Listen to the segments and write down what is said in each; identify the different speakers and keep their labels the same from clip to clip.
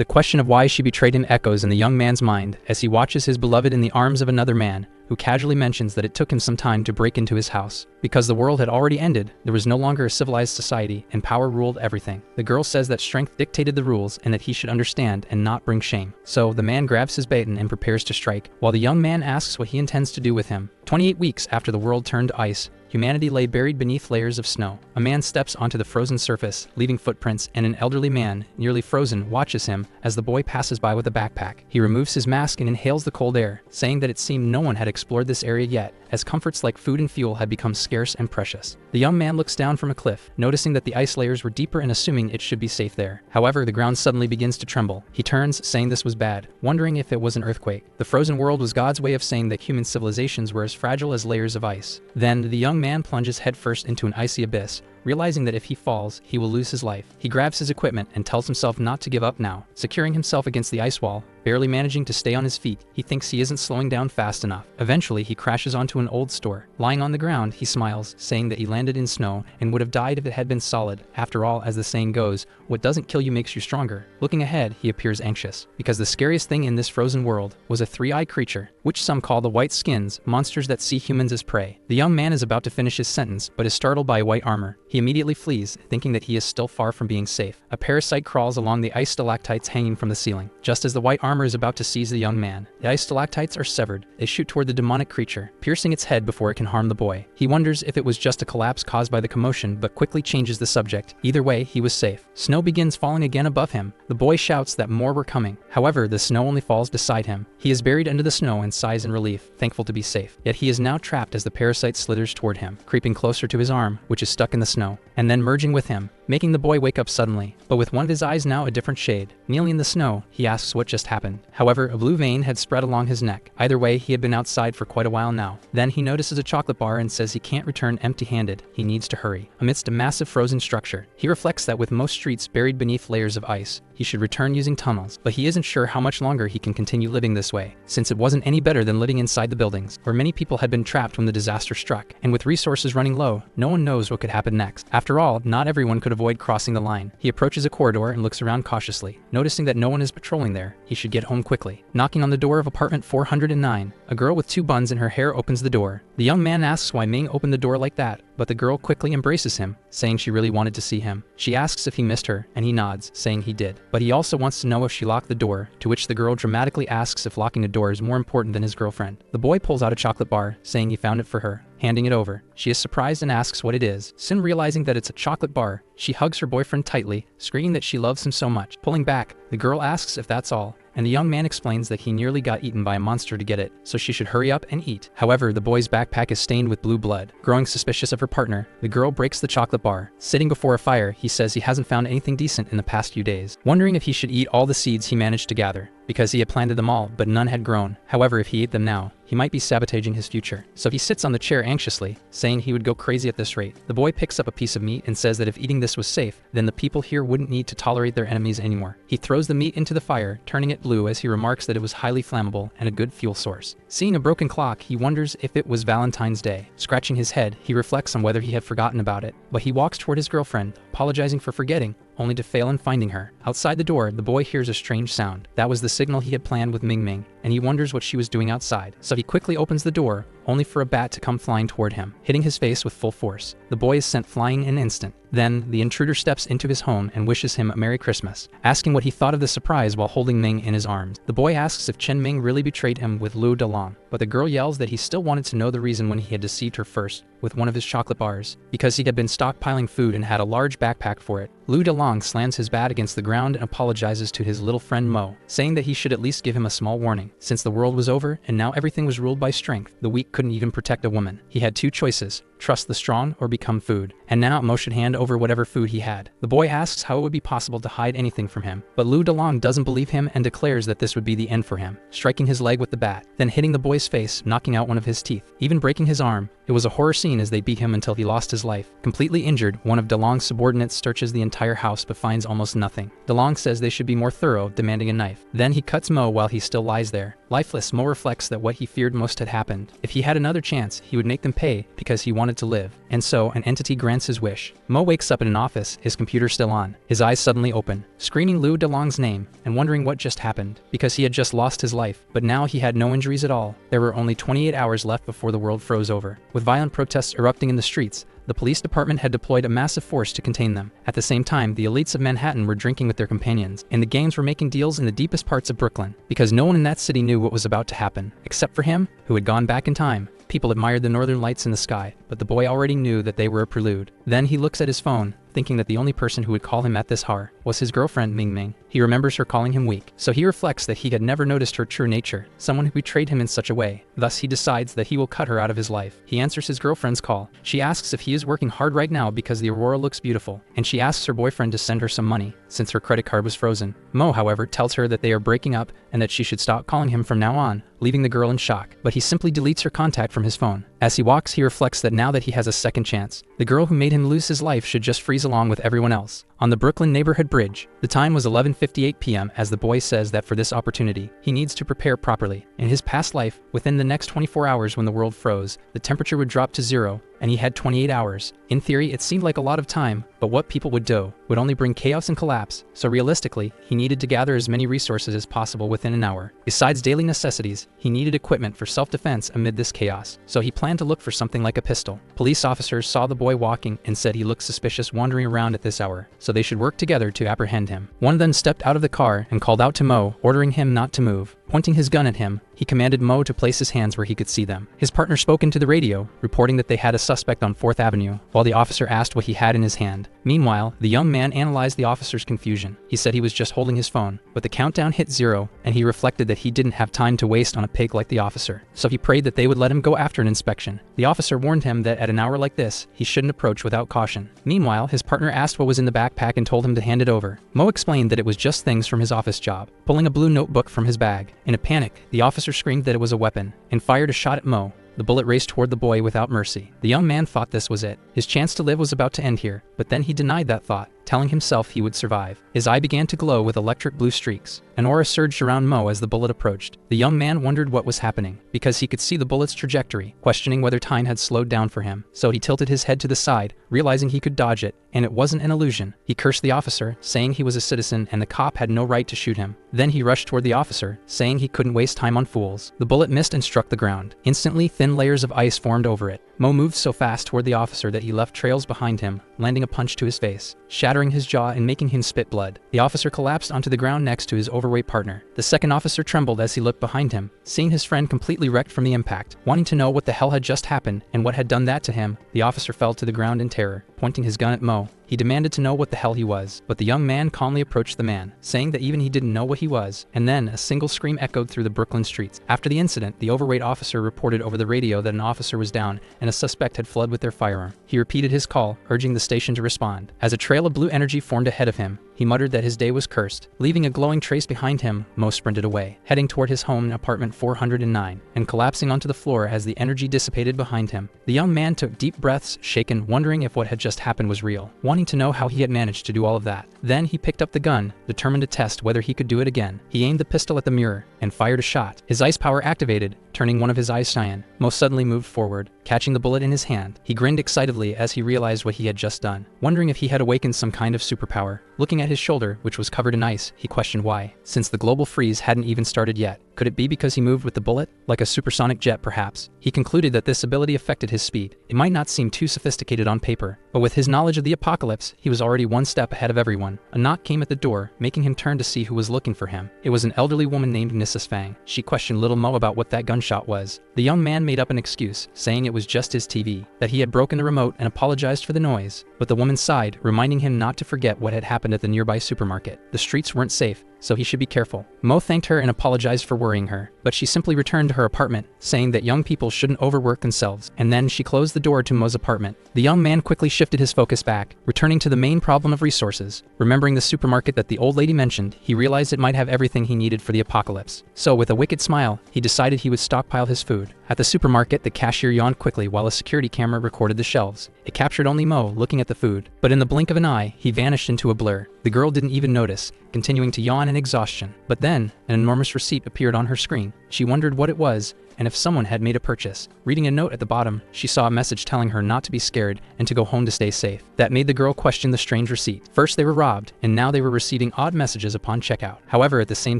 Speaker 1: The question of why she betrayed him echoes in the young man's mind as he watches his beloved in the arms of another man, who casually mentions that it took him some time to break into his house. Because the world had already ended, there was no longer a civilized society, and power ruled everything. The girl says that strength dictated the rules and that he should understand and not bring shame. So, the man grabs his baton and prepares to strike, while the young man asks what he intends to do with him. 28 weeks after the world turned to ice, humanity lay buried beneath layers of snow. A man steps onto the frozen surface, leaving footprints, and an elderly man, nearly frozen, watches him as the boy passes by with a backpack. He removes his mask and inhales the cold air, saying that it seemed no one had explored this area yet, as comforts like food and fuel had become scarce and precious. The young man looks down from a cliff, noticing that the ice layers were deeper and assuming it should be safe there. However, the ground suddenly begins to tremble. He turns, saying this was bad, wondering if it was an earthquake. The frozen world was God's way of saying that human civilizations were as fragile as layers of ice. Then, the young man plunges headfirst into an icy abyss, realizing that if he falls, he will lose his life. He grabs his equipment and tells himself not to give up now. Securing himself against the ice wall, barely managing to stay on his feet, he thinks he isn't slowing down fast enough. Eventually, he crashes onto an old store. Lying on the ground, he smiles, saying that he landed in snow and would have died if it had been solid. After all, as the saying goes, what doesn't kill you makes you stronger. Looking ahead, he appears anxious, because the scariest thing in this frozen world was a three-eyed creature, which some call the White Skins, monsters that see humans as prey. The young man is about to finish his sentence, but is startled by white armor. He immediately flees, thinking that he is still far from being safe. A parasite crawls along the ice stalactites hanging from the ceiling. Just as the white armor is about to seize the young man, the ice stalactites are severed. They shoot toward the demonic creature, piercing its head before it can harm the boy. He wonders if it was just a collapse caused by the commotion, but quickly changes the subject. Either way, he was safe. Snow begins falling again above him. The boy shouts that more were coming. However, the snow only falls beside him. He is buried under the snow and sighs in relief, thankful to be safe. Yet he is now trapped as the parasite slithers toward him, creeping closer to his arm, which is stuck in the snow, and then merging with him, making the boy wake up suddenly, but with one of his eyes now a different shade. Kneeling in the snow, he asks what just happened. However, a blue vein had spread along his neck. Either way, he had been outside for quite a while now. Then he notices a chocolate bar and says he can't return empty-handed. He needs to hurry. Amidst a massive frozen structure, he reflects that with most streets buried beneath layers of ice, he should return using tunnels, but he isn't sure how much longer he can continue living this way, since it wasn't any better than living inside the buildings, where many people had been trapped when the disaster struck, and with resources running low, no one knows what could happen next. After all, not everyone could avoid crossing the line. He approaches a corridor and looks around cautiously, noticing that no one is patrolling there. He should get home quickly. Knocking on the door of apartment 409, a girl with two buns in her hair opens the door. The young man asks why Ming opened the door like that, but the girl quickly embraces him, saying she really wanted to see him. She asks if he missed her, and he nods, saying he did. But he also wants to know if she locked the door, to which the girl dramatically asks if locking a door is more important than his girlfriend. The boy pulls out a chocolate bar, saying he found it for her, handing it over. She is surprised and asks what it is. Soon realizing that it's a chocolate bar, she hugs her boyfriend tightly, screaming that she loves him so much. Pulling back, the girl asks if that's all, and the young man explains that he nearly got eaten by a monster to get it, so she should hurry up and eat. However, the boy's backpack is stained with blue blood. Growing suspicious of her partner, the girl breaks the chocolate bar. Sitting before a fire, he says he hasn't found anything decent in the past few days, wondering if he should eat all the seeds he managed to gather, because he had planted them all, but none had grown. However, if he ate them now, he might be sabotaging his future. So he sits on the chair anxiously, saying he would go crazy at this rate. The boy picks up a piece of meat and says that if eating this was safe, then the people here wouldn't need to tolerate their enemies anymore. He throws the meat into the fire, turning it blue as he remarks that it was highly flammable and a good fuel source. Seeing a broken clock, he wonders if it was Valentine's Day. Scratching his head, he reflects on whether he had forgotten about it, but he walks toward his girlfriend, apologizing for forgetting, only to fail in finding her. Outside the door, the boy hears a strange sound. That was the signal he had planned with Ming Ming, and he wonders what she was doing outside. So he quickly opens the door, only for a bat to come flying toward him, hitting his face with full force. The boy is sent flying in an instant. Then, the intruder steps into his home and wishes him a Merry Christmas, asking what he thought of the surprise while holding Ming in his arms. The boy asks if Chen Ming really betrayed him with Lu Dalong, but the girl yells that he still wanted to know the reason when he had deceived her first with one of his chocolate bars, because he had been stockpiling food and had a large backpack for it. Lu Dalong slams his bat against the ground and apologizes to his little friend Mo, saying that he should at least give him a small warning. Since the world was over and now everything was ruled by strength, the weak couldn't even protect a woman. He had two choices: trust the strong or become food. And now Mo should hand over whatever food he had. The boy asks how it would be possible to hide anything from him, but Lu Dalong doesn't believe him and declares that this would be the end for him, striking his leg with the bat, then hitting the boy's face, knocking out one of his teeth, even breaking his arm. It was a horror scene as they beat him until he lost his life. Completely injured, one of DeLong's subordinates searches the entire house but finds almost nothing. DeLong says they should be more thorough, demanding a knife. Then he cuts Mo while he still lies there. Lifeless, Mo reflects that what he feared most had happened. If he had another chance, he would make them pay because he wanted to live. And so, an entity grants his wish. Mo wakes up in an office, his computer still on. His eyes suddenly open, screaming Lu DeLong's name and wondering what just happened, because he had just lost his life. But now he had no injuries at all. There were only 28 hours left before the world froze over. With violent protests erupting in the streets, the police department had deployed a massive force to contain them. At the same time, the elites of Manhattan were drinking with their companions, and the gangs were making deals in the deepest parts of Brooklyn, because no one in that city knew what was about to happen, except for him, who had gone back in time. People admired the northern lights in the sky, but the boy already knew that they were a prelude. Then he looks at his phone, thinking that the only person who would call him at this hour was his girlfriend Ming Ming. He remembers her calling him weak, so he reflects that he had never noticed her true nature, someone who betrayed him in such a way. Thus he decides that he will cut her out of his life. He answers his girlfriend's call. She asks if he is working hard right now because the aurora looks beautiful, and she asks her boyfriend to send her some money, since her credit card was frozen. Mo, however, tells her that they are breaking up and that she should stop calling him from now on, leaving the girl in shock, but he simply deletes her contact from his phone. As he walks, he reflects that now that he has a second chance, the girl who made him lose his life should just freeze along with everyone else. On the Brooklyn neighborhood bridge, the time was 11:58 p.m. as the boy says that for this opportunity, he needs to prepare properly. In his past life, within the next 24 hours when the world froze, the temperature would drop to 0, and he had 28 hours. In theory, it seemed like a lot of time, but what people would do would only bring chaos and collapse, so realistically, he needed to gather as many resources as possible within an hour. Besides daily necessities, he needed equipment for self-defense amid this chaos, so he planned to look for something like a pistol. Police officers saw the boy walking and said he looked suspicious wandering around at this hour, so they should work together to apprehend him. One then stepped out of the car and called out to Mo, ordering him not to move. Pointing his gun at him, he commanded Mo to place his hands where he could see them. His partner spoke into the radio, reporting that they had a suspect on 4th Avenue, while the officer asked what he had in his hand. Meanwhile, the young man analyzed the officer's confusion. He said he was just holding his phone, but the countdown hit 0, and he reflected that he didn't have time to waste on a pig like the officer, so he prayed that they would let him go after an inspection. The officer warned him that at an hour like this, he shouldn't approach without caution. Meanwhile, his partner asked what was in the backpack and told him to hand it over. Mo explained that it was just things from his office job, pulling a blue notebook from his bag. In a panic, the officer screamed that it was a weapon, and fired a shot at Mo. The bullet raced toward the boy without mercy. The young man thought this was it. His chance to live was about to end here, but then he denied that thought, telling himself he would survive. His eye began to glow with electric blue streaks. An aura surged around Mo as the bullet approached. The young man wondered what was happening, because he could see the bullet's trajectory, questioning whether time had slowed down for him. So he tilted his head to the side, realizing he could dodge it, and it wasn't an illusion. He cursed the officer, saying he was a citizen and the cop had no right to shoot him. Then he rushed toward the officer, saying he couldn't waste time on fools. The bullet missed and struck the ground. Instantly, thin layers of ice formed over it. Mo moved so fast toward the officer that he left trails behind him, landing a punch to his face, shattering his jaw and making him spit blood. The officer collapsed onto the ground next to his overweight partner. The second officer trembled as he looked behind him, seeing his friend completely wrecked from the impact. Wanting to know what the hell had just happened and what had done that to him, the officer fell to the ground in terror, pointing his gun at Mo. He demanded to know what the hell he was, but the young man calmly approached the man, saying that even he didn't know what he was, and then a single scream echoed through the Brooklyn streets. After the incident, the overweight officer reported over the radio that an officer was down and a suspect had fled with their firearm. He repeated his call, urging the station to respond. As a trail of blue energy formed ahead of him, he muttered that his day was cursed. Leaving a glowing trace behind him, Mo sprinted away, heading toward his home in apartment 409, and collapsing onto the floor as the energy dissipated behind him. The young man took deep breaths, shaken, wondering if what had just happened was real, wanting to know how he had managed to do all of that. Then he picked up the gun, determined to test whether he could do it again. He aimed the pistol at the mirror and fired a shot. His ice power activated, turning one of his eyes cyan. Mo suddenly moved forward, catching the bullet in his hand. He grinned excitedly as he realized what he had just done, wondering if he had awakened some kind of superpower. Looking at his shoulder, which was covered in ice, he questioned why, since the global freeze hadn't even started yet. Could it be because he moved with the bullet? Like a supersonic jet, perhaps? He concluded that this ability affected his speed. It might not seem too sophisticated on paper, but with his knowledge of the apocalypse, he was already one step ahead of everyone. A knock came at the door, making him turn to see who was looking for him. It was an elderly woman named Mrs. Fang. She questioned little Mo about what that gunshot was. The young man made up an excuse, saying it was just his TV, that he had broken the remote and apologized for the noise. But the woman sighed, reminding him not to forget what had happened at the nearby supermarket. The streets weren't safe, so he should be careful. Mo thanked her and apologized for worrying her, but she simply returned to her apartment, saying that young people shouldn't overwork themselves, and then she closed the door to Mo's apartment. The young man quickly shifted his focus back, returning to the main problem of resources. Remembering the supermarket that the old lady mentioned, he realized it might have everything he needed for the apocalypse. So with a wicked smile, he decided he would stockpile his food. At the supermarket, the cashier yawned quickly while a security camera recorded the shelves. It captured only Mo looking at the food, but in the blink of an eye, he vanished into a blur. The girl didn't even notice, continuing to yawn in exhaustion. But then, an enormous receipt appeared on her screen. She wondered what it was, and if someone had made a purchase. Reading a note at the bottom, she saw a message telling her not to be scared and to go home to stay safe. That made the girl question the strange receipt. First they were robbed, and now they were receiving odd messages upon checkout. However, at the same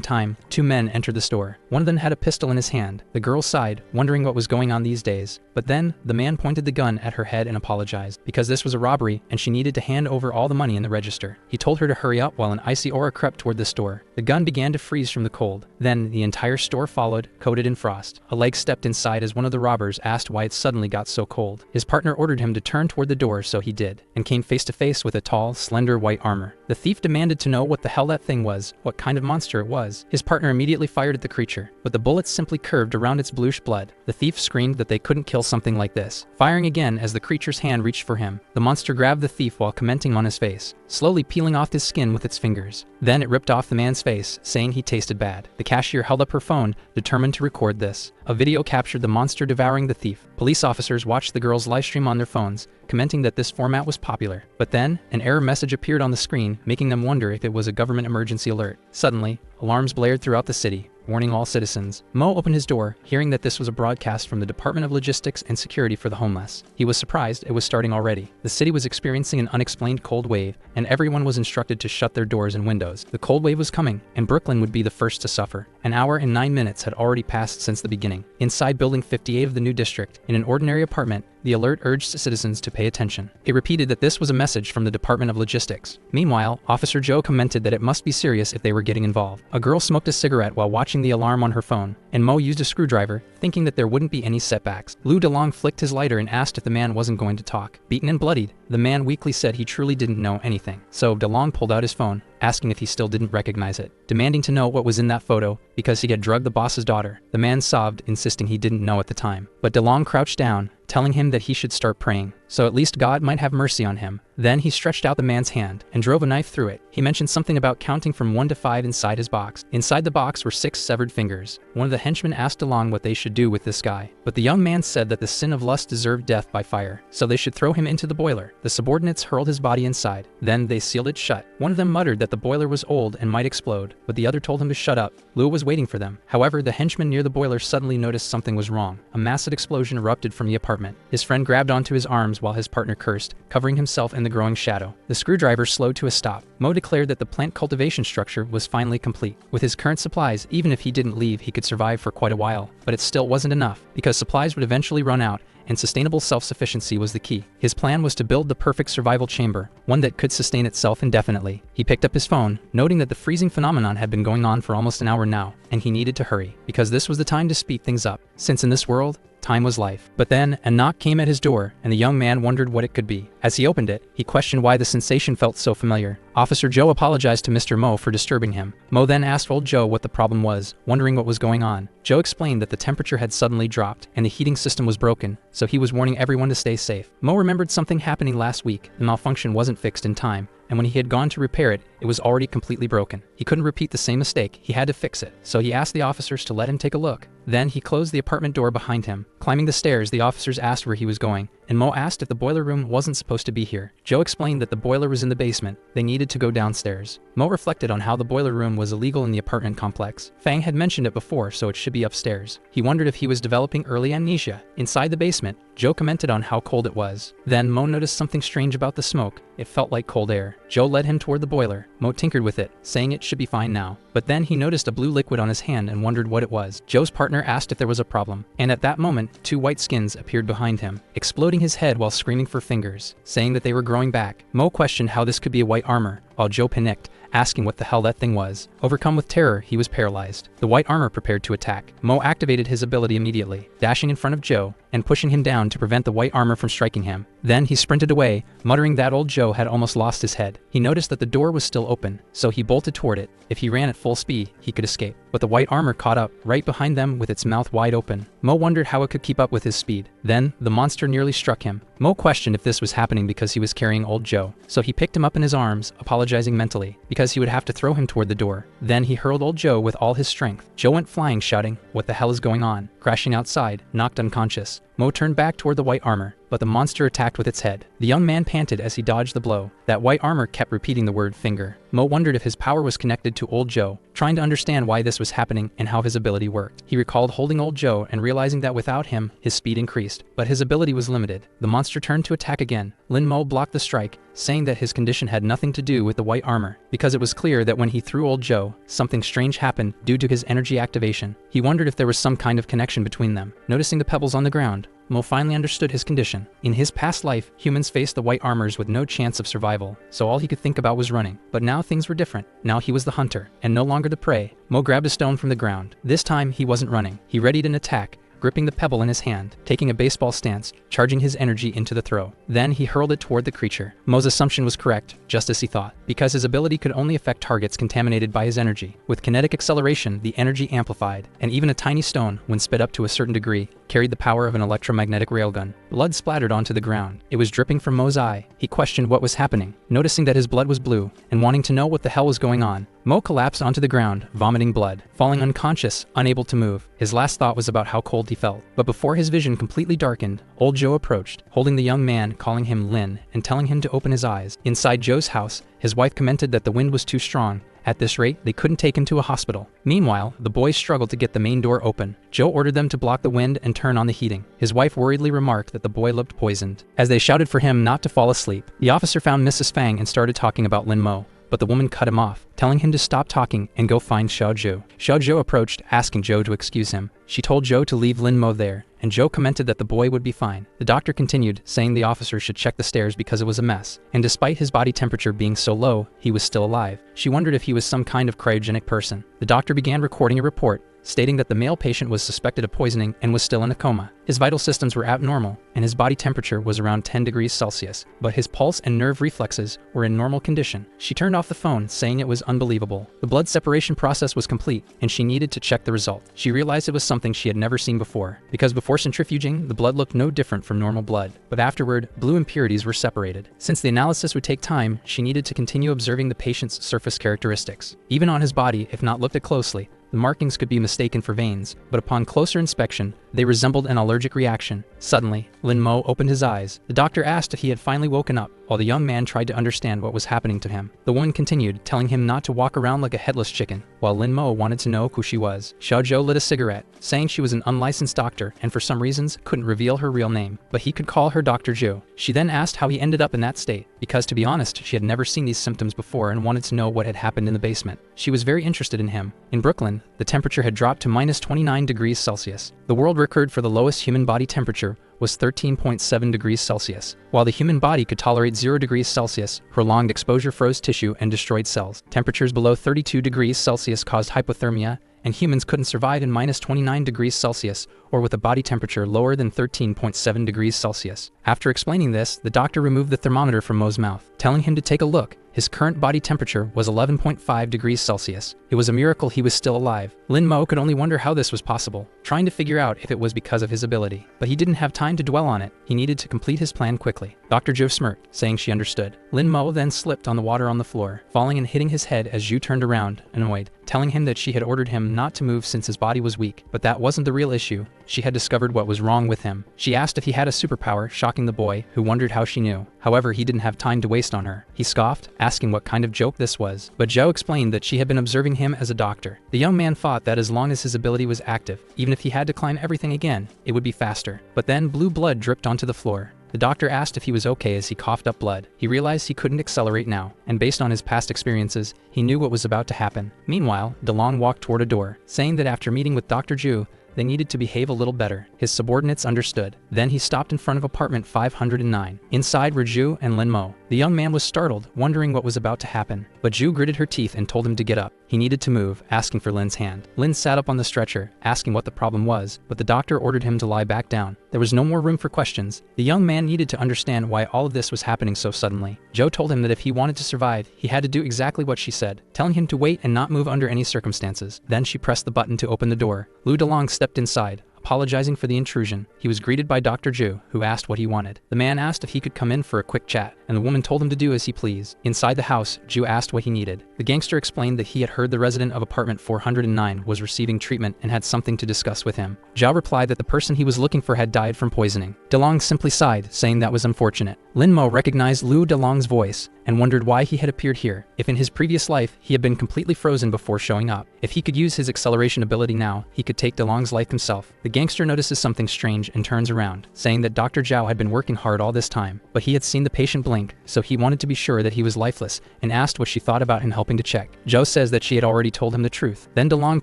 Speaker 1: time, two men entered the store. One of them had a pistol in his hand. The girl sighed, wondering what was going on these days. But then, the man pointed the gun at her head and apologized, because this was a robbery and she needed to hand over all the money in the register. He told her to hurry up while an icy aura crept toward the store. The gun began to freeze from the cold. Then, the entire store followed, coated in frost. A leg stepped inside as one of the robbers asked why it suddenly got so cold. His partner ordered him to turn toward the door, so he did, and came face to face with a tall, slender white armor. The thief demanded to know what the hell that thing was, what kind of monster it was. His partner immediately fired at the creature, but the bullets simply curved around its bluish blood. The thief screamed that they couldn't kill something like this, firing again as the creature's hand reached for him. The monster grabbed the thief while commenting on his face, slowly peeling off his skin with its fingers. Then it ripped off the man's face, saying he tasted bad. The cashier held up her phone, determined to record this. A video captured the monster devouring the thief. Police officers watched the girl's livestream on their phones, commenting that this format was popular. But then, an error message appeared on the screen, making them wonder if it was a government emergency alert. Suddenly, alarms blared throughout the city, warning all citizens. Mo opened his door, hearing that this was a broadcast from the Department of Logistics and Security for the Homeless. He was surprised it was starting already. The city was experiencing an unexplained cold wave, and everyone was instructed to shut their doors and windows. The cold wave was coming, and Brooklyn would be the first to suffer. An hour and 9 minutes had already passed since the beginning. Inside Building 58 of the new district, in an ordinary apartment, the alert urged citizens to pay attention. It repeated that this was a message from the Department of Logistics. Meanwhile, Officer Joe commented that it must be serious if they were getting involved. A girl smoked a cigarette while watching the alarm on her phone, and Mo used a screwdriver, thinking that there wouldn't be any setbacks. Lou DeLong flicked his lighter and asked if the man wasn't going to talk. Beaten and bloodied, the man weakly said he truly didn't know anything. So DeLong pulled out his phone, asking if he still didn't recognize it, demanding to know what was in that photo because he had drugged the boss's daughter. The man sobbed, insisting he didn't know at the time. But DeLong crouched down, telling him that he should start praying, so at least God might have mercy on him. Then he stretched out the man's hand and drove a knife through it. He mentioned something about counting from 1 to 5 inside his box. Inside the box were 6 severed fingers. One of the henchmen asked DeLong what they should do with this guy, but the young man said that the sin of lust deserved death by fire, so they should throw him into the boiler. The subordinates hurled his body inside. Then they sealed it shut. One of them muttered that the boiler was old and might explode, but the other told him to shut up. Lou was waiting for them. However, the henchman near the boiler suddenly noticed something was wrong. A massive explosion erupted from the apartment. His friend grabbed onto his arms while his partner cursed, covering himself in the growing shadow. The screwdriver slowed to a stop. Mo declared that the plant cultivation structure was finally complete. With his current supplies, even if he didn't leave, he could survive for quite a while. But it still wasn't enough, because supplies would eventually run out, and sustainable self-sufficiency was the key. His plan was to build the perfect survival chamber, one that could sustain itself indefinitely. He picked up his phone, noting that the freezing phenomenon had been going on for almost an hour now, and he needed to hurry, because this was the time to speed things up, since in this world, time was life. But then, a knock came at his door, and the young man wondered what it could be. As he opened it, he questioned why the sensation felt so familiar. Officer Joe apologized to Mr. Mo for disturbing him. Mo then asked old Joe what the problem was, wondering what was going on. Joe explained that the temperature had suddenly dropped, and the heating system was broken, so he was warning everyone to stay safe. Mo remembered something happening last week. The malfunction wasn't fixed in time, and when he had gone to repair it, it was already completely broken. He couldn't repeat the same mistake, he had to fix it, so he asked the officers to let him take a look. Then he closed the apartment door behind him. Climbing the stairs, the officers asked where he was going, and Mo asked if the boiler room wasn't supposed to be here. Joe explained that the boiler was in the basement. They needed to go downstairs. Mo reflected on how the boiler room was illegal in the apartment complex. Fang had mentioned it before, so it should be upstairs. He wondered if he was developing early amnesia. Inside the basement, Joe commented on how cold it was. Then Mo noticed something strange about the smoke. It felt like cold air. Joe led him toward the boiler. Mo tinkered with it, saying it should be fine now. But then he noticed a blue liquid on his hand and wondered what it was. Joe's partner asked if there was a problem, and at that moment, 2 white skins appeared behind him, exploding his head while screaming for fingers, saying that they were growing back. Mo questioned how this could be a white armor, while Joe panicked, asking what the hell that thing was. Overcome with terror, he was paralyzed. The white armor prepared to attack. Mo activated his ability immediately, dashing in front of Joe and pushing him down to prevent the white armor from striking him. Then he sprinted away, muttering that old Joe had almost lost his head. He noticed that the door was still open, so he bolted toward it. If he ran at full speed, he could escape. But the white armor caught up, right behind them with its mouth wide open. Mo wondered how it could keep up with his speed. Then, the monster nearly struck him. Mo questioned if this was happening because he was carrying old Joe, so he picked him up in his arms, apologizing apologizing mentally, because he would have to throw him toward the door. Then he hurled old Joe with all his strength. Joe went flying, shouting, "What the hell is going on?" Crashing outside, knocked unconscious. Mo turned back toward the white armor, but the monster attacked with its head. The young man panted as he dodged the blow. That white armor kept repeating the word finger. Mo wondered if his power was connected to old Joe, trying to understand why this was happening and how his ability worked. He recalled holding old Joe and realizing that without him, his speed increased, but his ability was limited. The monster turned to attack again. Lin Mo blocked the strike, saying that his condition had nothing to do with the white armor, because it was clear that when he threw old Joe, something strange happened due to his energy activation. He wondered if there was some kind of connection between them. Noticing the pebbles on the ground, Mo finally understood his condition. In his past life, humans faced the white armors with no chance of survival, so all he could think about was running. But now things were different. Now he was the hunter, and no longer the prey. Mo grabbed a stone from the ground. This time, he wasn't running. He readied an attack, gripping the pebble in his hand, taking a baseball stance, charging his energy into the throw. Then he hurled it toward the creature. Mo's assumption was correct, just as he thought, because his ability could only affect targets contaminated by his energy. With kinetic acceleration, the energy amplified, and even a tiny stone, when sped up to a certain degree, carried the power of an electromagnetic railgun. Blood splattered onto the ground. It was dripping from Mo's eye. He questioned what was happening, noticing that his blood was blue, and wanting to know what the hell was going on. Mo collapsed onto the ground, vomiting blood, falling unconscious, unable to move. His last thought was about how cold he felt. But before his vision completely darkened, old Joe approached, holding the young man, calling him Lin, and telling him to open his eyes. Inside Joe's house, his wife commented that the wind was too strong. At this rate, they couldn't take him to a hospital. Meanwhile, the boys struggled to get the main door open. Joe ordered them to block the wind and turn on the heating. His wife worriedly remarked that the boy looked poisoned. As they shouted for him not to fall asleep, the officer found Mrs. Fang and started talking about Lin Mo. But the woman cut him off, telling him to stop talking and go find Xiao Zhou. Xiao Zhou approached, asking Joe to excuse him. She told Joe to leave Lin Mo there, and Joe commented that the boy would be fine. The doctor continued, saying the officer should check the stairs because it was a mess, and despite his body temperature being so low, he was still alive. She wondered if he was some kind of cryogenic person. The doctor began recording a report, stating that the male patient was suspected of poisoning and was still in a coma. His vital systems were abnormal, and his body temperature was around 10 degrees Celsius, but his pulse and nerve reflexes were in normal condition. She turned off the phone, saying it was unbelievable. The blood separation process was complete, and she needed to check the result. She realized it was something she had never seen before, because before centrifuging, the blood looked no different from normal blood, but afterward, blue impurities were separated. Since the analysis would take time, she needed to continue observing the patient's surface characteristics. Even on his body, if not looked at closely, the markings could be mistaken for veins, but upon closer inspection, they resembled an allergic reaction. Suddenly, Lin Mo opened his eyes. The doctor asked if he had finally woken up, while the young man tried to understand what was happening to him. The woman continued, telling him not to walk around like a headless chicken, while Lin Mo wanted to know who she was. Xiao Zhou lit a cigarette, saying she was an unlicensed doctor and for some reasons couldn't reveal her real name, but he could call her Dr. Zhu. She then asked how he ended up in that state, because to be honest, she had never seen these symptoms before and wanted to know what had happened in the basement. She was very interested in him. In Brooklyn, the temperature had dropped to minus 29 degrees Celsius. The world record for the lowest human body temperature was 13.7 degrees Celsius. While the human body could tolerate 0 degrees Celsius, prolonged exposure froze tissue and destroyed cells. Temperatures below 32 degrees Celsius caused hypothermia, and humans couldn't survive in minus 29 degrees Celsius or with a body temperature lower than 13.7 degrees Celsius. After explaining this, the doctor removed the thermometer from Mo's mouth, telling him to take a look. His current body temperature was 11.5 degrees Celsius. It was a miracle he was still alive. Lin Mo could only wonder how this was possible, trying to figure out if it was because of his ability. But he didn't have time to dwell on it. He needed to complete his plan quickly. Dr. Zhou smirked, saying she understood. Lin Mo then slipped on the water on the floor, falling and hitting his head as Zhu turned around, annoyed, telling him that she had ordered him not to move since his body was weak. But that wasn't the real issue. She had discovered what was wrong with him. She asked if he had a superpower, shocking the boy, who wondered how she knew. However, he didn't have time to waste on her. He scoffed, asking what kind of joke this was. But Zhou explained that she had been observing him as a doctor. The young man thought that as long as his ability was active, even if he had to climb everything again, it would be faster. But then blue blood dripped onto the floor. The doctor asked if he was okay as he coughed up blood. He realized he couldn't accelerate now, and based on his past experiences, he knew what was about to happen. Meanwhile, DeLong walked toward a door, saying that after meeting with Dr. Zhu, they needed to behave a little better. His subordinates understood. Then he stopped in front of apartment 509. Inside were Zhu and Lin Mo. The young man was startled, wondering what was about to happen. But Zhu gritted her teeth and told him to get up. He needed to move, asking for Lin's hand. Lin sat up on the stretcher, asking what the problem was, but the doctor ordered him to lie back down. There was no more room for questions. The young man needed to understand why all of this was happening so suddenly. Zhou told him that if he wanted to survive, he had to do exactly what she said, telling him to wait and not move under any circumstances. Then she pressed the button to open the door. Lu Delong stepped inside, Apologizing for the intrusion, he was greeted by Dr. Ju, who asked what he wanted. The man asked if he could come in for a quick chat, and the woman told him to do as he pleased. Inside the house, Ju asked what he needed. The gangster explained that he had heard the resident of apartment 409 was receiving treatment and had something to discuss with him. Zhao replied that the person he was looking for had died from poisoning. DeLong simply sighed, saying that was unfortunate. Lin Mo recognized Lu DeLong's voice and wondered why he had appeared here. If in his previous life he had been completely frozen before showing up, if he could use his acceleration ability now, he could take DeLong's life himself. The gangster notices something strange and turns around, saying that Dr. Zhao had been working hard all this time, but he had seen the patient blink, so he wanted to be sure that he was lifeless and asked what she thought about him helping to check. Zhao says that she had already told him the truth. Then DeLong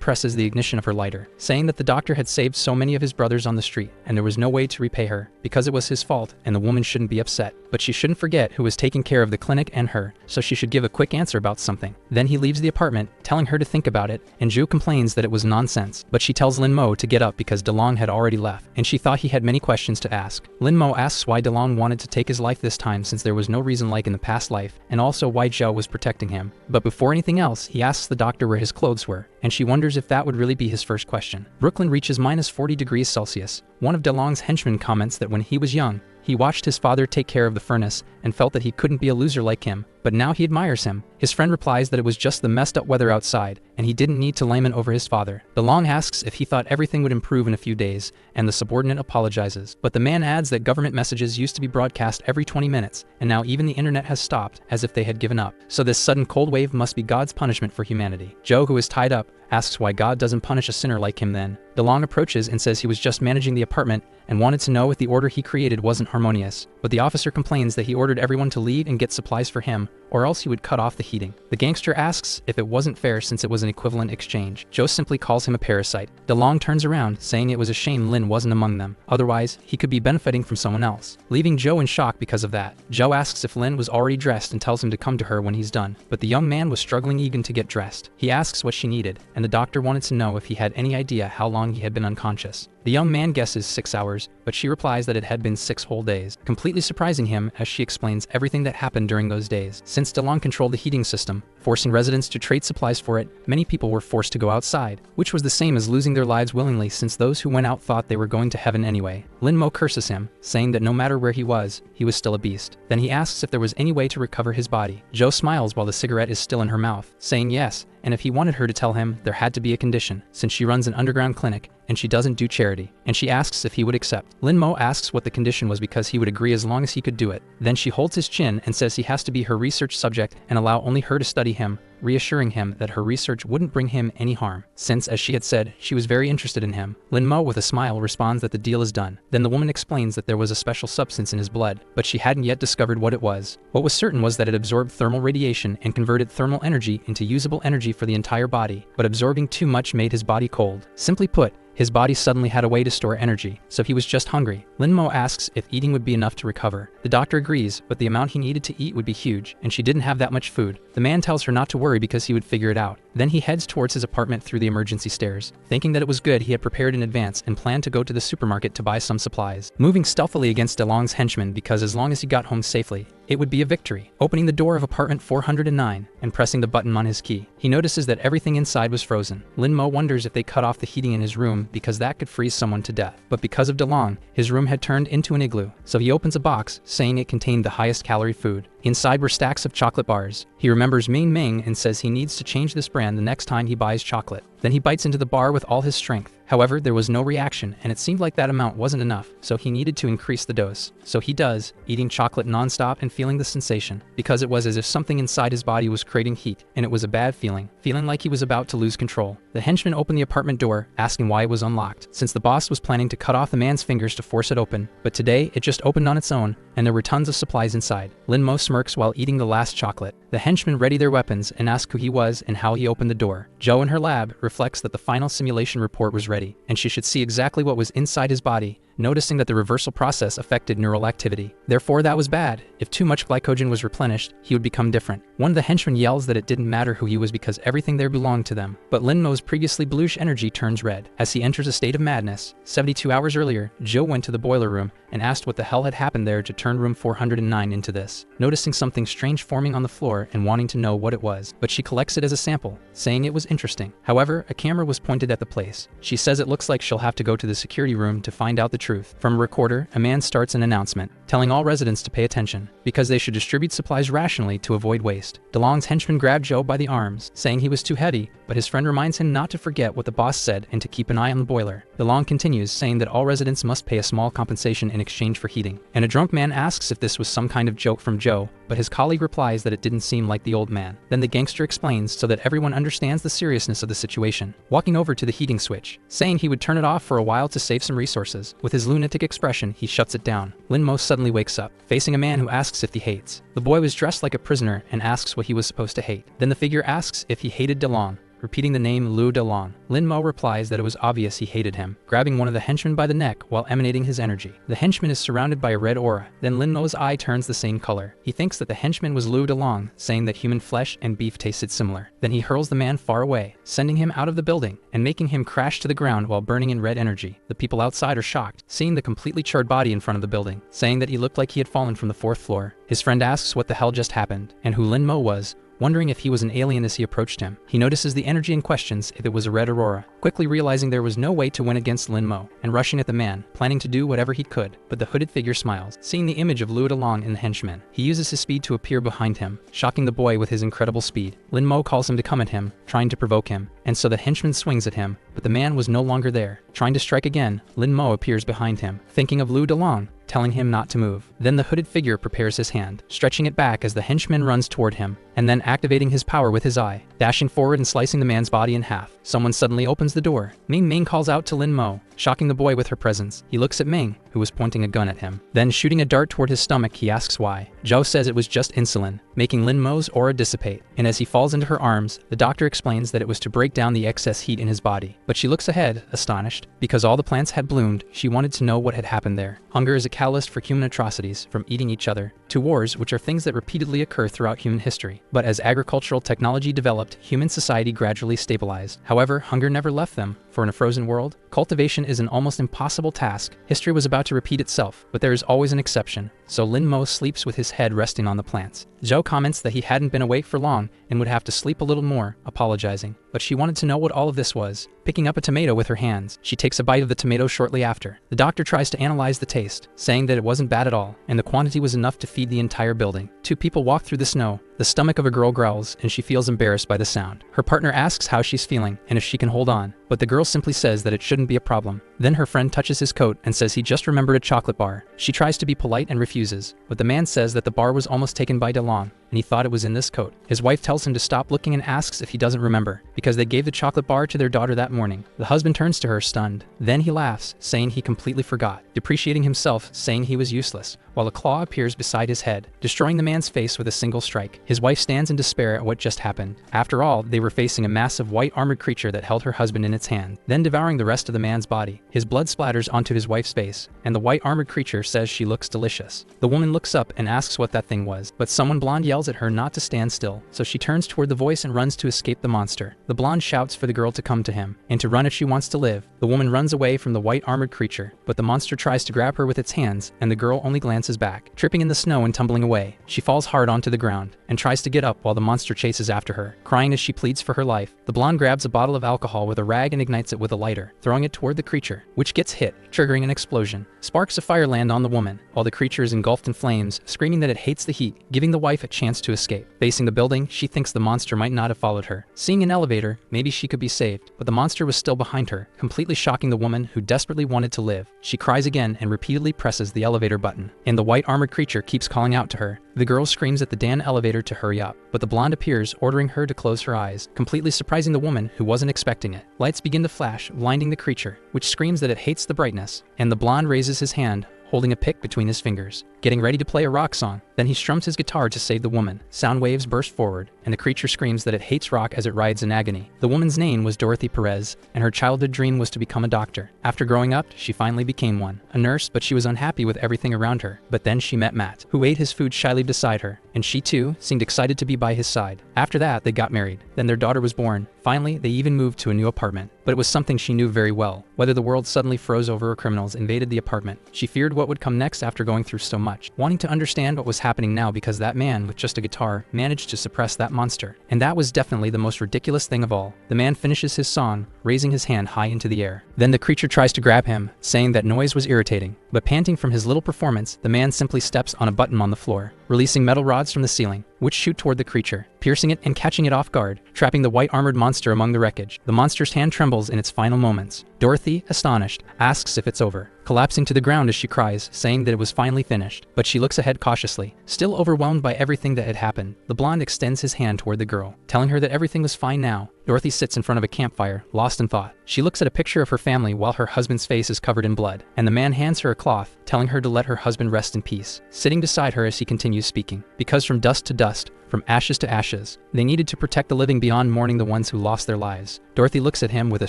Speaker 1: presses the ignition of her lighter, saying that the doctor had saved so many of his brothers on the street and there was no way to repay her because it was his fault and the woman shouldn't be upset. But she shouldn't forget who was taking care of the clinic and her, so she should give a quick answer about something. Then he leaves the apartment, telling her to think about it, and Zhu complains that it was nonsense, but she tells Lin Mo to get up because DeLong had already left, and she thought he had many questions to ask. Lin Mo asks why DeLong wanted to take his life this time since there was no reason like in the past life, and also why Zhao was protecting him. But before anything else, he asks the doctor where his clothes were, and she wonders if that would really be his first question. Brooklyn reaches -40°C. One of DeLong's henchmen comments that when he was young, he watched his father take care of the furnace and felt that he couldn't be a loser like him, but now he admires him. His friend replies that it was just the messed up weather outside, and he didn't need to lament over his father. DeLong asks if he thought everything would improve in a few days, and the subordinate apologizes. But the man adds that government messages used to be broadcast every 20 minutes, and now even the internet has stopped, as if they had given up. So this sudden cold wave must be God's punishment for humanity. Joe, who is tied up, asks why God doesn't punish a sinner like him then. DeLong approaches and says he was just managing the apartment and wanted to know if the order he created wasn't harmonious. But the officer complains that he ordered everyone to leave and get supplies for him, or else he would cut off the heating. The gangster asks if it wasn't fair since it was an equivalent exchange. Joe simply calls him a parasite. DeLong turns around, saying it was a shame Lin wasn't among them. Otherwise, he could be benefiting from someone else, leaving Joe in shock because of that. Joe asks if Lin was already dressed and tells him to come to her when he's done, but the young man was struggling even to get dressed. He asks what she needed, and the doctor wanted to know if he had any idea how long he had been unconscious. The young man guesses 6 hours, but she replies that it had been 6 whole days, completely surprising him as she explains everything that happened during those days. Since DeLong controlled the heating system, forcing residents to trade supplies for it, many people were forced to go outside, which was the same as losing their lives willingly since those who went out thought they were going to heaven anyway. Lin Mo curses him, saying that no matter where he was still a beast. Then he asks if there was any way to recover his body. Joe smiles while the cigarette is still in her mouth, saying yes, and if he wanted her to tell him, there had to be a condition, since she runs an underground clinic and she doesn't do charity, and she asks if he would accept. Lin Mo asks what the condition was because he would agree as long as he could do it. Then she holds his chin and says he has to be her research subject and allow only her to study him, reassuring him that her research wouldn't bring him any harm, since, as she had said, she was very interested in him. Lin Mo, with a smile, responds that the deal is done. Then the woman explains that there was a special substance in his blood, but she hadn't yet discovered what it was. What was certain was that it absorbed thermal radiation and converted thermal energy into usable energy for the entire body, but absorbing too much made his body cold. Simply put, his body suddenly had a way to store energy, so he was just hungry. Lin Mo asks if eating would be enough to recover. The doctor agrees, but the amount he needed to eat would be huge, and she didn't have that much food. The man tells her not to worry because he would figure it out. Then he heads towards his apartment through the emergency stairs, thinking that it was good he had prepared in advance and planned to go to the supermarket to buy some supplies, moving stealthily against DeLong's henchmen because as long as he got home safely, it would be a victory. Opening the door of apartment 409 and pressing the button on his key, he notices that everything inside was frozen. Lin Mo wonders if they cut off the heating in his room because that could freeze someone to death. But because of DeLong, his room had turned into an igloo, so he opens a box, saying it contained the highest calorie food. Inside were stacks of chocolate bars. He remembers Ming Ming and says he needs to change this brand the next time he buys chocolate. Then he bites into the bar with all his strength. However, there was no reaction, and it seemed like that amount wasn't enough, so he needed to increase the dose. So he does, eating chocolate non-stop and feeling the sensation, because it was as if something inside his body was creating heat, and it was a bad feeling like he was about to lose control. The henchman opened the apartment door, asking why it was unlocked, since the boss was planning to cut off the man's fingers to force it open, but today it just opened on its own, and there were tons of supplies inside. Lin Mo smirks while eating the last chocolate. The henchmen ready their weapons and ask who he was and how he opened the door. Joe in her lab reflects that the final simulation report was ready, and she should see exactly what was inside his body, noticing that the reversal process affected neural activity. Therefore, that was bad. If too much glycogen was replenished, he would become different. One of the henchmen yells that it didn't matter who he was because everything there belonged to them. But Lin Mo's previously bluish energy turns red as he enters a state of madness. 72 hours earlier, Joe went to the boiler room and asked what the hell had happened there to turn room 409 into this, noticing something strange forming on the floor and wanting to know what it was. But she collects it as a sample, saying it was interesting. However, a camera was pointed at the place. She says it looks like she'll have to go to the security room to find out the truth. From a recorder, a man starts an announcement, telling all residents to pay attention, because they should distribute supplies rationally to avoid waste. DeLong's henchman grabbed Joe by the arms, saying he was too heavy, but his friend reminds him not to forget what the boss said and to keep an eye on the boiler. DeLong continues, saying that all residents must pay a small compensation in exchange for heating. And a drunk man asks if this was some kind of joke from Joe, but his colleague replies that it didn't seem like the old man. Then the gangster explains so that everyone understands the seriousness of the situation, walking over to the heating switch, saying he would turn it off for a while to save some resources. With his lunatic expression, he shuts it down. Lin Mo suddenly wakes up, facing a man who asks if he hates. The boy was dressed like a prisoner and asks what he was supposed to hate. Then the figure asks if he hated DeLong, repeating the name Lu DeLong. Lin Mo replies that it was obvious he hated him, grabbing one of the henchmen by the neck while emanating his energy. The henchman is surrounded by a red aura. Then Lin Mo's eye turns the same color. He thinks that the henchman was Lu DeLong, saying that human flesh and beef tasted similar. Then he hurls the man far away, sending him out of the building and making him crash to the ground while burning in red energy. The people outside are shocked, seeing the completely charred body in front of the building, saying that he looked like he had fallen from the 4th floor. His friend asks what the hell just happened and who Lin Mo was, wondering if he was an alien as he approached him. He notices the energy and questions if it was a red aurora, quickly realizing there was no way to win against Lin Mo, and rushing at the man, planning to do whatever he could. But the hooded figure smiles, seeing the image of Lu DeLong in the henchman. He uses his speed to appear behind him, shocking the boy with his incredible speed. Lin Mo calls him to come at him, trying to provoke him, and so the henchman swings at him, but the man was no longer there. Trying to strike again, Lin Mo appears behind him, thinking of Lu DeLong, telling him not to move. Then the hooded figure prepares his hand, stretching it back as the henchman runs toward him, and then activating his power with his eye, dashing forward and slicing the man's body in half. Someone suddenly opens the door. Ming calls out to Lin Mo, shocking the boy with her presence. He looks at Ming, who was pointing a gun at him. Then shooting a dart toward his stomach, he asks why. Zhou says it was just insulin, making Lin Mo's aura dissipate, and as he falls into her arms, the doctor explains that it was to break down the excess heat in his body. But she looks ahead, astonished. Because all the plants had bloomed, she wanted to know what had happened there. Hunger is a catalyst for human atrocities, from eating each other to wars, which are things that repeatedly occur throughout human history. But as agricultural technology developed, human society gradually stabilized. However, hunger never left them, for in a frozen world, cultivation is an almost impossible task. History was about to repeat itself, but there is always an exception. So Lin Mo sleeps with his head resting on the plants. Zhou comments that he hadn't been awake for long and would have to sleep a little more, apologizing. But she wanted to know what all of this was. Picking up a tomato with her hands, she takes a bite of the tomato shortly after. The doctor tries to analyze the taste, saying that it wasn't bad at all, and the quantity was enough to feed the entire building. 2 people walk through the snow. The stomach of a girl growls, and she feels embarrassed by the sound. Her partner asks how she's feeling, and if she can hold on, but the girl simply says that it shouldn't be a problem. Then her friend touches his coat and says he just remembered a chocolate bar. She tries to be polite and refuses, but the man says that the bar was almost taken by DeLong, and he thought it was in this coat. His wife tells him to stop looking and asks if he doesn't remember, because they gave the chocolate bar to their daughter that morning. The husband turns to her, stunned. Then he laughs, saying he completely forgot, depreciating himself, saying he was useless, while a claw appears beside his head, destroying the man's face with a single strike. His wife stands in despair at what just happened. After all, they were facing a massive white armored creature that held her husband in its hand, then devouring the rest of the man's body. His blood splatters onto his wife's face, and the white armored creature says she looks delicious. The woman looks up and asks what that thing was, but someone blonde yells at her not to stand still, so she turns toward the voice and runs to escape the monster. The blonde shouts for the girl to come to him, and to run if she wants to live. The woman runs away from the white armored creature, but the monster tries to grab her with its hands, and the girl only glances back, tripping in the snow and tumbling away. She falls hard onto the ground, and tries to get up while the monster chases after her, crying as she pleads for her life. The blonde grabs a bottle of alcohol with a rag and ignites it with a lighter, throwing it toward the creature, which gets hit, triggering an explosion. Sparks of fire land on the woman, while the creature is engulfed in flames, screaming that it hates the heat, giving the wife a chance to escape. Facing the building, she thinks the monster might not have followed her. Seeing an elevator, maybe she could be saved, but the monster was still behind her, completely shocking the woman who desperately wanted to live. She cries again and repeatedly presses the elevator button, and the white armored creature keeps calling out to her. The girl screams at the Dan elevator to hurry up, but the blonde appears, ordering her to close her eyes, completely surprising the woman who wasn't expecting it. Lights begin to flash, blinding the creature, which screams that it hates the brightness, and the blonde raises his hand, holding a pick between his fingers, getting ready to play a rock song. Then he strums his guitar to save the woman. Sound waves burst forward, and the creature screams that it hates rock as it writhes in agony. The woman's name was Dorothy Perez, and her childhood dream was to become a doctor. After growing up, she finally became one. A nurse, but she was unhappy with everything around her. But then she met Matt, who ate his food shyly beside her, and she too seemed excited to be by his side. After that, they got married. Then their daughter was born. Finally, they even moved to a new apartment. But it was something she knew very well. Whether the world suddenly froze over or criminals invaded the apartment, she feared what would come next after going through so much, wanting to understand what was happening now because that man with just a guitar managed to suppress that monster. And that was definitely the most ridiculous thing of all. The man finishes his song, raising his hand high into the air. Then the creature tries to grab him, saying that noise was irritating. But panting from his little performance, the man simply steps on a button on the floor, releasing metal rods from the ceiling, which shoot toward the creature, piercing it and catching it off guard, trapping the white armored monster among the wreckage. The monster's hand trembles in its final moments. Dorothy, astonished, asks if it's over, collapsing to the ground as she cries, saying that it was finally finished. But she looks ahead cautiously, still overwhelmed by everything that had happened. The blonde extends his hand toward the girl, telling her that everything was fine now. Dorothy sits in front of a campfire, lost in thought. She looks at a picture of her family while her husband's face is covered in blood, and the man hands her a cloth, telling her to let her husband rest in peace, sitting beside her as he continues speaking. Because from dust to dust, from ashes to ashes, they needed to protect the living beyond mourning the ones who lost their lives. Dorothy looks at him with a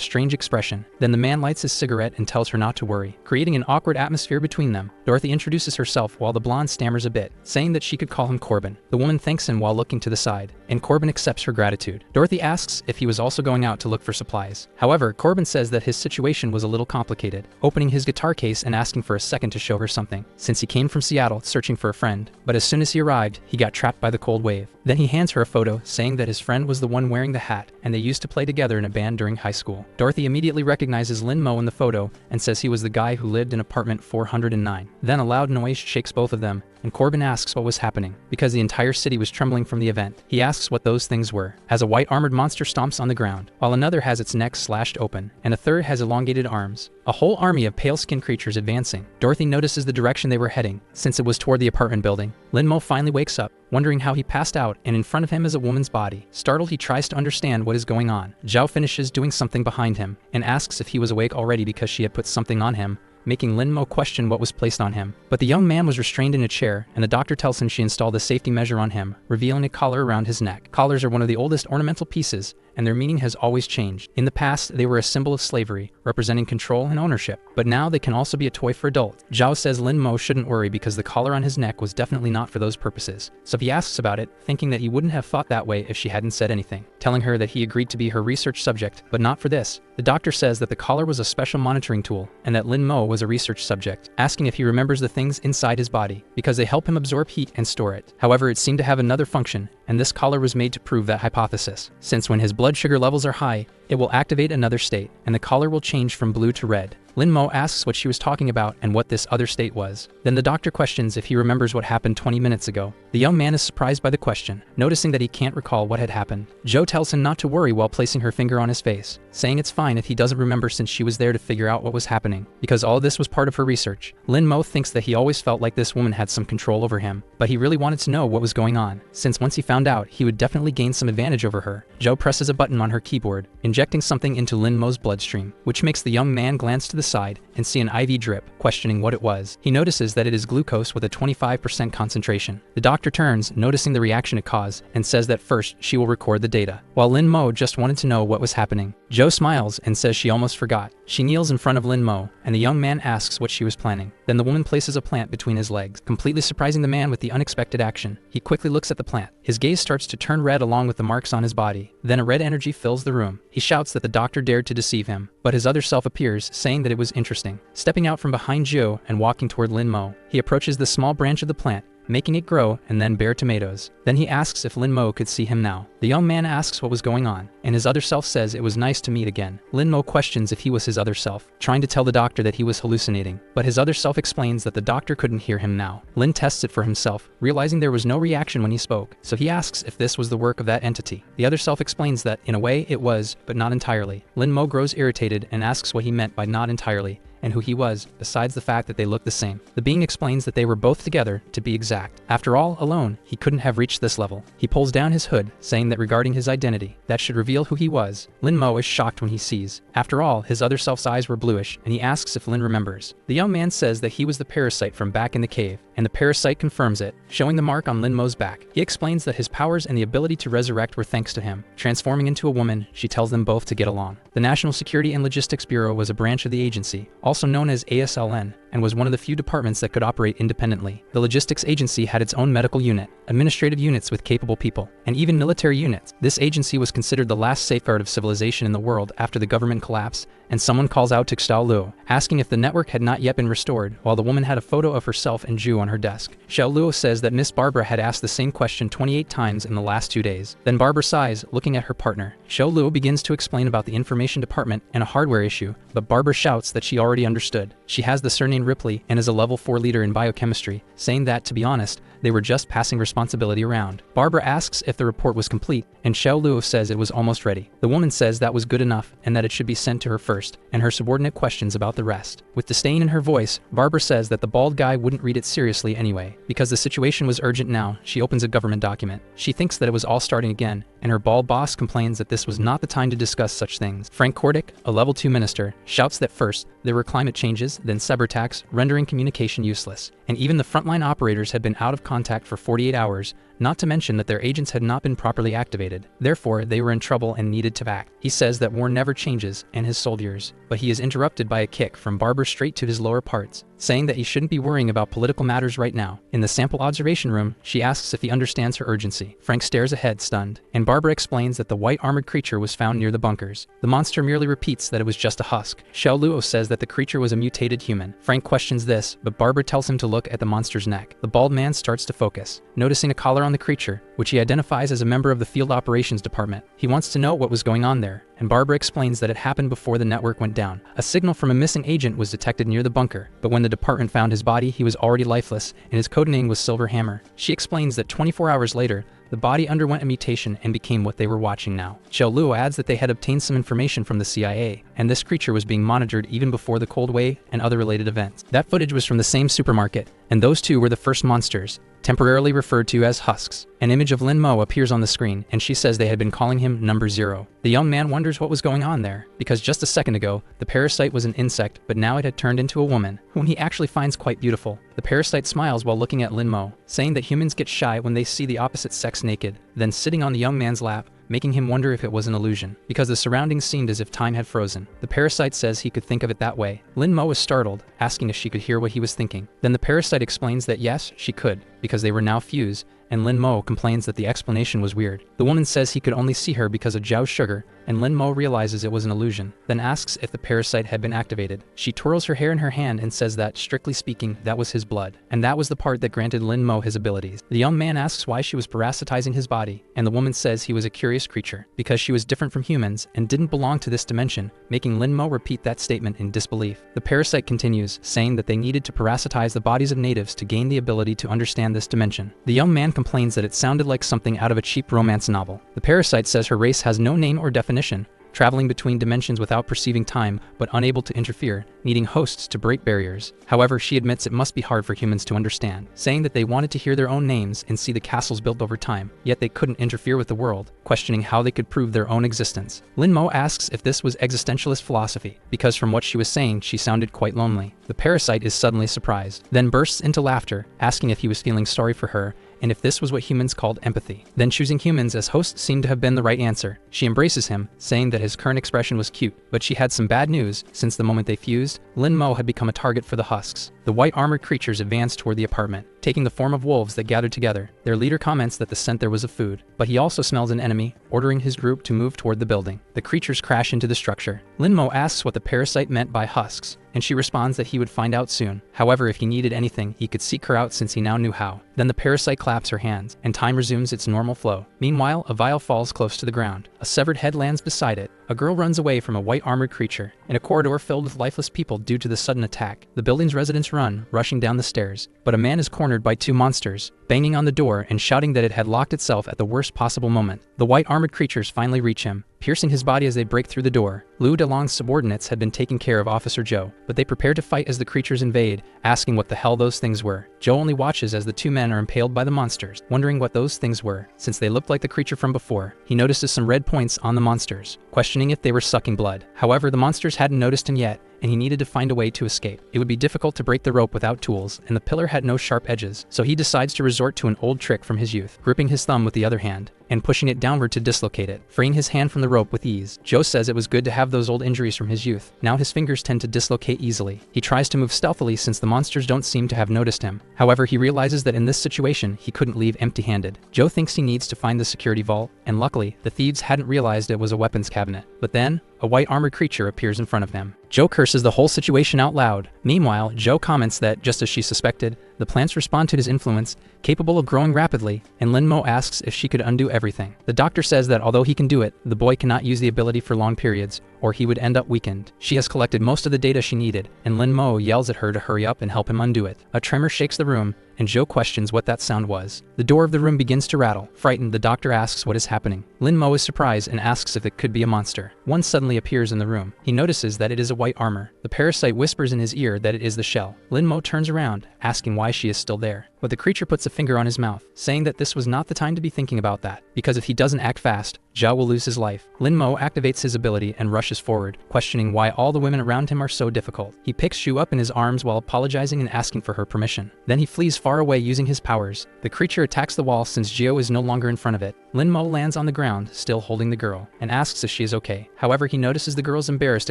Speaker 1: strange expression. Then the man lights his cigarette and tells her not to worry, creating an awkward atmosphere between them. Dorothy introduces herself while the blonde stammers a bit, saying that she could call him Corbin. The woman thanks him while looking to the side, and Corbin accepts her gratitude. Dorothy asks if he was also going out to look for supplies. However, Corbin says that his situation was a little complicated, opening his guitar case and asking for a second to show her something, since he came from Seattle searching for a friend. But as soon as he arrived, he got trapped by the cold wave. Then he hands her a photo, saying that his friend was the one wearing the hat, and they used to play together in a band during high school. Dorothy immediately recognizes Lin Mo in the photo and says he was the guy who lived in apartment 409. Then a loud noise shakes both of them, and Corbin asks what was happening, because the entire city was trembling from the event. He asks what those things were, as a white armored monster stomps on the ground, while another has its neck slashed open, and a third has elongated arms. A whole army of pale-skinned creatures advancing. Dorothy notices the direction they were heading, since it was toward the apartment building. Lin Mo finally wakes up, wondering how he passed out, and in front of him is a woman's body. Startled, he tries to understand what is going on. Zhao finishes doing something behind him, and asks if he was awake already because she had put something on him, making Lin Mo question what was placed on him. But the young man was restrained in a chair, and the doctor tells him she installed a safety measure on him, revealing a collar around his neck. Collars are one of the oldest ornamental pieces, and their meaning has always changed. In the past, they were a symbol of slavery, representing control and ownership, but now they can also be a toy for adults. Zhao says Lin Mo shouldn't worry because the collar on his neck was definitely not for those purposes, so he asks about it, thinking that he wouldn't have thought that way if she hadn't said anything, telling her that he agreed to be her research subject, but not for this. The doctor says that the collar was a special monitoring tool, and that Lin Mo was a research subject, asking if he remembers the things inside his body, because they help him absorb heat and store it. However, it seemed to have another function, and this collar was made to prove that hypothesis, since when his blood sugar levels are high, it will activate another state, and the collar will change from blue to red. Lin Mo asks what she was talking about and what this other state was. Then the doctor questions if he remembers what happened 20 minutes ago. The young man is surprised by the question, noticing that he can't recall what had happened. Zhou tells him not to worry while placing her finger on his face, saying it's fine if he doesn't remember since she was there to figure out what was happening, because all this was part of her research. Lin Mo thinks that he always felt like this woman had some control over him, but he really wanted to know what was going on, since once he found out, he would definitely gain some advantage over her. Zhou presses a button on her keyboard, injecting something into Lin Mo's bloodstream, which makes the young man glance to the side and see an IV drip, questioning what it was. He notices that it is glucose with a 25% concentration. The doctor turns, noticing the reaction it caused, and says that first she will record the data, while Lin Mo just wanted to know what was happening. Zhou smiles and says she almost forgot. She kneels in front of Lin Mo, and the young man asks what she was planning. Then the woman places a plant between his legs, completely surprising the man with the unexpected action. He quickly looks at the plant. His gaze starts to turn red along with the marks on his body. Then a red energy fills the room. He shouts that the doctor dared to deceive him, but his other self appears, saying that it was interesting. Stepping out from behind Zhou and walking toward Lin Mo, he approaches the small branch of the plant, making it grow and then bear tomatoes. Then he asks if Lin Mo could see him now. The young man asks what was going on, and his other self says it was nice to meet again. Lin Mo questions if he was his other self, trying to tell the doctor that he was hallucinating, but his other self explains that the doctor couldn't hear him now. Lin tests it for himself, realizing there was no reaction when he spoke, so he asks if this was the work of that entity. The other self explains that, in a way, it was, but not entirely. Lin Mo grows irritated and asks what he meant by not entirely, and who he was, besides the fact that they looked the same. The being explains that they were both together, to be exact. After all, alone, he couldn't have reached this level. He pulls down his hood, saying that regarding his identity, that should reveal who he was. Lin Mo is shocked when he sees. After all, his other self's eyes were bluish, and he asks if Lin remembers. The young man says that he was the parasite from back in the cave, and the parasite confirms it, showing the mark on Lin Mo's back. He explains that his powers and the ability to resurrect were thanks to him. Transforming into a woman, she tells them both to get along. The National Security and Logistics Bureau was a branch of the agency, also known as ASLN, and was one of the few departments that could operate independently. The logistics agency had its own medical unit, administrative units with capable people, and even military units. This agency was considered the last safeguard of civilization in the world after the government collapse, and someone calls out to Xiao Luo, asking if the network had not yet been restored, while the woman had a photo of herself and Zhu on her desk. Xiao Luo says that Miss Barbara had asked the same question 28 times in the last 2 days. Then Barbara sighs, looking at her partner. Xiao Luo begins to explain about the information department and a hardware issue, but Barbara shouts that she already understood. She has the surname Ripley and is a level 4 leader in biochemistry, saying that, to be honest, they were just passing responsibility around. Barbara asks if the report was complete, and Xiao Luo says it was almost ready. The woman says that was good enough and that it should be sent to her first, and her subordinate questions about the rest. With disdain in her voice, Barbara says that the bald guy wouldn't read it seriously anyway. Because the situation was urgent now, she opens a government document. She thinks that it was all starting again, and her bald boss complains that this was not the time to discuss such things. Frank Kordick, a level 2 minister, shouts that first, there were climate changes, then cyber attacks, rendering communication useless. And even the frontline operators had been out of contact for 48 hours, not to mention that their agents had not been properly activated. Therefore, they were in trouble and needed to act. He says that war never changes, and his soldiers, but he is interrupted by a kick from Barbara straight to his lower parts, saying that he shouldn't be worrying about political matters right now. In the sample observation room, she asks if he understands her urgency. Frank stares ahead, stunned, and Barbara explains that the white armored creature was found near the bunkers. The monster merely repeats that it was just a husk. Xiao Luo says that the creature was a mutated human. Frank questions this, but Barbara tells him to look at the monster's neck. The bald man starts to focus, noticing a collar on the creature, which he identifies as a member of the Field Operations Department. He wants to know what was going on there, and Barbara explains that it happened before the network went down. A signal from a missing agent was detected near the bunker, but when the department found his body, he was already lifeless, and his codename was Silver Hammer. She explains that 24 hours later, the body underwent a mutation and became what they were watching now. Xiao Luo adds that they had obtained some information from the CIA, and this creature was being monitored even before the Cold Wave and other related events. That footage was from the same supermarket, and those two were the first monsters, temporarily referred to as husks. An image of Lin Mo appears on the screen, and she says they had been calling him number 0. The young man wonders what was going on there, because just a second ago, the parasite was an insect, but now it had turned into a woman, whom he actually finds quite beautiful. The parasite smiles while looking at Lin Mo, saying that humans get shy when they see the opposite sex naked, then sitting on the young man's lap, making him wonder if it was an illusion, because the surroundings seemed as if time had frozen. The parasite says he could think of it that way. Lin Mo was startled, asking if she could hear what he was thinking. Then the parasite explains that yes, she could, because they were now fused, and Lin Mo complains that the explanation was weird. The woman says he could only see her because of Zhao's sugar, and Lin Mo realizes it was an illusion, then asks if the parasite had been activated. She twirls her hair in her hand and says that, strictly speaking, that was his blood, and that was the part that granted Lin Mo his abilities. The young man asks why she was parasitizing his body, and the woman says he was a curious creature, because she was different from humans and didn't belong to this dimension, making Lin Mo repeat that statement in disbelief. The parasite continues, saying that they needed to parasitize the bodies of natives to gain the ability to understand this dimension. The young man complains that it sounded like something out of a cheap romance novel. The parasite says her race has no name or definition, traveling between dimensions without perceiving time but unable to interfere, needing hosts to break barriers. However, she admits it must be hard for humans to understand, saying that they wanted to hear their own names and see the castles built over time, yet they couldn't interfere with the world, questioning how they could prove their own existence. Lin Mo asks if this was existentialist philosophy, because from what she was saying, she sounded quite lonely. The parasite is suddenly surprised, then bursts into laughter, asking if he was feeling sorry for her, and if this was what humans called empathy. Then choosing humans as hosts seemed to have been the right answer. She embraces him, saying that his current expression was cute, but she had some bad news. Since the moment they fused, Lin Mo had become a target for the husks. The white armored creatures advanced toward the apartment, taking the form of wolves that gathered together. Their leader comments that the scent there was of food, but he also smells an enemy, ordering his group to move toward the building. The creatures crash into the structure. Lin Mo asks what the parasite meant by husks, and she responds that he would find out soon. However, if he needed anything, he could seek her out since he now knew how. Then the parasite claps her hands, and time resumes its normal flow. Meanwhile, a vial falls close to the ground. A severed head lands beside it. A girl runs away from a white armored creature, in a corridor filled with lifeless people due to the sudden attack. The building's residents run, rushing down the stairs, but a man is cornered by two monsters, banging on the door and shouting that it had locked itself at the worst possible moment. The white armored creatures finally reach him, piercing his body as they break through the door. Liu Delong's subordinates had been taking care of Officer Zhou, but they prepare to fight as the creatures invade, asking what the hell those things were. Zhou only watches as the two men are impaled by the monsters, wondering what those things were. Since they looked like the creature from before, he notices some red points on the monsters, questioning if they were sucking blood. However, the monsters hadn't noticed him yet, and he needed to find a way to escape. It would be difficult to break the rope without tools, and the pillar had no sharp edges, so he decides to resort to an old trick from his youth, gripping his thumb with the other hand and pushing it downward to dislocate it, freeing his hand from the rope with ease. Zhou says it was good to have those old injuries from his youth. Now his fingers tend to dislocate easily. He tries to move stealthily since the monsters don't seem to have noticed him. However, he realizes that in this situation, he couldn't leave empty-handed. Zhou thinks he needs to find the security vault, and luckily, the thieves hadn't realized it was a weapons cabinet. But then, a white armored creature appears in front of him. Zhou curses the whole situation out loud. Meanwhile, Zhou comments that, just as she suspected, the plants respond to his influence, capable of growing rapidly, and Lin Mo asks if she could undo everything. The doctor says that although he can do it, the boy cannot use the ability for long periods, or he would end up weakened. She has collected most of the data she needed, and Lin Mo yells at her to hurry up and help him undo it. A tremor shakes the room, and Zhou questions what that sound was. The door of the room begins to rattle. Frightened, the doctor asks what is happening. Lin Mo is surprised and asks if it could be a monster. One suddenly appears in the room. He notices that it is a white armor. The parasite whispers in his ear that it is the shell. Lin Mo turns around, asking why she is still there. But the creature puts a finger on his mouth, saying that this was not the time to be thinking about that, because if he doesn't act fast, Zhao will lose his life. Lin Mo activates his ability and rushes forward, questioning why all the women around him are so difficult. He picks Shu up in his arms while apologizing and asking for her permission. Then he flees far away using his powers. The creature attacks the wall since Zhao is no longer in front of it. Lin Mo lands on the ground, still holding the girl, and asks if she is okay. However, he notices the girl's embarrassed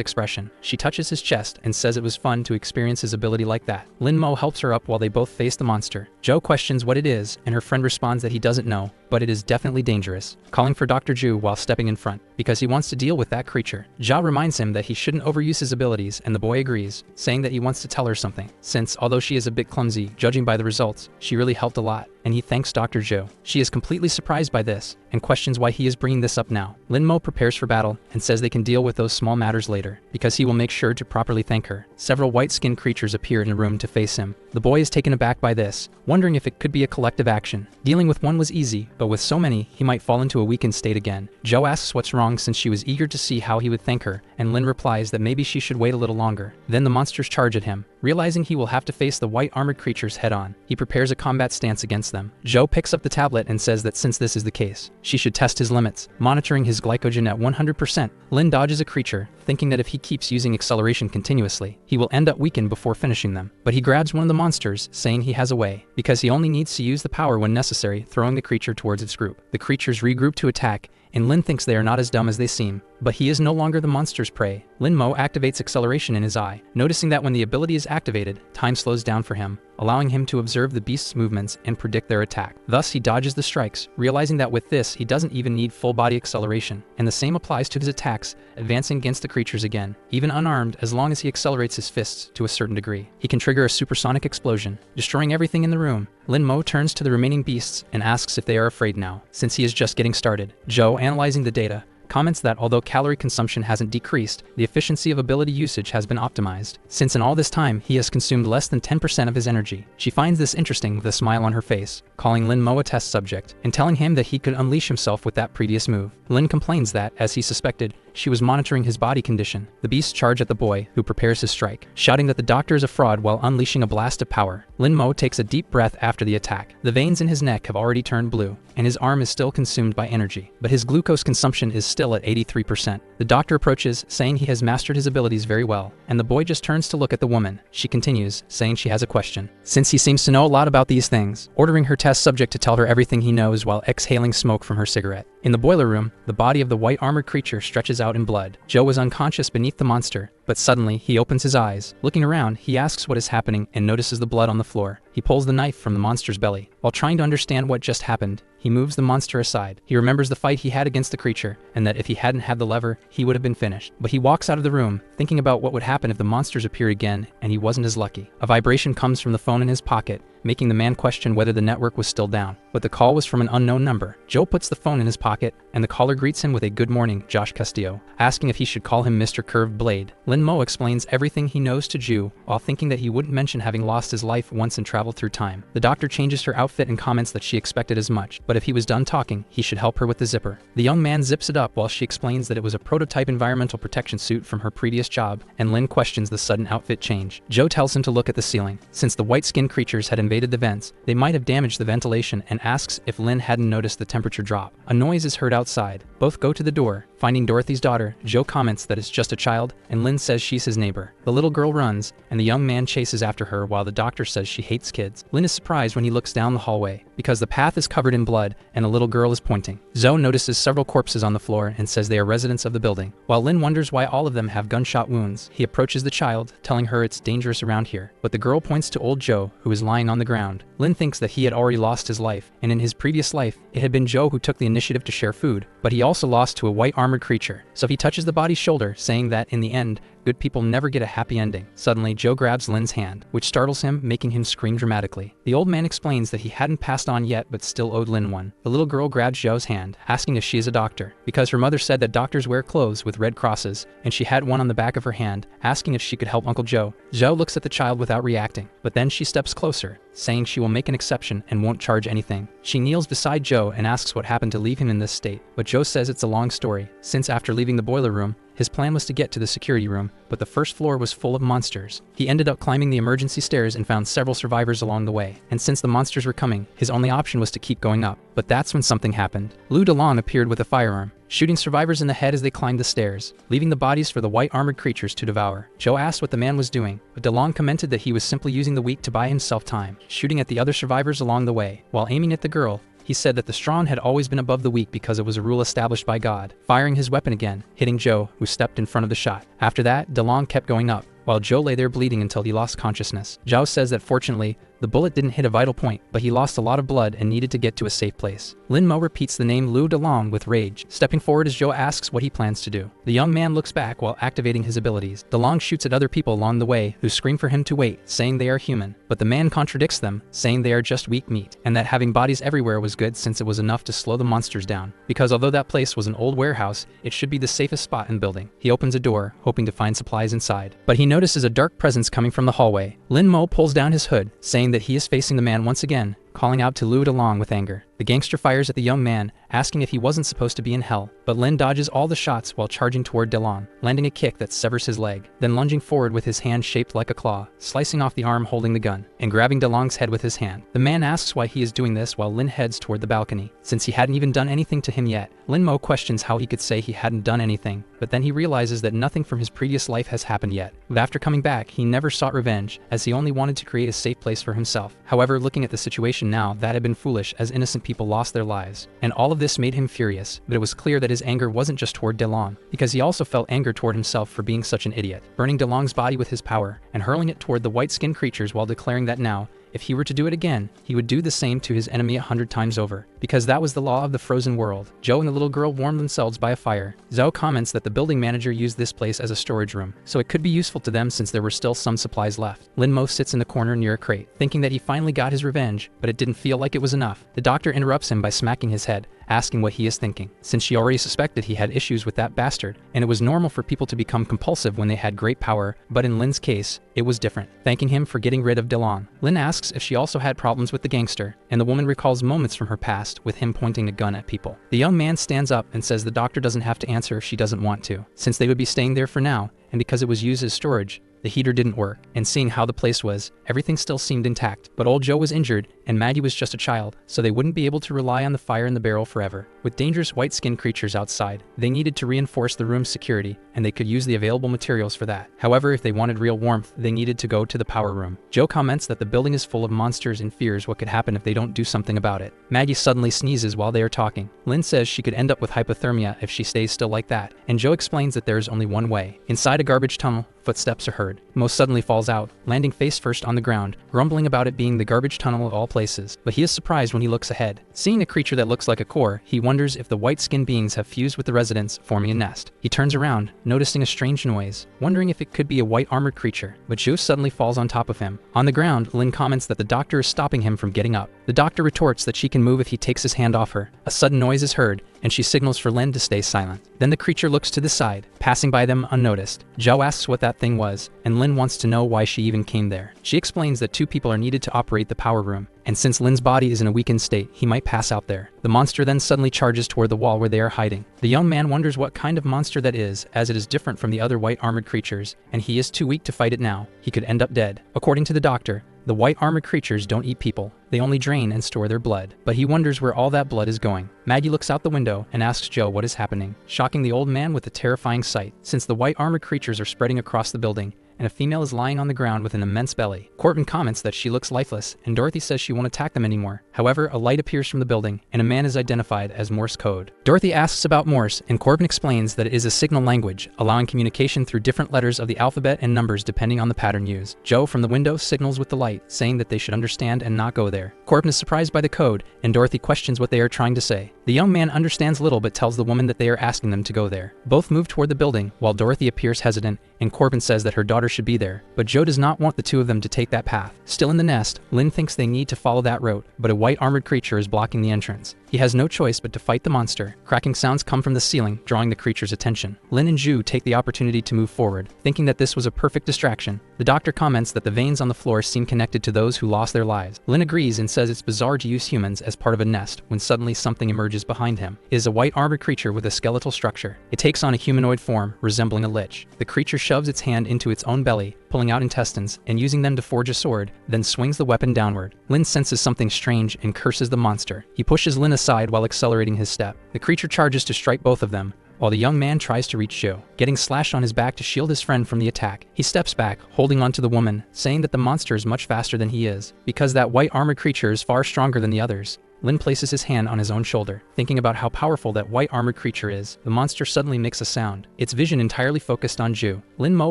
Speaker 1: expression. She touches his chest and says it was fun to experience his ability like that. Lin Mo helps her up while they both face the monster. Zhou questions what it is, and her friend responds that he doesn't know, but it is definitely dangerous, calling for Dr. Zhu while stepping in front, because he wants to deal with that creature. Zhao reminds him that he shouldn't overuse his abilities, and the boy agrees, saying that he wants to tell her something, since although she is a bit clumsy, judging by the results, she really helped a lot, and he thanks Dr. Zhu. She is completely surprised by this, and questions why he is bringing this up now. Lin Mo prepares for battle, and says they can deal with those small matters later, because he will make sure to properly thank her. Several white-skinned creatures appear in a room to face him. The boy is taken aback by this, wondering if it could be a collective action. Dealing with one was easy, but with so many, he might fall into a weakened state again. Zhou asks what's wrong since she was eager to see how he would thank her, and Lin replies that maybe she should wait a little longer. Then the monsters charge at him. Realizing he will have to face the white armored creatures head-on, he prepares a combat stance against them. Zhou picks up the tablet and says that since this is the case, she should test his limits, monitoring his glycogen at 100%. Lin dodges a creature, thinking that if he keeps using acceleration continuously, he will end up weakened before finishing them. But he grabs one of the monsters, saying he has a way, because he only needs to use the power when necessary, throwing the creature towards its group. The creatures regroup to attack, and Lin thinks they are not as dumb as they seem, but he is no longer the monster's prey. Lin Mo activates acceleration in his eye, noticing that when the ability is activated, time slows down for him, allowing him to observe the beast's movements and predict their attack. Thus, he dodges the strikes, realizing that with this, he doesn't even need full-body acceleration, and the same applies to his attacks, advancing against the creatures again. Even unarmed, as long as he accelerates his fists to a certain degree, he can trigger a supersonic explosion, destroying everything in the room. Lin Mo turns to the remaining beasts and asks if they are afraid now, since he is just getting started. Zhou, analyzing the data, comments that although calorie consumption hasn't decreased, the efficiency of ability usage has been optimized, since in all this time he has consumed less than 10% of his energy. She finds this interesting with a smile on her face, calling Lin Mo a test subject, and telling him that he could unleash himself with that previous move. Lin complains that, as he suspected, she was monitoring his body condition. The beasts charge at the boy, who prepares his strike, shouting that the doctor is a fraud while unleashing a blast of power. Lin Mo takes a deep breath after the attack. The veins in his neck have already turned blue, and his arm is still consumed by energy, but his glucose consumption is still at 83%. The doctor approaches, saying he has mastered his abilities very well, and the boy just turns to look at the woman. She continues, saying she has a question, since he seems to know a lot about these things, ordering her test subject to tell her everything he knows while exhaling smoke from her cigarette. In the boiler room, the body of the white armored creature stretches out in blood. Zhou was unconscious beneath the monster, but suddenly he opens his eyes. Looking around, he asks what is happening and notices the blood on the floor. He pulls the knife from the monster's belly. While trying to understand what just happened, he moves the monster aside. He remembers the fight he had against the creature, and that if he hadn't had the lever, he would have been finished. But he walks out of the room, thinking about what would happen if the monsters appeared again, and he wasn't as lucky. A vibration comes from the phone in his pocket, making the man question whether the network was still down. But the call was from an unknown number. Joe puts the phone in his pocket, and the caller greets him with a "Good morning, Josh Castillo," asking if he should call him Mr. Curved Blade. Lin Mo explains everything he knows to Ju, while thinking that he wouldn't mention having lost his life once and traveled through time. The doctor changes her outfit and comments that she expected as much, but if he was done talking, he should help her with the zipper. The young man zips it up while she explains that it was a prototype environmental protection suit from her previous job, and Lin questions the sudden outfit change. Joe tells him to look at the ceiling. Since the white-skinned creatures had invaded the vents, they might have damaged the ventilation, and asks if Lin hadn't noticed the temperature drop. A noise is heard outside. Both go to the door. Finding Dorothy's daughter, Joe comments that it's just a child, and Lin says she's his neighbor. The little girl runs, and the young man chases after her while the doctor says she hates kids. Lin is surprised when he looks down the hallway, because the path is covered in blood, and a little girl is pointing. Zoe notices several corpses on the floor and says they are residents of the building. While Lin wonders why all of them have gunshot wounds, he approaches the child, telling her it's dangerous around here. But the girl points to old Joe, who is lying on the ground. Lin thinks that he had already lost his life, and in his previous life, it had been Joe who took the initiative to share food, but he also lost to a white armored creature. So he touches the body's shoulder, saying that, in the end, good people never get a happy ending. Suddenly, Joe grabs Lin's hand, which startles him, making him scream dramatically. The old man explains that he hadn't passed on yet but still owed Lin one. The little girl grabs Joe's hand, asking if she is a doctor, because her mother said that doctors wear clothes with red crosses, and she had one on the back of her hand, asking if she could help Uncle Joe. Joe looks at the child without reacting, but then she steps closer, saying she will make an exception and won't charge anything. She kneels beside Joe and asks what happened to leave him in this state, but Joe says it's a long story, since after leaving the boiler room, his plan was to get to the security room, but the first floor was full of monsters. He ended up climbing the emergency stairs and found several survivors along the way, and since the monsters were coming, his only option was to keep going up. But that's when something happened. Lou DeLong appeared with a firearm, shooting survivors in the head as they climbed the stairs, leaving the bodies for the white armored creatures to devour. Joe asked what the man was doing, but DeLong commented that he was simply using the weak to buy himself time, shooting at the other survivors along the way. While aiming at the girl, he said that the strong had always been above the weak because it was a rule established by God, firing his weapon again, hitting Joe, who stepped in front of the shot. After that, DeLong kept going up, while Joe lay there bleeding until he lost consciousness. Zhao says that fortunately, the bullet didn't hit a vital point, but he lost a lot of blood and needed to get to a safe place. Lin Mo repeats the name Lu DeLong with rage, stepping forward as Joe asks what he plans to do. The young man looks back while activating his abilities. DeLong shoots at other people along the way who scream for him to wait, saying they are human, but the man contradicts them, saying they are just weak meat, and that having bodies everywhere was good since it was enough to slow the monsters down. Because although that place was an old warehouse, it should be the safest spot in the building. He opens a door, hoping to find supplies inside, but he notices a dark presence coming from the hallway. Lin Mo pulls down his hood, saying that he is facing the man once again, calling out to Lu DeLong with anger. The gangster fires at the young man, asking if he wasn't supposed to be in hell, but Lin dodges all the shots while charging toward DeLong, landing a kick that severs his leg, then lunging forward with his hand shaped like a claw, slicing off the arm holding the gun, and grabbing DeLong's head with his hand. The man asks why he is doing this while Lin heads toward the balcony. Since he hadn't even done anything to him yet, Lin Mo questions how he could say he hadn't done anything, but then he realizes that nothing from his previous life has happened yet. But after coming back, he never sought revenge, as he only wanted to create a safe place for himself. However, looking at the situation now, that had been foolish, as innocent people lost their lives. And all of this made him furious, but it was clear that his anger wasn't just toward DeLong, because he also felt anger toward himself for being such an idiot, burning DeLong's body with his power, and hurling it toward the white-skinned creatures while declaring that now, if he were to do it again, he would do the same to his enemy 100 times over, because that was the law of the frozen world. Joe and the little girl warmed themselves by a fire. Zhao comments that the building manager used this place as a storage room, so it could be useful to them since there were still some supplies left. Lin Mo sits in the corner near a crate, thinking that he finally got his revenge, but it didn't feel like it was enough. The doctor interrupts him by smacking his head, asking what he is thinking, since she already suspected he had issues with that bastard, and it was normal for people to become compulsive when they had great power, but in Lin's case, it was different. Thanking him for getting rid of DeLong, Lin asks if she also had problems with the gangster, and the woman recalls moments from her past with him pointing a gun at people. The young man stands up and says the doctor doesn't have to answer if she doesn't want to, since they would be staying there for now, and because it was used as storage, the heater didn't work, and seeing how the place was, everything still seemed intact. But old Joe was injured, and Maggie was just a child, so they wouldn't be able to rely on the fire in the barrel forever. With dangerous white-skinned creatures outside, they needed to reinforce the room's security, and they could use the available materials for that. However, if they wanted real warmth, they needed to go to the power room. Joe comments that the building is full of monsters and fears what could happen if they don't do something about it. Maggie suddenly sneezes while they are talking. Lin says she could end up with hypothermia if she stays still like that, and Joe explains that there is only one way. Inside a garbage tunnel, footsteps are heard. Mo suddenly falls out, landing face first on the ground, grumbling about it being the garbage tunnel of all places. But he is surprised when he looks ahead. Seeing a creature that looks like a core, he wonders if the white-skinned beings have fused with the residents, forming a nest. He turns around, noticing a strange noise, wondering if it could be a white-armored creature, but Joe suddenly falls on top of him. On the ground, Lin comments that the doctor is stopping him from getting up. The doctor retorts that she can move if he takes his hand off her. A sudden noise is heard, and she signals for Lin to stay silent. Then the creature looks to the side, passing by them unnoticed. Joe asks what that thing was, and Lin wants to know why she even came there. She explains that 2 people are needed to operate the power room, and since Lin's body is in a weakened state, he might pass out there. The monster then suddenly charges toward the wall where they are hiding. The young man wonders what kind of monster that is, as it is different from the other white armored creatures, and he is too weak to fight it now. He could end up dead. According to the doctor, the white armored creatures don't eat people. They only drain and store their blood. But he wonders where all that blood is going. Maggie looks out the window and asks Joe what is happening, shocking the old man with a terrifying sight, since the white armored creatures are spreading across the building, and a female is lying on the ground with an immense belly. Corbin comments that she looks lifeless, and Dorothy says she won't attack them anymore. However, a light appears from the building, and a man is identified as Morse code. Dorothy asks about Morse, and Corbin explains that it is a signal language, allowing communication through different letters of the alphabet and numbers depending on the pattern used. Joe from the window signals with the light, saying that they should understand and not go there. Corbin is surprised by the code, and Dorothy questions what they are trying to say. The young man understands little but tells the woman that they are asking them to go there. Both move toward the building, while Dorothy appears hesitant, and Corbin says that her daughter should be there, but Joe does not want the 2 of them to take that path. Still in the nest, Lin thinks they need to follow that route, but a white armored creature is blocking the entrance. He has no choice but to fight the monster. Cracking sounds come from the ceiling, drawing the creature's attention. Lin and Ju take the opportunity to move forward, thinking that this was a perfect distraction. The doctor comments that the veins on the floor seem connected to those who lost their lives. Lin agrees and says it's bizarre to use humans as part of a nest when suddenly something emerges behind him. It is a white armored creature with a skeletal structure. It takes on a humanoid form, resembling a lich. The creature shoves its hand into its own belly, pulling out intestines and using them to forge a sword, then swings the weapon downward. Lin senses something strange and curses the monster. He pushes Lin aside while accelerating his step. The creature charges to strike both of them, while the young man tries to reach Joe, getting slashed on his back to shield his friend from the attack. He steps back, holding onto the woman, saying that the monster is much faster than he is, because that white armored creature is far stronger than the others. Lin places his hand on his own shoulder, thinking about how powerful that white armored creature is. The monster suddenly makes a sound, its vision entirely focused on Ju. Lin Mo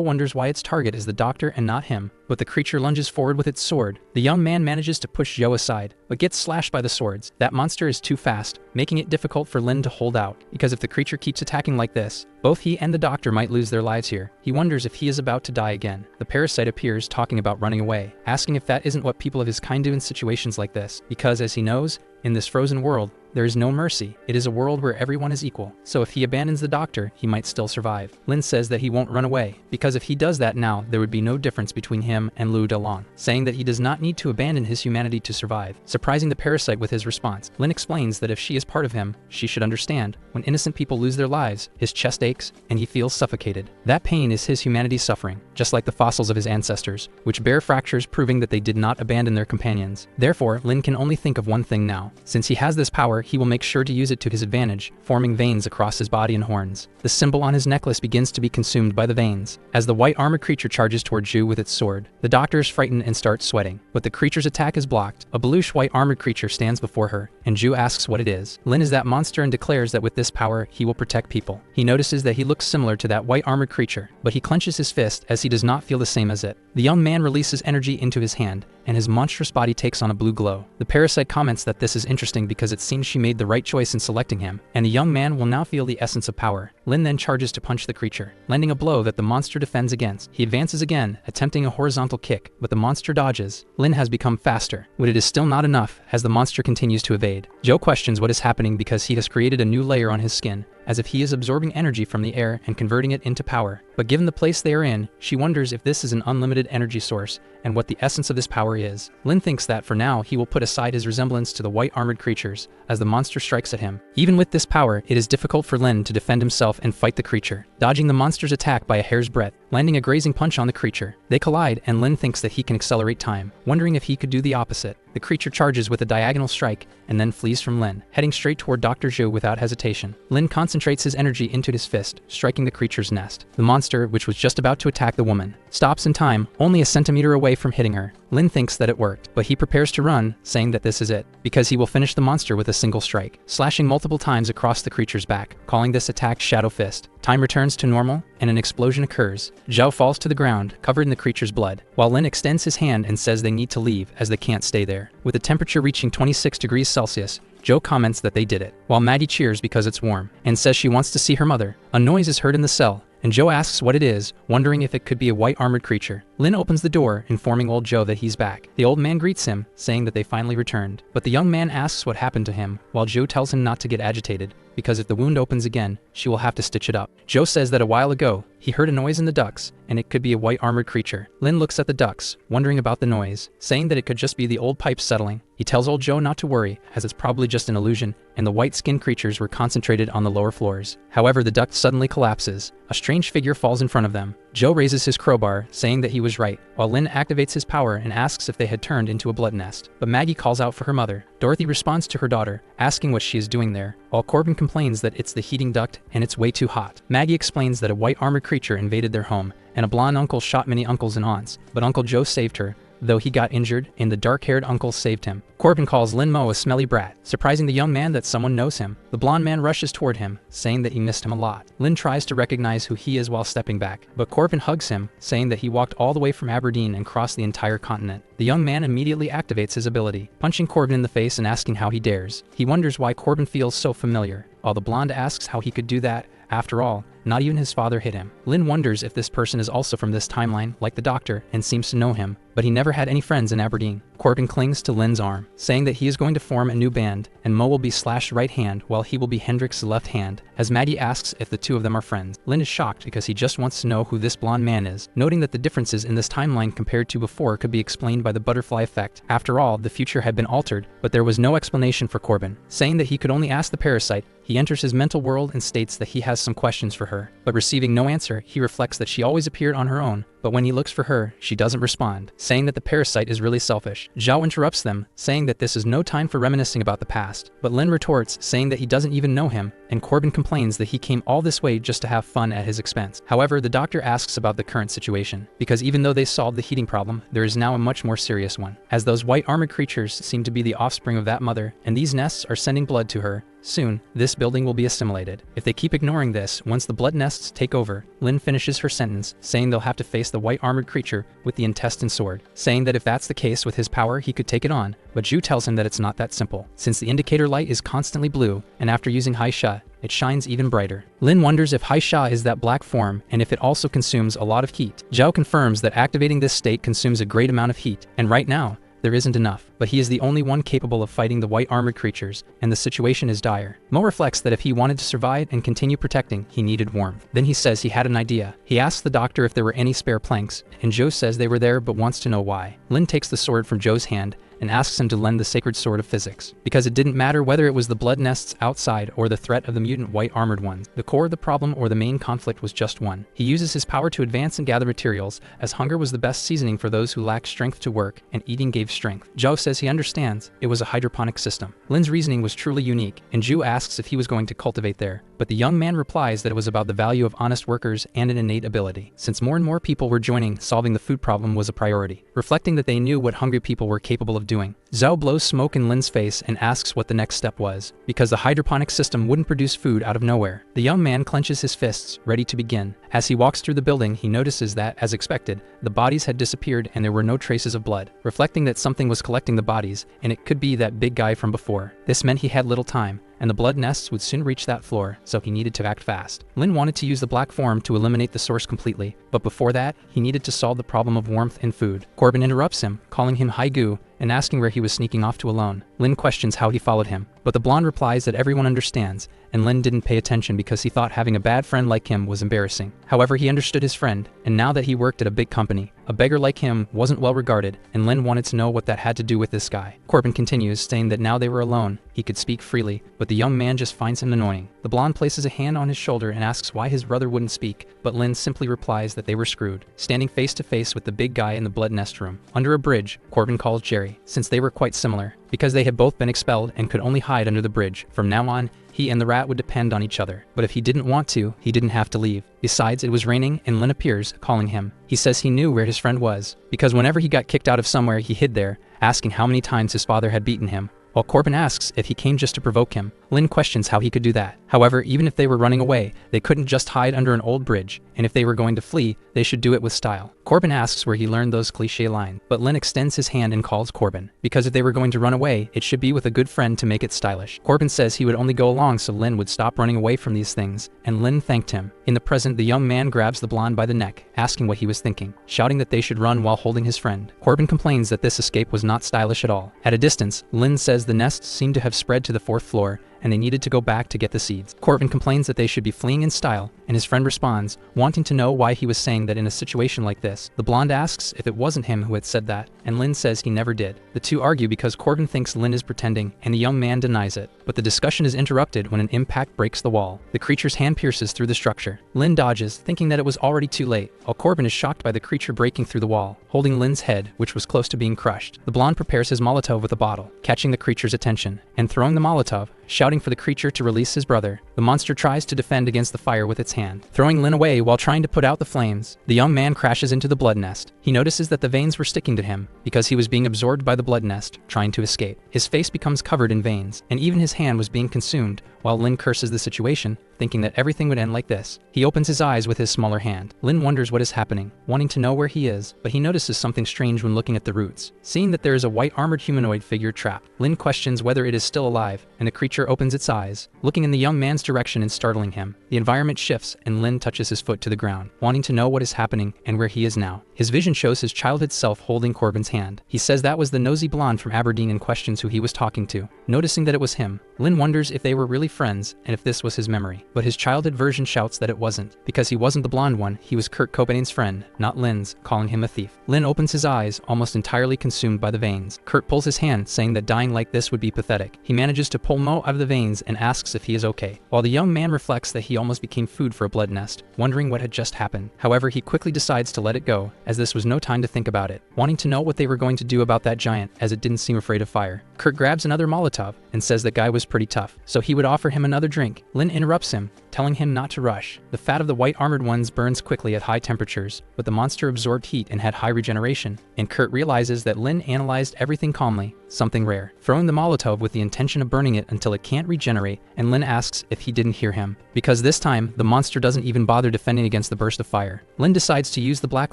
Speaker 1: wonders why its target is the doctor and not him, but the creature lunges forward with its sword. The young man manages to push Joe aside, but gets slashed by the swords. That monster is too fast, making it difficult for Lin to hold out, because if the creature keeps attacking like this, both he and the doctor might lose their lives here. He wonders if he is about to die again. The parasite appears talking about running away, asking if that isn't what people of his kind do in situations like this, because as he knows, in this frozen world, there is no mercy. It is a world where everyone is equal. So if he abandons the doctor, he might still survive. Lin says that he won't run away, because if he does that now, there would be no difference between him and Lu Delon, saying that he does not need to abandon his humanity to survive, surprising the parasite with his response. Lin explains that if she is part of him, she should understand. When innocent people lose their lives, his chest aches, and he feels suffocated. That pain is his humanity suffering, just like the fossils of his ancestors, which bear fractures proving that they did not abandon their companions. Therefore, Lin can only think of one thing now. Since he has this power, he will make sure to use it to his advantage, forming veins across his body and horns. The symbol on his necklace begins to be consumed by the veins. As the white armored creature charges toward Ju with its sword, the doctor is frightened and starts sweating, but the creature's attack is blocked. A bluish white armored creature stands before her, and Ju asks what it is. Lin is that monster and declares that with this power, he will protect people. He notices that he looks similar to that white armored creature, but he clenches his fist as he does not feel the same as it. The young man releases energy into his hand, and his monstrous body takes on a blue glow. The parasite comments that this is interesting because it seems she made the right choice in selecting him, and the young man will now feel the essence of power. Lin then charges to punch the creature, landing a blow that the monster defends against. He advances again, attempting a horizontal kick, but the monster dodges. Lin has become faster, but it is still not enough as the monster continues to evade. Joe questions what is happening because he has created a new layer on his skin, as if he is absorbing energy from the air and converting it into power. But given the place they are in, she wonders if this is an unlimited energy source and what the essence of this power is. Lin thinks that for now he will put aside his resemblance to the white armored creatures as the monster strikes at him. Even with this power, it is difficult for Lin to defend himself and fight the creature, dodging the monster's attack by a hair's breadth, landing a grazing punch on the creature. They collide and Lin thinks that he can accelerate time, wondering if he could do the opposite. The creature charges with a diagonal strike and then flees from Lin, heading straight toward Dr. Zhou without hesitation. Lin concentrates his energy into his fist, striking the creature's nest. The monster, which was just about to attack the woman, stops in time, only a centimeter away from hitting her. Lin thinks that it worked, but he prepares to run, saying that this is it, because he will finish the monster with a single strike, slashing multiple times across the creature's back, calling this attack Shadow Fist. Time returns to normal, and an explosion occurs. Zhao falls to the ground, covered in the creature's blood, while Lin extends his hand and says they need to leave as they can't stay there. With the temperature reaching 26 degrees Celsius, Joe comments that they did it, while Maggie cheers because it's warm, and says she wants to see her mother. A noise is heard in the cell, and Joe asks what it is, wondering if it could be a white armored creature. Lin opens the door, informing old Joe that he's back. The old man greets him, saying that they finally returned. But the young man asks what happened to him, while Joe tells him not to get agitated, because if the wound opens again, she will have to stitch it up. Joe says that a while ago, he heard a noise in the ducts, and it could be a white armored creature. Lin looks at the ducts, wondering about the noise, saying that it could just be the old pipes settling. He tells old Joe not to worry, as it's probably just an illusion, and the white-skinned creatures were concentrated on the lower floors. However, the duct suddenly collapses. A strange figure falls in front of them. Joe raises his crowbar, saying that he was right, while Lin activates his power and asks if they had turned into a blood nest. But Maggie calls out for her mother. Dorothy responds to her daughter, asking what she is doing there, while Corbin complains that it's the heating duct and it's way too hot. Maggie explains that a white armored creature invaded their home, and a blonde uncle shot many uncles and aunts, but Uncle Joe saved her, though he got injured, and the dark-haired uncle saved him. Corbin calls Lin Mo a smelly brat, surprising the young man that someone knows him. The blonde man rushes toward him, saying that he missed him a lot. Lin tries to recognize who he is while stepping back, but Corbin hugs him, saying that he walked all the way from Aberdeen and crossed the entire continent. The young man immediately activates his ability, punching Corbin in the face and asking how he dares. He wonders why Corbin feels so familiar, while the blonde asks how he could do that. After all, not even his father hit him. Lin wonders if this person is also from this timeline, like the doctor, and seems to know him, but he never had any friends in Aberdeen. Corbin clings to Lin's arm, saying that he is going to form a new band, and Mo will be Slash's right hand while he will be Hendrix's left hand, as Maddie asks if the two of them are friends. Lin is shocked because he just wants to know who this blonde man is, noting that the differences in this timeline compared to before could be explained by the butterfly effect. After all, the future had been altered, but there was no explanation for Corbin. Saying that he could only ask the parasite, he enters his mental world and states that he has some questions for her, but receiving no answer, he reflects that she always appeared on her own, but when he looks for her, she doesn't respond, saying that the parasite is really selfish. Zhao interrupts them, saying that this is no time for reminiscing about the past, but Lin retorts, saying that he doesn't even know him, and Corbin complains that he came all this way just to have fun at his expense. However, the doctor asks about the current situation, because even though they solved the heating problem, there is now a much more serious one, as those white armored creatures seem to be the offspring of that mother, and these nests are sending blood to her. Soon, this building will be assimilated. If they keep ignoring this, once the blood nests take over, Lin finishes her sentence, saying they'll have to face the white armored creature with the intestine sword, saying that if that's the case with his power, he could take it on, but Zhu tells him that it's not that simple, since the indicator light is constantly blue, and after using Hai Sha, it shines even brighter. Lin wonders if Hai Sha is that black form, and if it also consumes a lot of heat. Zhao confirms that activating this state consumes a great amount of heat, and right now, there isn't enough, but he is the only one capable of fighting the white armored creatures, and the situation is dire. Mo reflects that if he wanted to survive and continue protecting, he needed warmth. Then he says he had an idea. He asks the doctor if there were any spare planks, and Joe says they were there but wants to know why. Lin takes the sword from Joe's hand and asks him to lend the sacred sword of physics, because it didn't matter whether it was the blood nests outside or the threat of the mutant white armored ones. The core of the problem or the main conflict was just one. He uses his power to advance and gather materials, as hunger was the best seasoning for those who lacked strength to work, and eating gave strength. Zhao says he understands, it was a hydroponic system. Lin's reasoning was truly unique, and Zhu asks if he was going to cultivate there, but the young man replies that it was about the value of honest workers and an innate ability, since more and more people were joining, solving the food problem was a priority, reflecting that they knew what hungry people were capable of doing. Zhao blows smoke in Lin's face and asks what the next step was, because the hydroponic system wouldn't produce food out of nowhere. The young man clenches his fists, ready to begin. As he walks through the building, he notices that, as expected, the bodies had disappeared and there were no traces of blood, reflecting that something was collecting the bodies, and it could be that big guy from before. This meant he had little time, and the blood nests would soon reach that floor, so he needed to act fast. Lin wanted to use the black form to eliminate the source completely, but before that, he needed to solve the problem of warmth and food. Corbin interrupts him, calling him Haigu, and asking where he was sneaking off to alone. Lin questions how he followed him, but the blonde replies that everyone understands, and Lin didn't pay attention because he thought having a bad friend like him was embarrassing. However, he understood his friend, and now that he worked at a big company, a beggar like him wasn't well regarded, and Lin wanted to know what that had to do with this guy. Corbin continues, saying that now they were alone, he could speak freely, but the young man just finds him annoying. The blonde places a hand on his shoulder and asks why his brother wouldn't speak, but Lin simply replies that they were screwed. Standing face to face with the big guy in the blood nest room, under a bridge, Corbin calls Jerry, since they were quite similar, because they had both been expelled and could only hide under the bridge. From now on, he and the rat would depend on each other, but if he didn't want to, he didn't have to leave. Besides, it was raining and Lin appears, calling him. He says he knew where his friend was, because whenever he got kicked out of somewhere he hid there, asking how many times his father had beaten him. While Corbin asks if he came just to provoke him, Lin questions how he could do that. However, even if they were running away, they couldn't just hide under an old bridge, and if they were going to flee, they should do it with style. Corbin asks where he learned those cliché lines, but Lin extends his hand and calls Corbin, because if they were going to run away, it should be with a good friend to make it stylish. Corbin says he would only go along so Lin would stop running away from these things, and Lin thanked him. In the present, the young man grabs the blonde by the neck, asking what he was thinking, shouting that they should run while holding his friend. Corbin complains that this escape was not stylish at all. At a distance, Lin says the nests seemed to have spread to the 4th floor, and they needed to go back to get the seeds. Corbin complains that they should be fleeing in style, and his friend responds, wanting to know why he was saying that in a situation like this. The blonde asks if it wasn't him who had said that, and Lin says he never did. The two argue because Corbin thinks Lin is pretending, and the young man denies it. But the discussion is interrupted when an impact breaks the wall. The creature's hand pierces through the structure. Lin dodges, thinking that it was already too late, while Corbin is shocked by the creature breaking through the wall, holding Lin's head, which was close to being crushed. The blonde prepares his Molotov with a bottle, catching the creature's attention, and throwing the Molotov, shouting for the creature to release his brother. The monster tries to defend against the fire with its hand, throwing Lin away while trying to put out the flames. The young man crashes into the blood nest. He notices that the veins were sticking to him, because he was being absorbed by the blood nest, trying to escape. His face becomes covered in veins, and even his hand was being consumed, while Lin curses the situation, thinking that everything would end like this. He opens his eyes with his smaller hand. Lin wonders what is happening, wanting to know where he is, but he notices something strange when looking at the roots. Seeing that there is a white armored humanoid figure trapped, Lin questions whether it is still alive, and the creature opens its eyes, looking in the young man's direction and startling him. The environment shifts, and Lin touches his foot to the ground, wanting to know what is happening and where he is now. His vision shows his childhood self holding Corbin's hand. He says that was the nosy blonde from Aberdeen and questions who he was talking to. Noticing that it was him, Lin wonders if they were really friends and if this was his memory. But his childhood version shouts that it wasn't, because he wasn't the blonde one, he was Kurt Cobain's friend, not Lin's, calling him a thief. Lin opens his eyes, almost entirely consumed by the veins. Kurt pulls his hand, saying that dying like this would be pathetic. He manages to pull Mo out of the veins and asks if he is okay, while the young man reflects that he almost became food for a blood nest, wondering what had just happened. However, he quickly decides to let it go, as this was no time to think about it, wanting to know what they were going to do about that giant, as it didn't seem afraid of fire. Kurt grabs another Molotov and says that guy was pretty tough, so he would offer him another drink. Lin interrupts him, telling him not to rush. The fat of the white armored ones burns quickly at high temperatures, but the monster absorbed heat and had high regeneration, and Kurt realizes that Lin analyzed everything calmly, something rare, throwing the Molotov with the intention of burning it until it can't regenerate, and Lin asks if he didn't hear him, because this time, the monster doesn't even bother defending against the burst of fire. Lin decides to use the black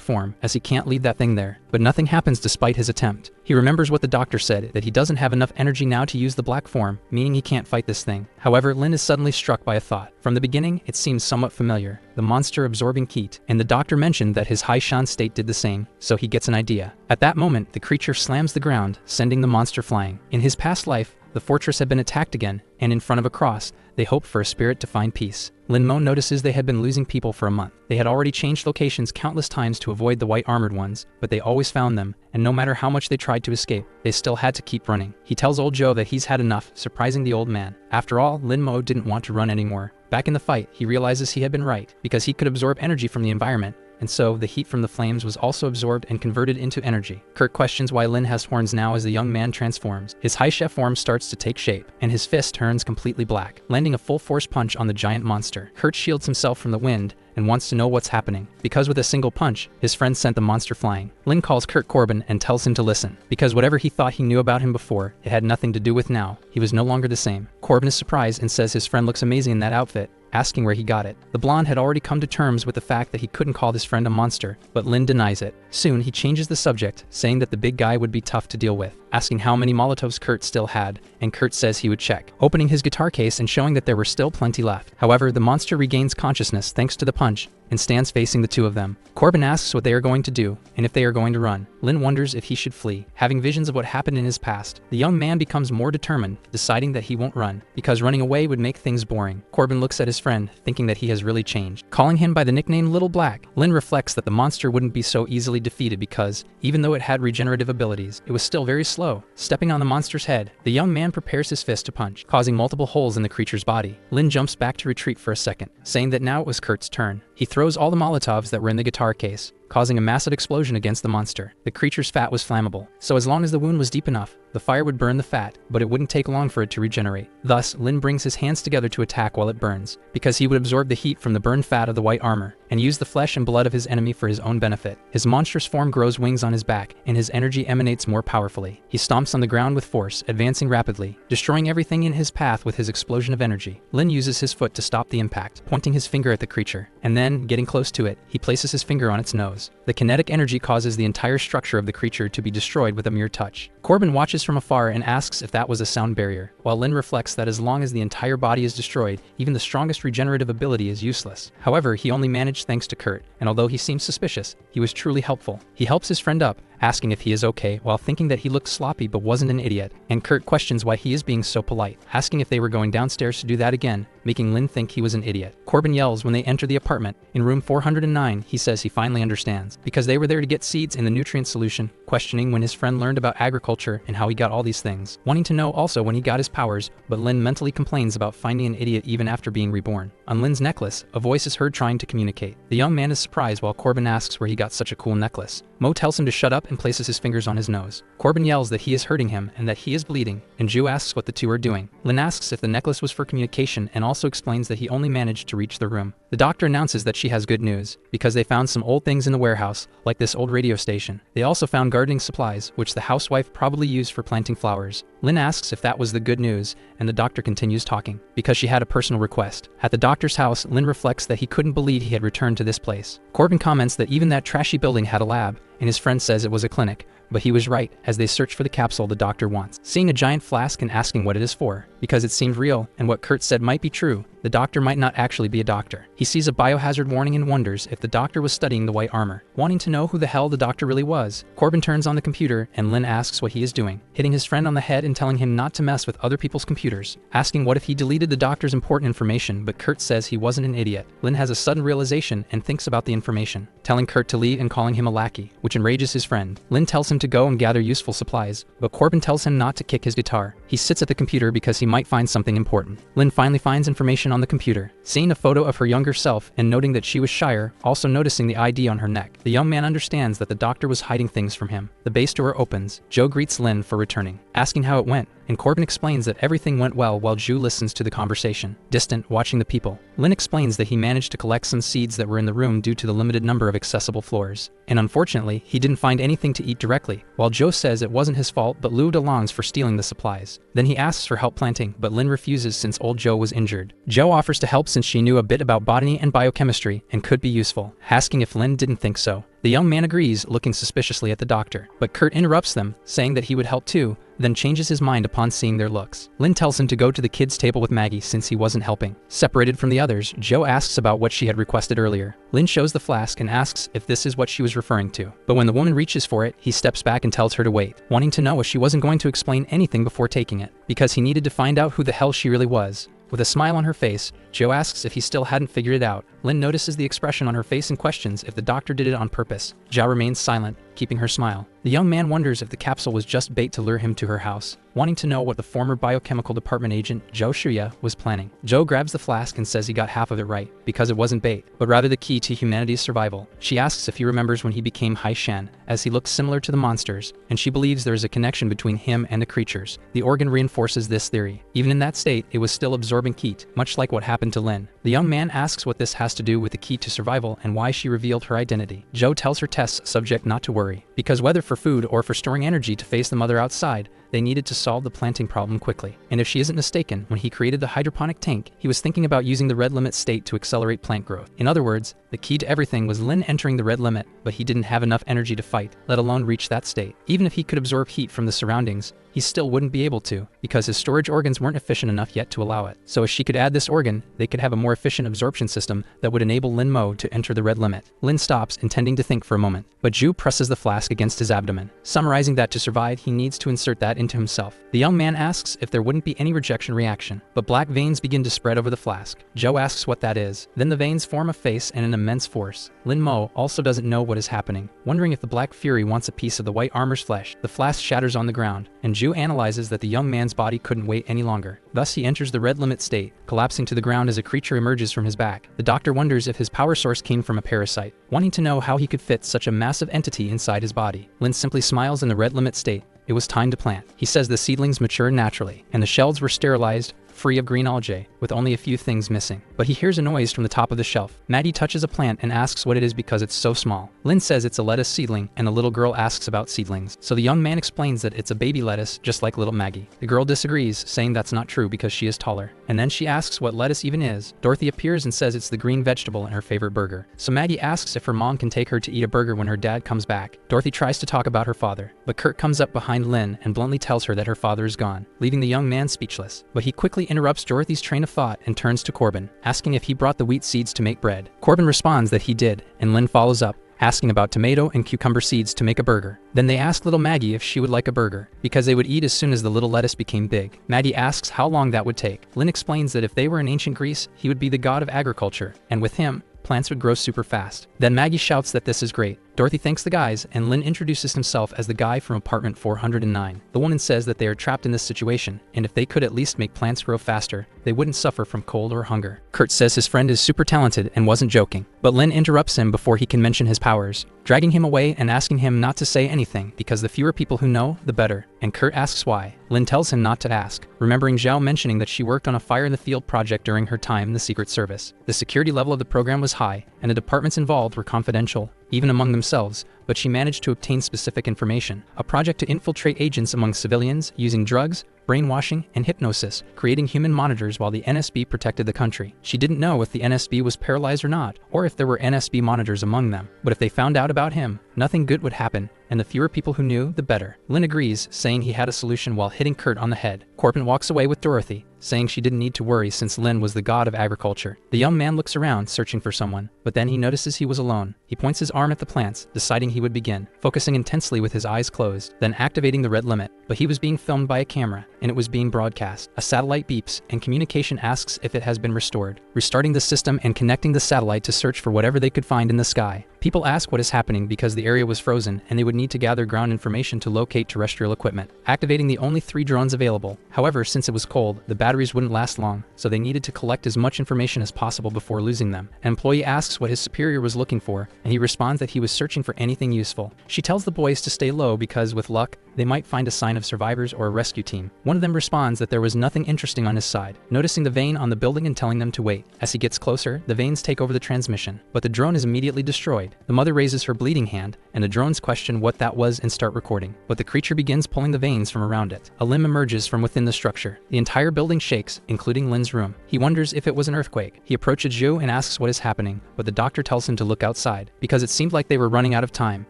Speaker 1: form, as he can't leave that thing there, but nothing happens despite his attempt. He remembers what the doctor said, that he doesn't have enough energy now to use the black form, meaning he can't fight this thing. However, Lin is suddenly struck by a thought. From the beginning, it seems somewhat familiar, the monster absorbing heat, and the doctor mentioned that his high Shan state did the same, so he gets an idea. At that moment, the creature slams the ground, sending the monster flying. In his past life, the fortress had been attacked again, and in front of a cross, they hoped for a spirit to find peace. Lin Mo notices they had been losing people for a month. They had already changed locations countless times to avoid the white armored ones, but they always found them, and no matter how much they tried to escape, they still had to keep running. He tells old Joe that he's had enough, surprising the old man. After all, Lin Mo didn't want to run anymore. Back in the fight, he realizes he had been right, because he could absorb energy from the environment, and so the heat from the flames was also absorbed and converted into energy. Kurt questions why Lin has horns now as the young man transforms. His high chef form starts to take shape, and his fist turns completely black, landing a full force punch on the giant monster. Kurt shields himself from the wind and wants to know what's happening, because with a single punch, his friend sent the monster flying. Lin calls Kurt Corbin and tells him to listen, because whatever he thought he knew about him before, it had nothing to do with now. He was no longer the same. Corbin is surprised and says his friend looks amazing in that outfit, asking where he got it. The blonde had already come to terms with the fact that he couldn't call his friend a monster, but Lin denies it. Soon, he changes the subject, saying that the big guy would be tough to deal with, asking how many Molotovs Kurt still had, and Kurt says he would check, opening his guitar case and showing that there were still plenty left. However, the monster regains consciousness thanks to the punch, and stands facing the two of them. Corbin asks what they are going to do, and if they are going to run. Lin wonders if he should flee. Having visions of what happened in his past, the young man becomes more determined, deciding that he won't run, because running away would make things boring. Corbin looks at his friend, thinking that he has really changed. Calling him by the nickname Little Black, Lin reflects that the monster wouldn't be so easily defeated because, even though it had regenerative abilities, it was still very slow. Stepping on the monster's head, the young man prepares his fist to punch, causing multiple holes in the creature's body. Lin jumps back to retreat for a second, saying that now it was Kurt's turn. He throws all the Molotovs that were in the guitar case, causing a massive explosion against the monster. The creature's fat was flammable, so as long as the wound was deep enough, the fire would burn the fat, but it wouldn't take long for it to regenerate. Thus, Lin brings his hands together to attack while it burns, because he would absorb the heat from the burned fat of the white armor, and use the flesh and blood of his enemy for his own benefit. His monstrous form grows wings on his back, and his energy emanates more powerfully. He stomps on the ground with force, advancing rapidly, destroying everything in his path with his explosion of energy. Lin uses his foot to stop the impact, pointing his finger at the creature, and then, Then, getting close to it, he places his finger on its nose. The kinetic energy causes the entire structure of the creature to be destroyed with a mere touch. Corbin watches from afar and asks if that was a sound barrier, while Lin reflects that as long as the entire body is destroyed, even the strongest regenerative ability is useless. However, he only managed thanks to Kurt, and although he seems suspicious, he was truly helpful. He helps his friend up, asking if he is okay while thinking that he looked sloppy but wasn't an idiot, and Kurt questions why he is being so polite, asking if they were going downstairs to do that again, making Lin think he was an idiot. Corbin yells when they enter the apartment. In room 409, he says he finally understands, because they were there to get seeds in the nutrient solution, questioning when his friend learned about agriculture and how he got all these things, wanting to know also when he got his powers, but Lin mentally complains about finding an idiot even after being reborn. On Lin's necklace, a voice is heard trying to communicate. The young man is surprised while Corbin asks where he got such a cool necklace. Mo tells him to shut up and places his fingers on his nose. Corbin yells that he is hurting him and that he is bleeding, and Ju asks what the two are doing. Lin asks if the necklace was for communication and also explains that he only managed to reach the room. The doctor announces that she has good news, because they found some old things in the warehouse, like this old radio station. They also found gardening supplies, which the housewife probably used for planting flowers. Lin asks if that was the good news, and the doctor continues talking, because she had a personal request. At the doctor's house, Lin reflects that he couldn't believe he had returned to this place. Corbin comments that even that trashy building had a lab, and his friend says it was a clinic, but he was right as they search for the capsule the doctor wants. Seeing a giant flask and asking what it is for, because it seemed real and what Kurt said might be true, the doctor might not actually be a doctor. He sees a biohazard warning and wonders if the doctor was studying the white armor. Wanting to know who the hell the doctor really was, Corbin turns on the computer and Lin asks what he is doing, hitting his friend on the head and telling him not to mess with other people's computers, asking what if he deleted the doctor's important information, but Kurt says he wasn't an idiot. Lin has a sudden realization and thinks about the information, telling Kurt to leave and calling him a lackey, which enrages his friend. Lin tells him to go and gather useful supplies, but Corbin tells him not to kick his guitar. He sits at the computer because he might find something important. Lin finally finds information on the computer, seeing a photo of her younger self and noting that she was Shire, also noticing the ID on her neck. The young man understands that the doctor was hiding things from him. The base door opens. Joe greets Lin for returning, asking how it went, and Corbin explains that everything went well while Ju listens to the conversation, distant, watching the people. Lin explains that he managed to collect some seeds that were in the room due to the limited number of accessible floors, and unfortunately, he didn't find anything to eat directly, while Joe says it wasn't his fault but Lou DeLong's for stealing the supplies. Then he asks for help planting, but Lin refuses since old Joe was injured. Joe offers to help since she knew a bit about botany and biochemistry and could be useful, asking if Lin didn't think so. The young man agrees, looking suspiciously at the doctor, but Kurt interrupts them, saying that he would help too, then changes his mind upon seeing their looks. Lin tells him to go to the kids' table with Maggie since he wasn't helping. Separated from the others, Joe asks about what she had requested earlier. Lin shows the flask and asks if this is what she was referring to, but when the woman reaches for it, he steps back and tells her to wait, wanting to know if she wasn't going to explain anything before taking it, because he needed to find out who the hell she really was. With a smile on her face, Joe asks if he still hadn't figured it out. Lin notices the expression on her face and questions if the doctor did it on purpose. Jia remains silent, keeping her smile. The young man wonders if the capsule was just bait to lure him to her house, wanting to know what the former biochemical department agent, Joe Shuya, was planning. Joe grabs the flask and says he got half of it right, because it wasn't bait, but rather the key to humanity's survival. She asks if he remembers when he became Hai Shan, as he looks similar to the monsters, and she believes there is a connection between him and the creatures. The organ reinforces this theory. Even in that state, it was still absorbing heat, much like what happened to Lin. The young man asks what this has to do with the key to survival and why she revealed her identity. Joe tells her test subject not to worry, because whether for food or for storing energy to face the mother outside, they needed to solve the planting problem quickly. And if she isn't mistaken, when he created the hydroponic tank, he was thinking about using the red limit state to accelerate plant growth. In other words, the key to everything was Lin entering the red limit, but he didn't have enough energy to fight, let alone reach that state. Even if he could absorb heat from the surroundings, he still wouldn't be able to, because his storage organs weren't efficient enough yet to allow it. So if she could add this organ, they could have a more efficient absorption system that would enable Lin Mo to enter the red limit. Lin stops, intending to think for a moment, but Ju presses the flask against his abdomen, summarizing that to survive he needs to insert that into himself. The young man asks if there wouldn't be any rejection reaction, but black veins begin to spread over the flask. Joe asks what that is. Then the veins form a face and an immense force. Lin Mo also doesn't know what is happening, wondering if the Black Fury wants a piece of the white armor's flesh. The flask shatters on the ground, and Ju analyzes that the young man's body couldn't wait any longer. Thus he enters the red limit state, collapsing to the ground as a creature emerges from his back. The doctor wonders if his power source came from a parasite, wanting to know how he could fit such a massive entity inside his body. Lin simply smiles in the red limit state. It was time to plant. He says the seedlings mature naturally, and the shells were sterilized, free of green algae, with only a few things missing. But he hears a noise from the top of the shelf. Maggie touches a plant and asks what it is because it's so small. Lynn says it's a lettuce seedling, and the little girl asks about seedlings. So the young man explains that it's a baby lettuce, just like little Maggie. The girl disagrees, saying that's not true because she is taller. And then she asks what lettuce even is. Dorothy appears and says it's the green vegetable in her favorite burger. So Maggie asks if her mom can take her to eat a burger when her dad comes back. Dorothy tries to talk about her father, but Kurt comes up behind Lynn and bluntly tells her that her father is gone, leaving the young man speechless. But he quickly interrupts Dorothy's train of thought and turns to Corbin, asking if he brought the wheat seeds to make bread. Corbin responds that he did, and Lynn follows up, asking about tomato and cucumber seeds to make a burger. Then they ask little Maggie if she would like a burger, because they would eat as soon as the little lettuce became big. Maggie asks how long that would take. Lynn explains that if they were in ancient Greece, he would be the god of agriculture, and with him, plants would grow super fast. Then Maggie shouts that this is great. Dorothy thanks the guys, and Lynn introduces himself as the guy from apartment 409. The woman says that they are trapped in this situation, and if they could at least make plants grow faster, they wouldn't suffer from cold or hunger. Kurt says his friend is super talented and wasn't joking, but Lynn interrupts him before he can mention his powers, dragging him away and asking him not to say anything because the fewer people who know, the better, and Kurt asks why. Lynn tells him not to ask, remembering Zhao mentioning that she worked on a fire in the field project during her time in the Secret Service. The security level of the program was high, and the departments involved were confidential, even among themselves, but she managed to obtain specific information. A project to infiltrate agents among civilians using drugs, brainwashing, and hypnosis, creating human monitors while the NSB protected the country. She didn't know if the NSB was paralyzed or not, or if there were NSB monitors among them. But if they found out about him, nothing good would happen, and the fewer people who knew, the better. Lynn agrees, saying he had a solution while hitting Kurt on the head. Corbin walks away with Dorothy, saying she didn't need to worry since Lynn was the god of agriculture. The young man looks around, searching for someone, but then he notices he was alone. He points his arm at the plants, deciding he would begin, focusing intensely with his eyes closed, then activating the red limit. But he was being filmed by a camera, and it was being broadcast. A satellite beeps, and communication asks if it has been restored, restarting the system and connecting the satellite to search for whatever they could find in the sky. People ask what is happening because the area was frozen, and they would need to gather ground information to locate terrestrial equipment, activating the only 3 drones available. However, since it was cold, the batteries wouldn't last long, so they needed to collect as much information as possible before losing them. An employee asks what his superior was looking for, and he responds that he was searching for anything useful. She tells the boys to stay low because, with luck, they might find a sign of survivors or a rescue team. One of them responds that there was nothing interesting on his side, noticing the vane on the building and telling them to wait. As he gets closer, the vanes take over the transmission, but the drone is immediately destroyed. The mother raises her bleeding hand, and the drones question what that was and start recording, but the creature begins pulling the vanes from around it. A limb emerges from within the structure. The entire building shakes, including Lynn's room. He wonders if it was an earthquake. He approaches Zhu and asks what is happening, but the doctor tells him to look outside, because it seemed like they were running out of time.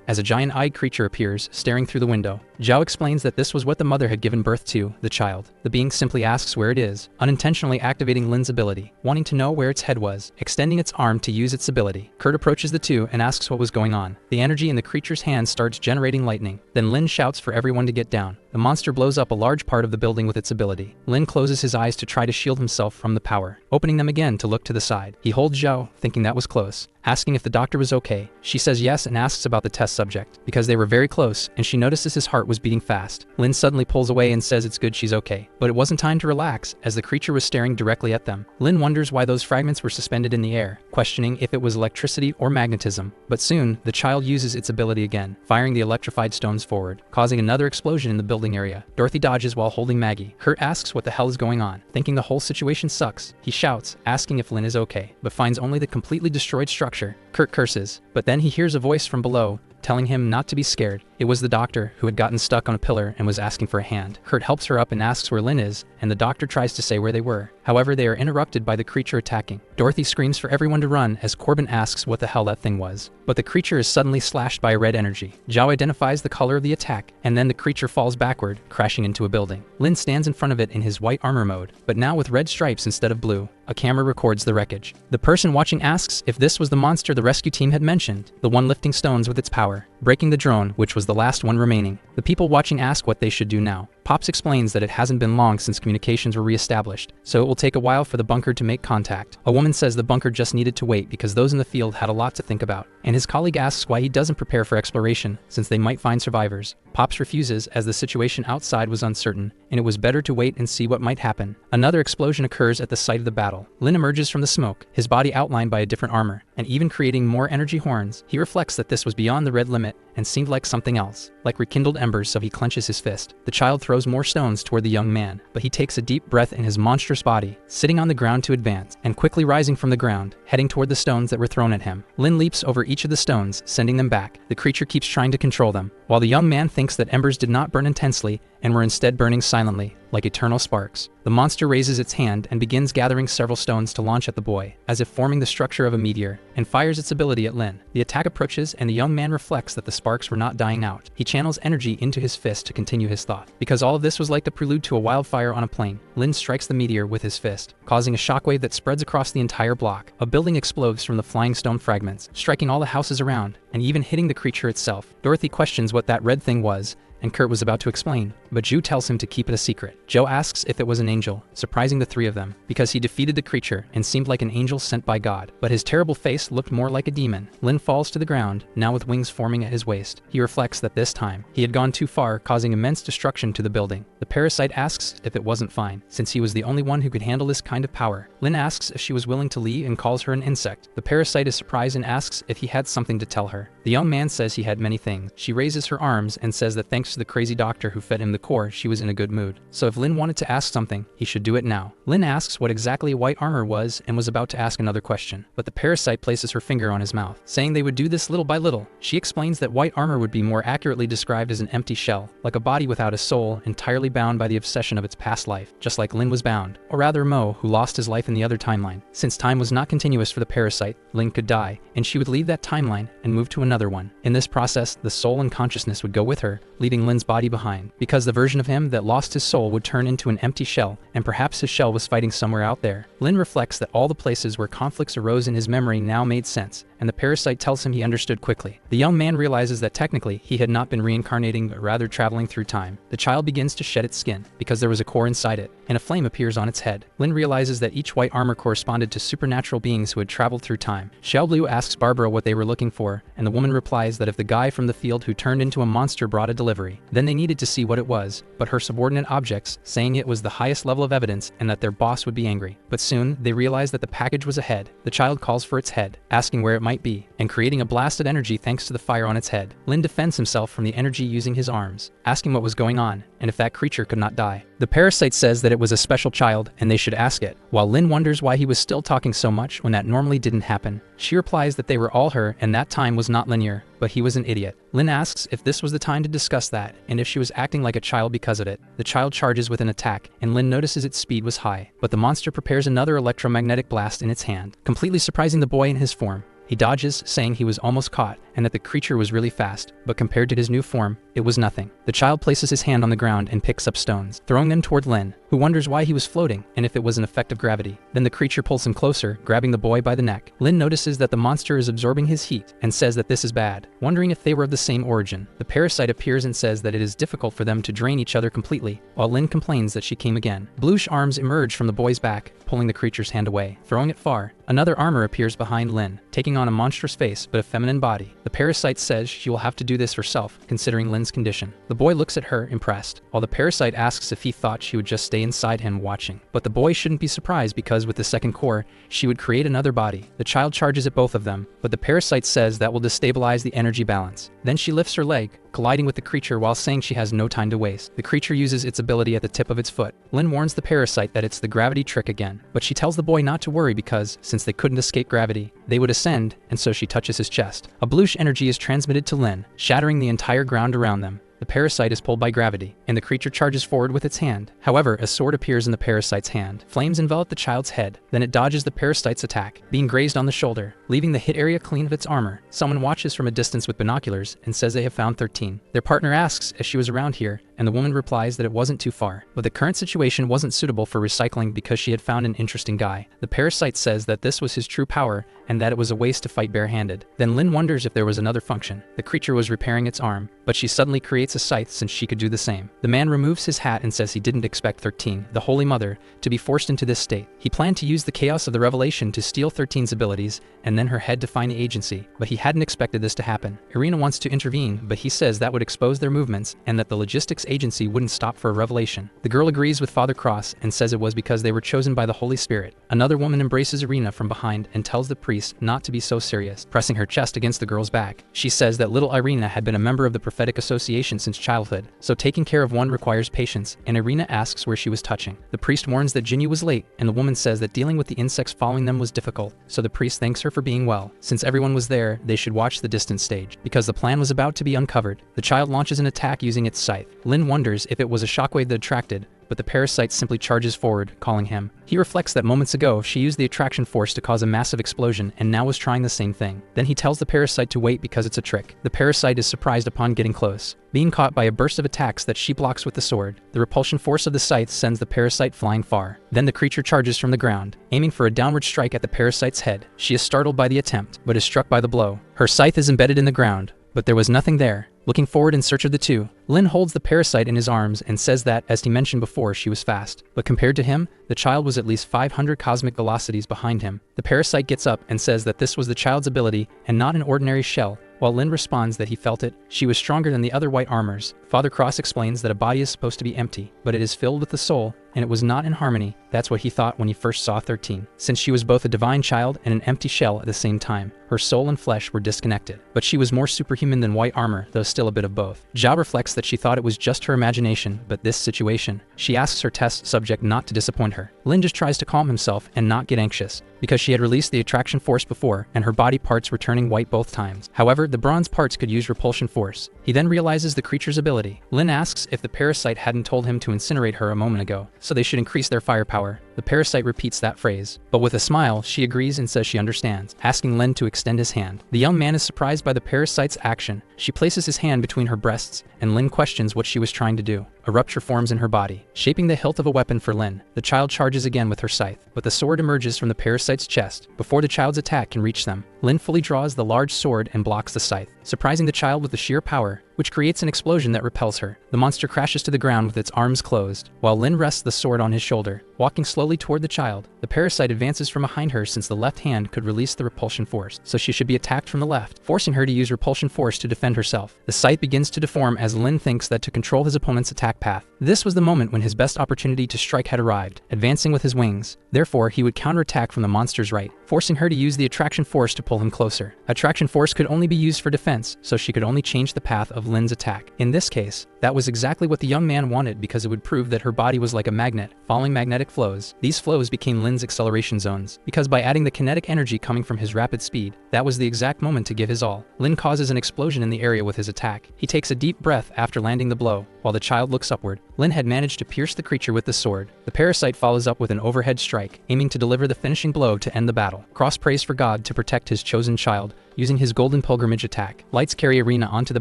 Speaker 1: As a giant-eyed creature appears, staring through the window, Zhao explains that this was what the mother had given birth to, the child. The being simply asks where it is, unintentionally activating Lynn's ability, wanting to know where its head was, extending its arm to use its ability. Kurt approaches the two and asks what was going on. The energy in the creature's hand starts generating lightning. Then Lynn shouts for everyone to get down. The monster blows up a large part of the building with its ability. Lynn closes his eyes to try to shield himself from the power, opening them again to look to the side. He holds Zhao, thinking that was close, asking if the doctor was okay. She says yes and asks about the test subject, because they were very close, and she notices his heart was beating fast. Lynn suddenly pulls away and says it's good she's okay, but it wasn't time to relax, as the creature was staring directly at them. Lynn wonders why those fragments were suspended in the air, questioning if it was electricity or magnetism. But soon, the child uses its ability again, firing the electrified stones forward, causing another explosion in the building area. Dorothy dodges while holding Maggie. Kurt asks what the hell is going on, thinking the whole situation sucks. He shouts, asking if Lynn is okay, but finds only the completely destroyed structure. Kurt curses, but then he hears a voice from below, telling him not to be scared. It was the doctor, who had gotten stuck on a pillar and was asking for a hand. Kurt helps her up and asks where Lynn is, and the doctor tries to say where they were. However, they are interrupted by the creature attacking. Dorothy screams for everyone to run as Corbin asks what the hell that thing was. But the creature is suddenly slashed by a red energy. Zhao identifies the color of the attack, and then the creature falls backward, crashing into a building. Lynn stands in front of it in his white armor mode, but now with red stripes instead of blue. A camera records the wreckage. The person watching asks if this was the monster the rescue team had mentioned, the one lifting stones with its power, breaking the drone, which was the last one remaining. The people watching ask what they should do now. Pops explains that it hasn't been long since communications were re-established, so it will take a while for the bunker to make contact. A woman says the bunker just needed to wait because those in the field had a lot to think about, and his colleague asks why he doesn't prepare for exploration since they might find survivors. Pops refuses as the situation outside was uncertain, and it was better to wait and see what might happen. Another explosion occurs at the site of the battle. Lynn emerges from the smoke, his body outlined by a different armor, and even creating more energy horns. He reflects that this was beyond the red limit, and seemed like something else, like rekindled embers, so he clenches his fist. The child throws more stones toward the young man, but he takes a deep breath in his monstrous body, sitting on the ground to advance, and quickly rising from the ground, heading toward the stones that were thrown at him. Lin leaps over each of the stones, sending them back. The creature keeps trying to control them, while the young man thinks that embers did not burn intensely and were instead burning silently, like eternal sparks. The monster raises its hand and begins gathering several stones to launch at the boy, as if forming the structure of a meteor, and fires its ability at Lin. The attack approaches, and the young man reflects that the sparks were not dying out. He channels energy into his fist to continue his thought. Because all of this was like the prelude to a wildfire on a plane, Lin strikes the meteor with his fist, causing a shockwave that spreads across the entire block. A building explodes from the flying stone fragments, striking all the houses around, and even hitting the creature itself. Dorothy questions what that red thing was, and Kurt was about to explain, but Ju tells him to keep it a secret. Joe asks if it was an angel, surprising the three of them, because he defeated the creature and seemed like an angel sent by God, but his terrible face looked more like a demon. Lin falls to the ground, now with wings forming at his waist. He reflects that this time, he had gone too far, causing immense destruction to the building. The parasite asks if it wasn't fine, since he was the only one who could handle this kind of power. Lin asks if she was willing to leave and calls her an insect. The parasite is surprised and asks if he had something to tell her. The young man says he had many things. She raises her arms and says that thanks to the crazy doctor who fed him the core, she was in a good mood. So if Lin wanted to ask something, he should do it now. Lin asks what exactly white armor was and was about to ask another question, but the parasite places her finger on his mouth, saying they would do this little by little. She explains that white armor would be more accurately described as an empty shell, like a body without a soul, entirely bound by the obsession of its past life, just like Lin was bound, or rather Mo, who lost his life in the other timeline. Since time was not continuous for the parasite, Lin could die, and she would leave that timeline and move to another one. In this process, the soul and consciousness would go with her, leaving Lin's body behind, because the version of him that lost his soul would turn into an empty shell, and perhaps his shell was fighting somewhere out there. Lin reflects that all the places where conflicts arose in his memory now made sense, and the parasite tells him he understood quickly. The young man realizes that technically he had not been reincarnating but rather traveling through time. The child begins to shed its skin, because there was a core inside it, and a flame appears on its head. Lin realizes that each white armor corresponded to supernatural beings who had traveled through time. Xiaoblue asks Barbara what they were looking for, and the woman replies that if the guy from the field who turned into a monster brought a delivery, then they needed to see what it was, but her subordinate objects, saying it was the highest level of evidence and that their boss would be angry. But soon, they realize that the package was a head. The child calls for its head, asking where it might be, and creating a blast of energy thanks to the fire on its head. Lin defends himself from the energy using his arms, asking what was going on, and if that creature could not die. The parasite says that it was a special child and they should ask it, while Lin wonders why he was still talking so much when that normally didn't happen. She replies that they were all her and that time was not linear, but he was an idiot. Lin asks if this was the time to discuss that, and if she was acting like a child because of it. The child charges with an attack, and Lin notices its speed was high, but the monster prepares another electromagnetic blast in its hand, completely surprising the boy in his form. He dodges, saying he was almost caught, and that the creature was really fast, but compared to his new form, it was nothing. The child places his hand on the ground and picks up stones, throwing them toward Lin, who wonders why he was floating, and if it was an effect of gravity. Then the creature pulls him closer, grabbing the boy by the neck. Lin notices that the monster is absorbing his heat, and says that this is bad, wondering if they were of the same origin. The parasite appears and says that it is difficult for them to drain each other completely, while Lin complains that she came again. Bluish arms emerge from the boy's back, pulling the creature's hand away, throwing it far. Another armor appears behind Lin, taking on a monstrous face but a feminine body. The parasite says she will have to do this herself, considering Lin's condition. The boy looks at her, impressed, while the parasite asks if he thought she would just stay inside him watching. But the boy shouldn't be surprised because with the second core, she would create another body. The child charges at both of them, but the parasite says that will destabilize the energy balance. Then she lifts her leg, colliding with the creature while saying she has no time to waste. The creature uses its ability at the tip of its foot. Lin warns the parasite that it's the gravity trick again, but she tells the boy not to worry because, since they couldn't escape gravity, they would ascend, and so she touches his chest. A bluish energy is transmitted to Lin, shattering the entire ground around them. The parasite is pulled by gravity, and the creature charges forward with its hand. However, a sword appears in the parasite's hand. Flames envelop the child's head, then it dodges the parasite's attack, being grazed on the shoulder, leaving the hit area clean of its armor. Someone watches from a distance with binoculars and says they have found 13. Their partner asks if she was around here, and the woman replies that it wasn't too far, but the current situation wasn't suitable for recycling because she had found an interesting guy. The parasite says that this was his true power, and that it was a waste to fight barehanded. Then Lin wonders if there was another function. The creature was repairing its arm, but she suddenly creates a scythe since she could do the same. The man removes his hat and says he didn't expect 13, the Holy Mother, to be forced into this state. He planned to use the chaos of the revelation to steal 13's abilities, and then her head to find the agency, but he hadn't expected this to happen. Irina wants to intervene, but he says that would expose their movements, and that the logistics agency wouldn't stop for a revelation. The girl agrees with Father Cross and says it was because they were chosen by the Holy Spirit. Another woman embraces Irina from behind and tells the priest not to be so serious, pressing her chest against the girl's back. She says that little Irina had been a member of the prophetic association since childhood, so taking care of one requires patience, and Irina asks where she was touching. The priest warns that Jinyu was late, and the woman says that dealing with the insects following them was difficult, so the priest thanks her for being well. Since everyone was there, they should watch the distant stage. Because the plan was about to be uncovered, the child launches an attack using its scythe. Lin wonders if it was a shockwave that attracted, but the parasite simply charges forward, calling him. He reflects that moments ago she used the attraction force to cause a massive explosion and now was trying the same thing. Then he tells the parasite to wait because it's a trick. The parasite is surprised upon getting close, being caught by a burst of attacks that she blocks with the sword. The repulsion force of the scythe sends the parasite flying far. Then the creature charges from the ground, aiming for a downward strike at the parasite's head. She is startled by the attempt, but is struck by the blow. Her scythe is embedded in the ground, but there was nothing there. Looking forward in search of the two, Lin holds the parasite in his arms and says that, as he mentioned before, she was fast. But compared to him, the child was at least 500 cosmic velocities behind him. The parasite gets up and says that this was the child's ability and not an ordinary shell. While Lin responds that he felt it, she was stronger than the other white armors. Father Cross explains that a body is supposed to be empty, but it is filled with the soul, and it was not in harmony. That's what he thought when he first saw 13. Since she was both a divine child and an empty shell at the same time, her soul and flesh were disconnected. But she was more superhuman than white armor, though still a bit of both. Zhao reflects that she thought it was just her imagination, but this situation. She asks her test subject not to disappoint her. Lin just tries to calm himself and not get anxious, because she had released the attraction force before, and her body parts were turning white both times. However, the bronze parts could use repulsion force. He then realizes the creature's ability. Lin asks if the parasite hadn't told him to incinerate her a moment ago, so they should increase their firepower. The parasite repeats that phrase, but with a smile, she agrees and says she understands, asking Lin to extend his hand. The young man is surprised by the parasite's action. She places his hand between her breasts, and Lin questions what she was trying to do. A rupture forms in her body, shaping the hilt of a weapon for Lin. The child charges again with her scythe, but the sword emerges from the parasite's chest. Before the child's attack can reach them, Lin fully draws the large sword and blocks the scythe, surprising the child with the sheer power, which creates an explosion that repels her. The monster crashes to the ground with its arms closed, while Lin rests the sword on his shoulder, walking slowly toward the child. The parasite advances from behind her since the left hand could release the repulsion force, so she should be attacked from the left, forcing her to use repulsion force to defend herself. The scythe begins to deform as Lin thinks that to control his opponent's attack path. This was the moment when his best opportunity to strike had arrived, advancing with his wings. Therefore, he would counterattack from the monster's right, forcing her to use the attraction force to pull him closer. Attraction force could only be used for defense, so she could only change the path of Lin's attack. In this case, that was exactly what the young man wanted because it would prove that her body was like a magnet, following magnetic flows. These flows became Lin's acceleration zones, because by adding the kinetic energy coming from his rapid speed, that was the exact moment to give his all. Lin causes an explosion in the area with his attack. He takes a deep breath after landing the blow. While the child looks upward, Lin had managed to pierce the creature with the sword. The parasite follows up with an overhead strike, aiming to deliver the finishing blow to end the battle. Cross prays for God to protect his chosen child, using his golden pilgrimage attack. Lights carry Irina onto the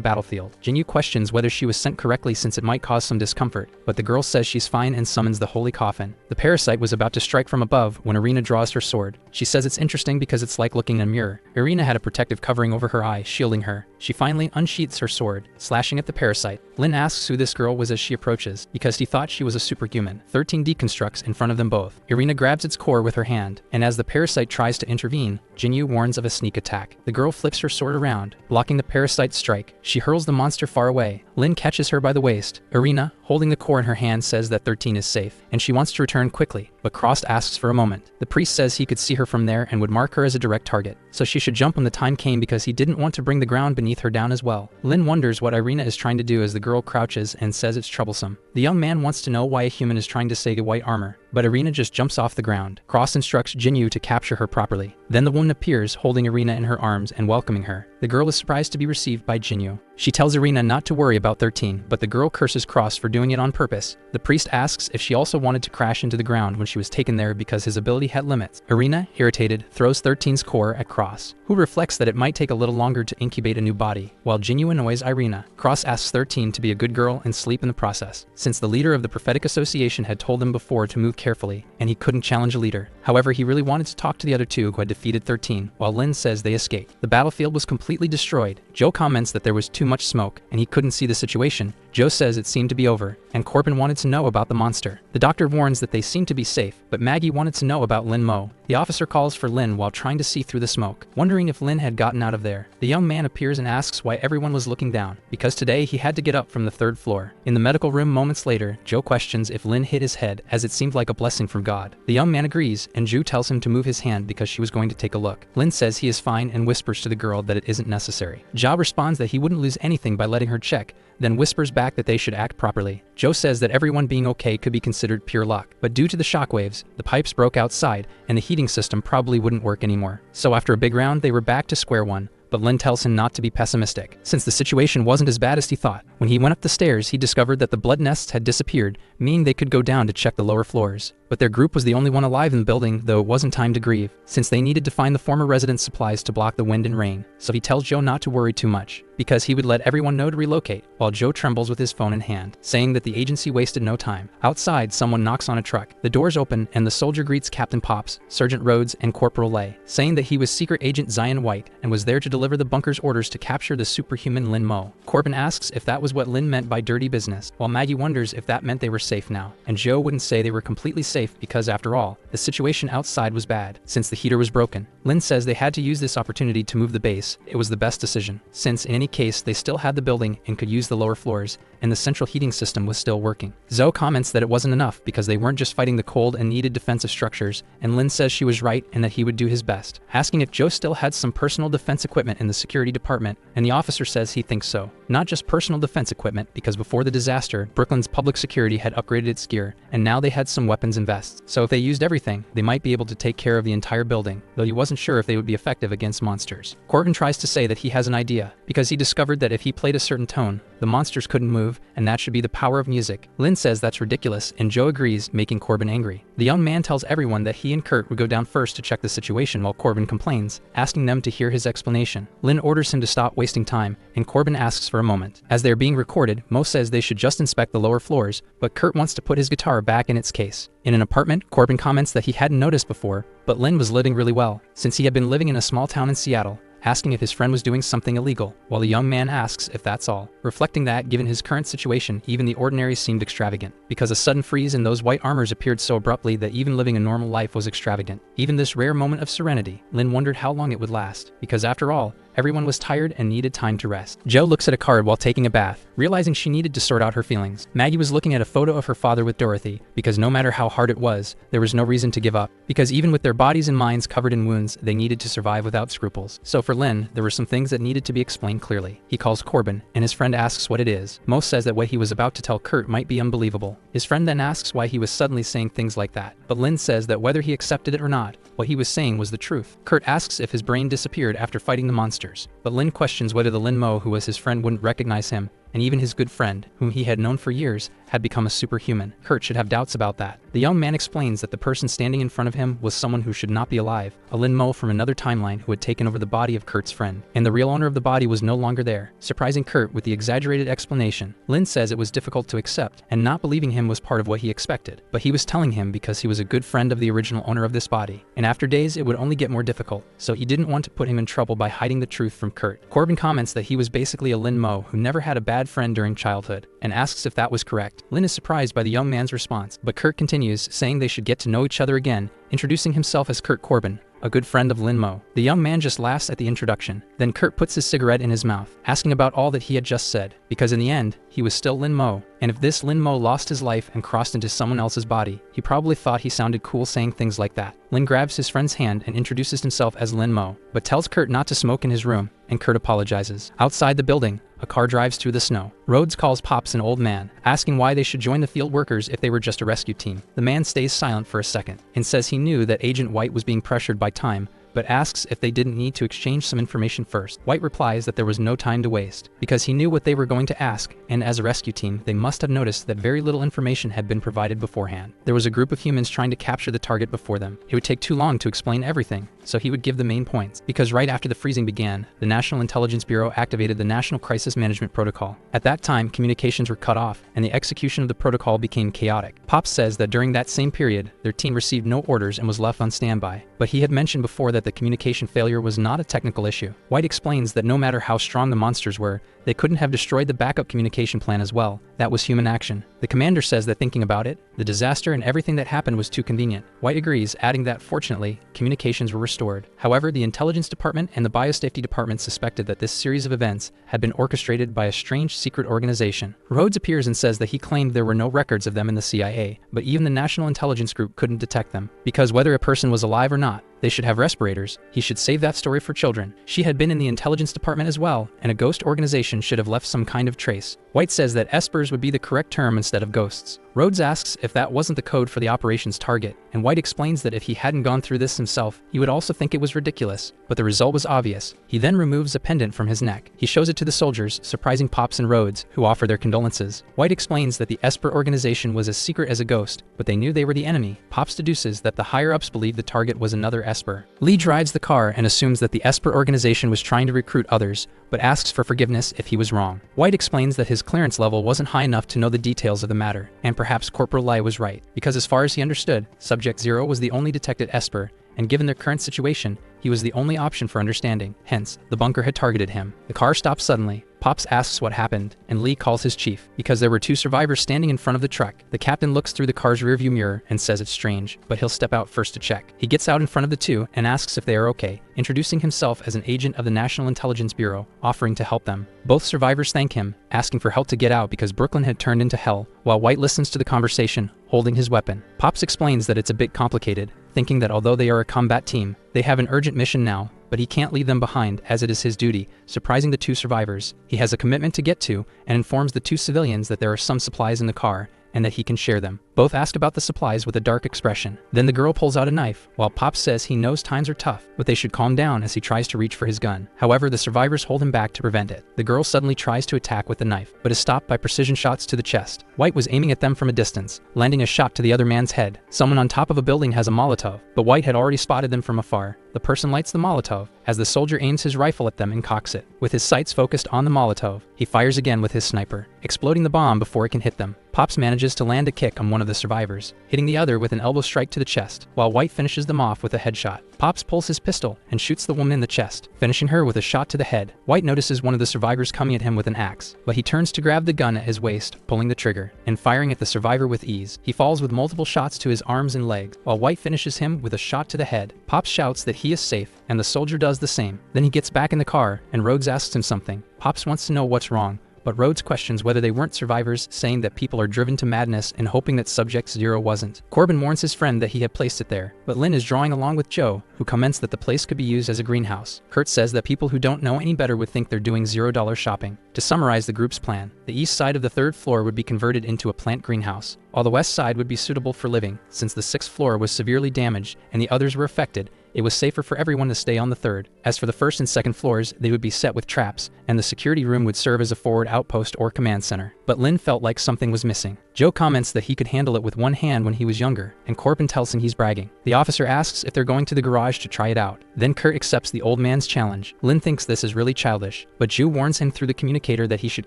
Speaker 1: battlefield. Jinyu questions whether she was sent correctly since it might cause some discomfort, but the girl says she's fine and summons the holy coffin. The parasite was about to strike from above when Irina draws her sword. She says it's interesting because it's like looking in a mirror. Irina had a protective covering over her eye, shielding her. She finally unsheaths her sword, slashing at the parasite. Lin asks who this girl was as she approaches, because he thought she was a superhuman. 13 deconstructs in front of them both. Irina grabs its core with her hand, and as the parasite tries to intervene, Jinyu warns of a sneak attack. The girl flips her sword around, blocking the parasite's strike. She hurls the monster far away. Lin catches her by the waist. Irina, holding the core in her hand, says that 13 is safe, and she wants to return quickly, but Cross asks for a moment. The priest says he could see her from there and would mark her as a direct target, so she should jump when the time came because he didn't want to bring the ground beneath her down as well. Lin wonders what Irina is trying to do as the girl crouches and says it's troublesome. The young man wants to know why a human is trying to say white armor, but Irina just jumps off the ground. Cross instructs Jinyu to capture her properly. Then the woman appears, holding Irina in her arms and welcoming her. The girl is surprised to be received by Jinyu. She tells Irina not to worry about 13, but the girl curses Cross for doing it on purpose. The priest asks if she also wanted to crash into the ground when she was taken there because his ability had limits. Irina, irritated, throws 13's core at Cross, who reflects that it might take a little longer to incubate a new body. While Jinyu annoys Irina, Cross asks 13 to be a good girl and sleep in the process, since the leader of the prophetic association had told him before to move carefully, and he couldn't challenge a leader. However, he really wanted to talk to the other two who had defeated 13, while Lin says they escaped. The battlefield was completely destroyed. Joe comments that there was too much smoke, and he couldn't see the situation. Joe says it seemed to be over, and Corbin wanted to know about the monster. The doctor warns that they seem to be safe, but Maggie wanted to know about Lin Mo. The officer calls for Lin while trying to see through the smoke, wondering if Lin had gotten out of there. The young man appears and asks why everyone was looking down, because today he had to get up from the 3rd floor. In the medical room moments later, Joe questions if Lin hit his head, as it seemed like a blessing from God. The young man agrees, and Ju tells him to move his hand because she was going to take a look. Lin says he is fine and whispers to the girl that it isn't necessary. Ja responds that he wouldn't lose anything by letting her check, then whispers back that they should act properly. Joe says that everyone being okay could be considered pure luck, but due to the shockwaves, the pipes broke outside and the heating system probably wouldn't work anymore. So after a big round, they were back to square one. But Lin tells him not to be pessimistic, since the situation wasn't as bad as he thought. When he went up the stairs, he discovered that the blood nests had disappeared, meaning they could go down to check the lower floors. But their group was the only one alive in the building, though it wasn't time to grieve, since they needed to find the former residents' supplies to block the wind and rain. So he tells Joe not to worry too much, because he would let everyone know to relocate, while Joe trembles with his phone in hand, saying that the agency wasted no time. Outside, someone knocks on a truck. The doors open, and the soldier greets Captain Pops, Sergeant Rhodes, and Corporal Lay, saying that he was Secret Agent Zion White and was there to deliver the bunker's orders to capture the superhuman Lin Mo. Corbin asks if that was what Lin meant by dirty business, while Maggie wonders if that meant they were safe now. And Joe wouldn't say they were completely safe because, after all, the situation outside was bad, since the heater was broken. Lin says they had to use this opportunity to move the base. It was the best decision, since in any case they still had the building and could use the lower floors, and the central heating system was still working. Zoe comments that it wasn't enough because they weren't just fighting the cold and needed defensive structures, and Lin says she was right and that he would do his best, asking if Joe still had some personal defense equipment in the security department, and the officer says he thinks so. Not just personal defense equipment, because before the disaster, Brooklyn's public security had upgraded its gear, and now they had some weapons and vests. So if they used everything, they might be able to take care of the entire building, though he wasn't sure if they would be effective against monsters. Corbin tries to say that he has an idea, because he discovered that if he played a certain tone, the monsters couldn't move, and that should be the power of music. Lin says that's ridiculous, and Joe agrees, making Corbin angry. The young man tells everyone that he and Kurt would go down first to check the situation while Corbin complains, asking them to hear his explanation. Lin orders him to stop wasting time, and Corbin asks for a moment. As they are being recorded, Mo says they should just inspect the lower floors, but Kurt wants to put his guitar back in its case. In an apartment, Corbin comments that he hadn't noticed before, but Lin was living really well, since he had been living in a small town in Seattle, asking if his friend was doing something illegal, while the young man asks if that's all, reflecting that, given his current situation, even the ordinary seemed extravagant, because a sudden freeze in those white armors appeared so abruptly that even living a normal life was extravagant. Even this rare moment of serenity, Lin wondered how long it would last, because after all, everyone was tired and needed time to rest. Joe looks at a card while taking a bath, realizing she needed to sort out her feelings. Maggie was looking at a photo of her father with Dorothy, because no matter how hard it was, there was no reason to give up, because even with their bodies and minds covered in wounds, they needed to survive without scruples. So for Lin, there were some things that needed to be explained clearly. He calls Corbin, and his friend asks what it is. Mo says that what he was about to tell Kurt might be unbelievable. His friend then asks why he was suddenly saying things like that, but Lin says that whether he accepted it or not, what he was saying was the truth. Kurt asks if his brain disappeared after fighting the monsters, but Lin questions whether the Lin Mo who was his friend wouldn't recognize him, and even his good friend, whom he had known for years, had become a superhuman. Kurt should have doubts about that. The young man explains that the person standing in front of him was someone who should not be alive, a Lin Mo from another timeline who had taken over the body of Kurt's friend, and the real owner of the body was no longer there, surprising Kurt with the exaggerated explanation. Lin says it was difficult to accept, and not believing him was part of what he expected, but he was telling him because he was a good friend of the original owner of this body, and after days it would only get more difficult, so he didn't want to put him in trouble by hiding the truth from Kurt. Corbin comments that he was basically a Lin Mo who never had a bad friend during childhood, and asks if that was correct. Lin is surprised by the young man's response, but Kurt continues, saying they should get to know each other again, introducing himself as Kurt Corbin, a good friend of Lin Mo. The young man just laughs at the introduction. Then Kurt puts his cigarette in his mouth, asking about all that he had just said, because in the end, he was still Lin Mo, and if this Lin Mo lost his life and crossed into someone else's body, he probably thought he sounded cool saying things like that. Lin grabs his friend's hand and introduces himself as Lin Mo, but tells Kurt not to smoke in his room, and Kurt apologizes. Outside the building, a car drives through the snow. Rhodes calls Pops an old man, asking why they should join the field workers if they were just a rescue team. The man stays silent for a second, and says he knew that Agent White was being pressured by time, but asks if they didn't need to exchange some information first. White replies that there was no time to waste, because he knew what they were going to ask, and as a rescue team, they must have noticed that very little information had been provided beforehand. There was a group of humans trying to capture the target before them. It would take too long to explain everything, so he would give the main points, because right after the freezing began, the National Intelligence Bureau activated the National Crisis Management Protocol. At that time, communications were cut off, and the execution of the protocol became chaotic. Pops says that during that same period, their team received no orders and was left on standby, but he had mentioned before that the communication failure was not a technical issue. White explains that no matter how strong the monsters were, They couldn't have destroyed the backup communication plan as well. That was human action. The commander says that thinking about it, the disaster and everything that happened was too convenient. White agrees, adding that fortunately, communications were restored. However, the intelligence department and the biosafety department suspected that this series of events had been orchestrated by a strange secret organization. Rhodes appears and says that he claimed there were no records of them in the CIA, but even the National Intelligence Group couldn't detect them. Because whether a person was alive or not, they should have respirators. He should save that story for children. She had been in the intelligence department as well, and a ghost organization should have left some kind of trace. White says that espers would be the correct term instead of ghosts. Rhodes asks if that wasn't the code for the operation's target, and White explains that if he hadn't gone through this himself, he would also think it was ridiculous, but the result was obvious. He then removes a pendant from his neck. He shows it to the soldiers, surprising Pops and Rhodes, who offer their condolences. White explains that the esper organization was as secret as a ghost, but they knew they were the enemy. Pops deduces that the higher-ups believed the target was another esper. Lee drives the car and assumes that the esper organization was trying to recruit others, but asks for forgiveness if he was wrong. White explains that his clearance level wasn't high enough to know the details of the matter, and perhaps Corporal Lai was right, because as far as he understood, Subject Zero was the only detected esper, and given their current situation, he was the only option for understanding. Hence, the bunker had targeted him. The car stops suddenly. Pops asks what happened, and Lee calls his chief, because there were two survivors standing in front of the truck. The captain looks through the car's rearview mirror and says it's strange, but he'll step out first to check. He gets out in front of the two and asks if they are okay, introducing himself as an agent of the National Intelligence Bureau, offering to help them. Both survivors thank him, asking for help to get out because Brooklyn had turned into hell, while White listens to the conversation, holding his weapon. Pops explains that it's a bit complicated, thinking that although they are a combat team, they have an urgent mission now, but he can't leave them behind as it is his duty, surprising the two survivors. He has a commitment to get to and informs the two civilians that there are some supplies in the car and that he can share them. Both ask about the supplies with a dark expression. Then the girl pulls out a knife, while Pops says he knows times are tough, but they should calm down as he tries to reach for his gun. However, the survivors hold him back to prevent it. The girl suddenly tries to attack with the knife, but is stopped by precision shots to the chest. White was aiming at them from a distance, landing a shot to the other man's head. Someone on top of a building has a Molotov, but White had already spotted them from afar. The person lights the Molotov, as the soldier aims his rifle at them and cocks it. With his sights focused on the Molotov, he fires again with his sniper, exploding the bomb before it can hit them. Pops manages to land a kick on one of the survivors, hitting the other with an elbow strike to the chest, while White finishes them off with a headshot. Pops pulls his pistol and shoots the woman in the chest, finishing her with a shot to the head. White notices one of the survivors coming at him with an axe, but he turns to grab the gun at his waist, pulling the trigger, and firing at the survivor with ease. He falls with multiple shots to his arms and legs, while White finishes him with a shot to the head. Pops shouts that he is safe, and the soldier does the same. Then he gets back in the car, and Rhodes asks him something. Pops wants to know what's wrong, but Rhodes questions whether they weren't survivors, saying that people are driven to madness and hoping that Subject Zero wasn't. Corbin warns his friend that he had placed it there, but Lynn is drawing along with Joe, who comments that the place could be used as a greenhouse. Kurt says that people who don't know any better would think they're doing $0 shopping. To summarize the group's plan, the east side of the third floor would be converted into a plant greenhouse, while the west side would be suitable for living. Since the sixth floor was severely damaged and the others were affected, it was safer for everyone to stay on the third. As for the first and second floors, they would be set with traps, and the security room would serve as a forward outpost or command center. But Lynn felt like something was missing. Joe comments that he could handle it with one hand when he was younger, and Corbin tells him he's bragging. The officer asks if they're going to the garage to try it out. Then Kurt accepts the old man's challenge. Lynn thinks this is really childish, but Ju warns him through the communicator that he should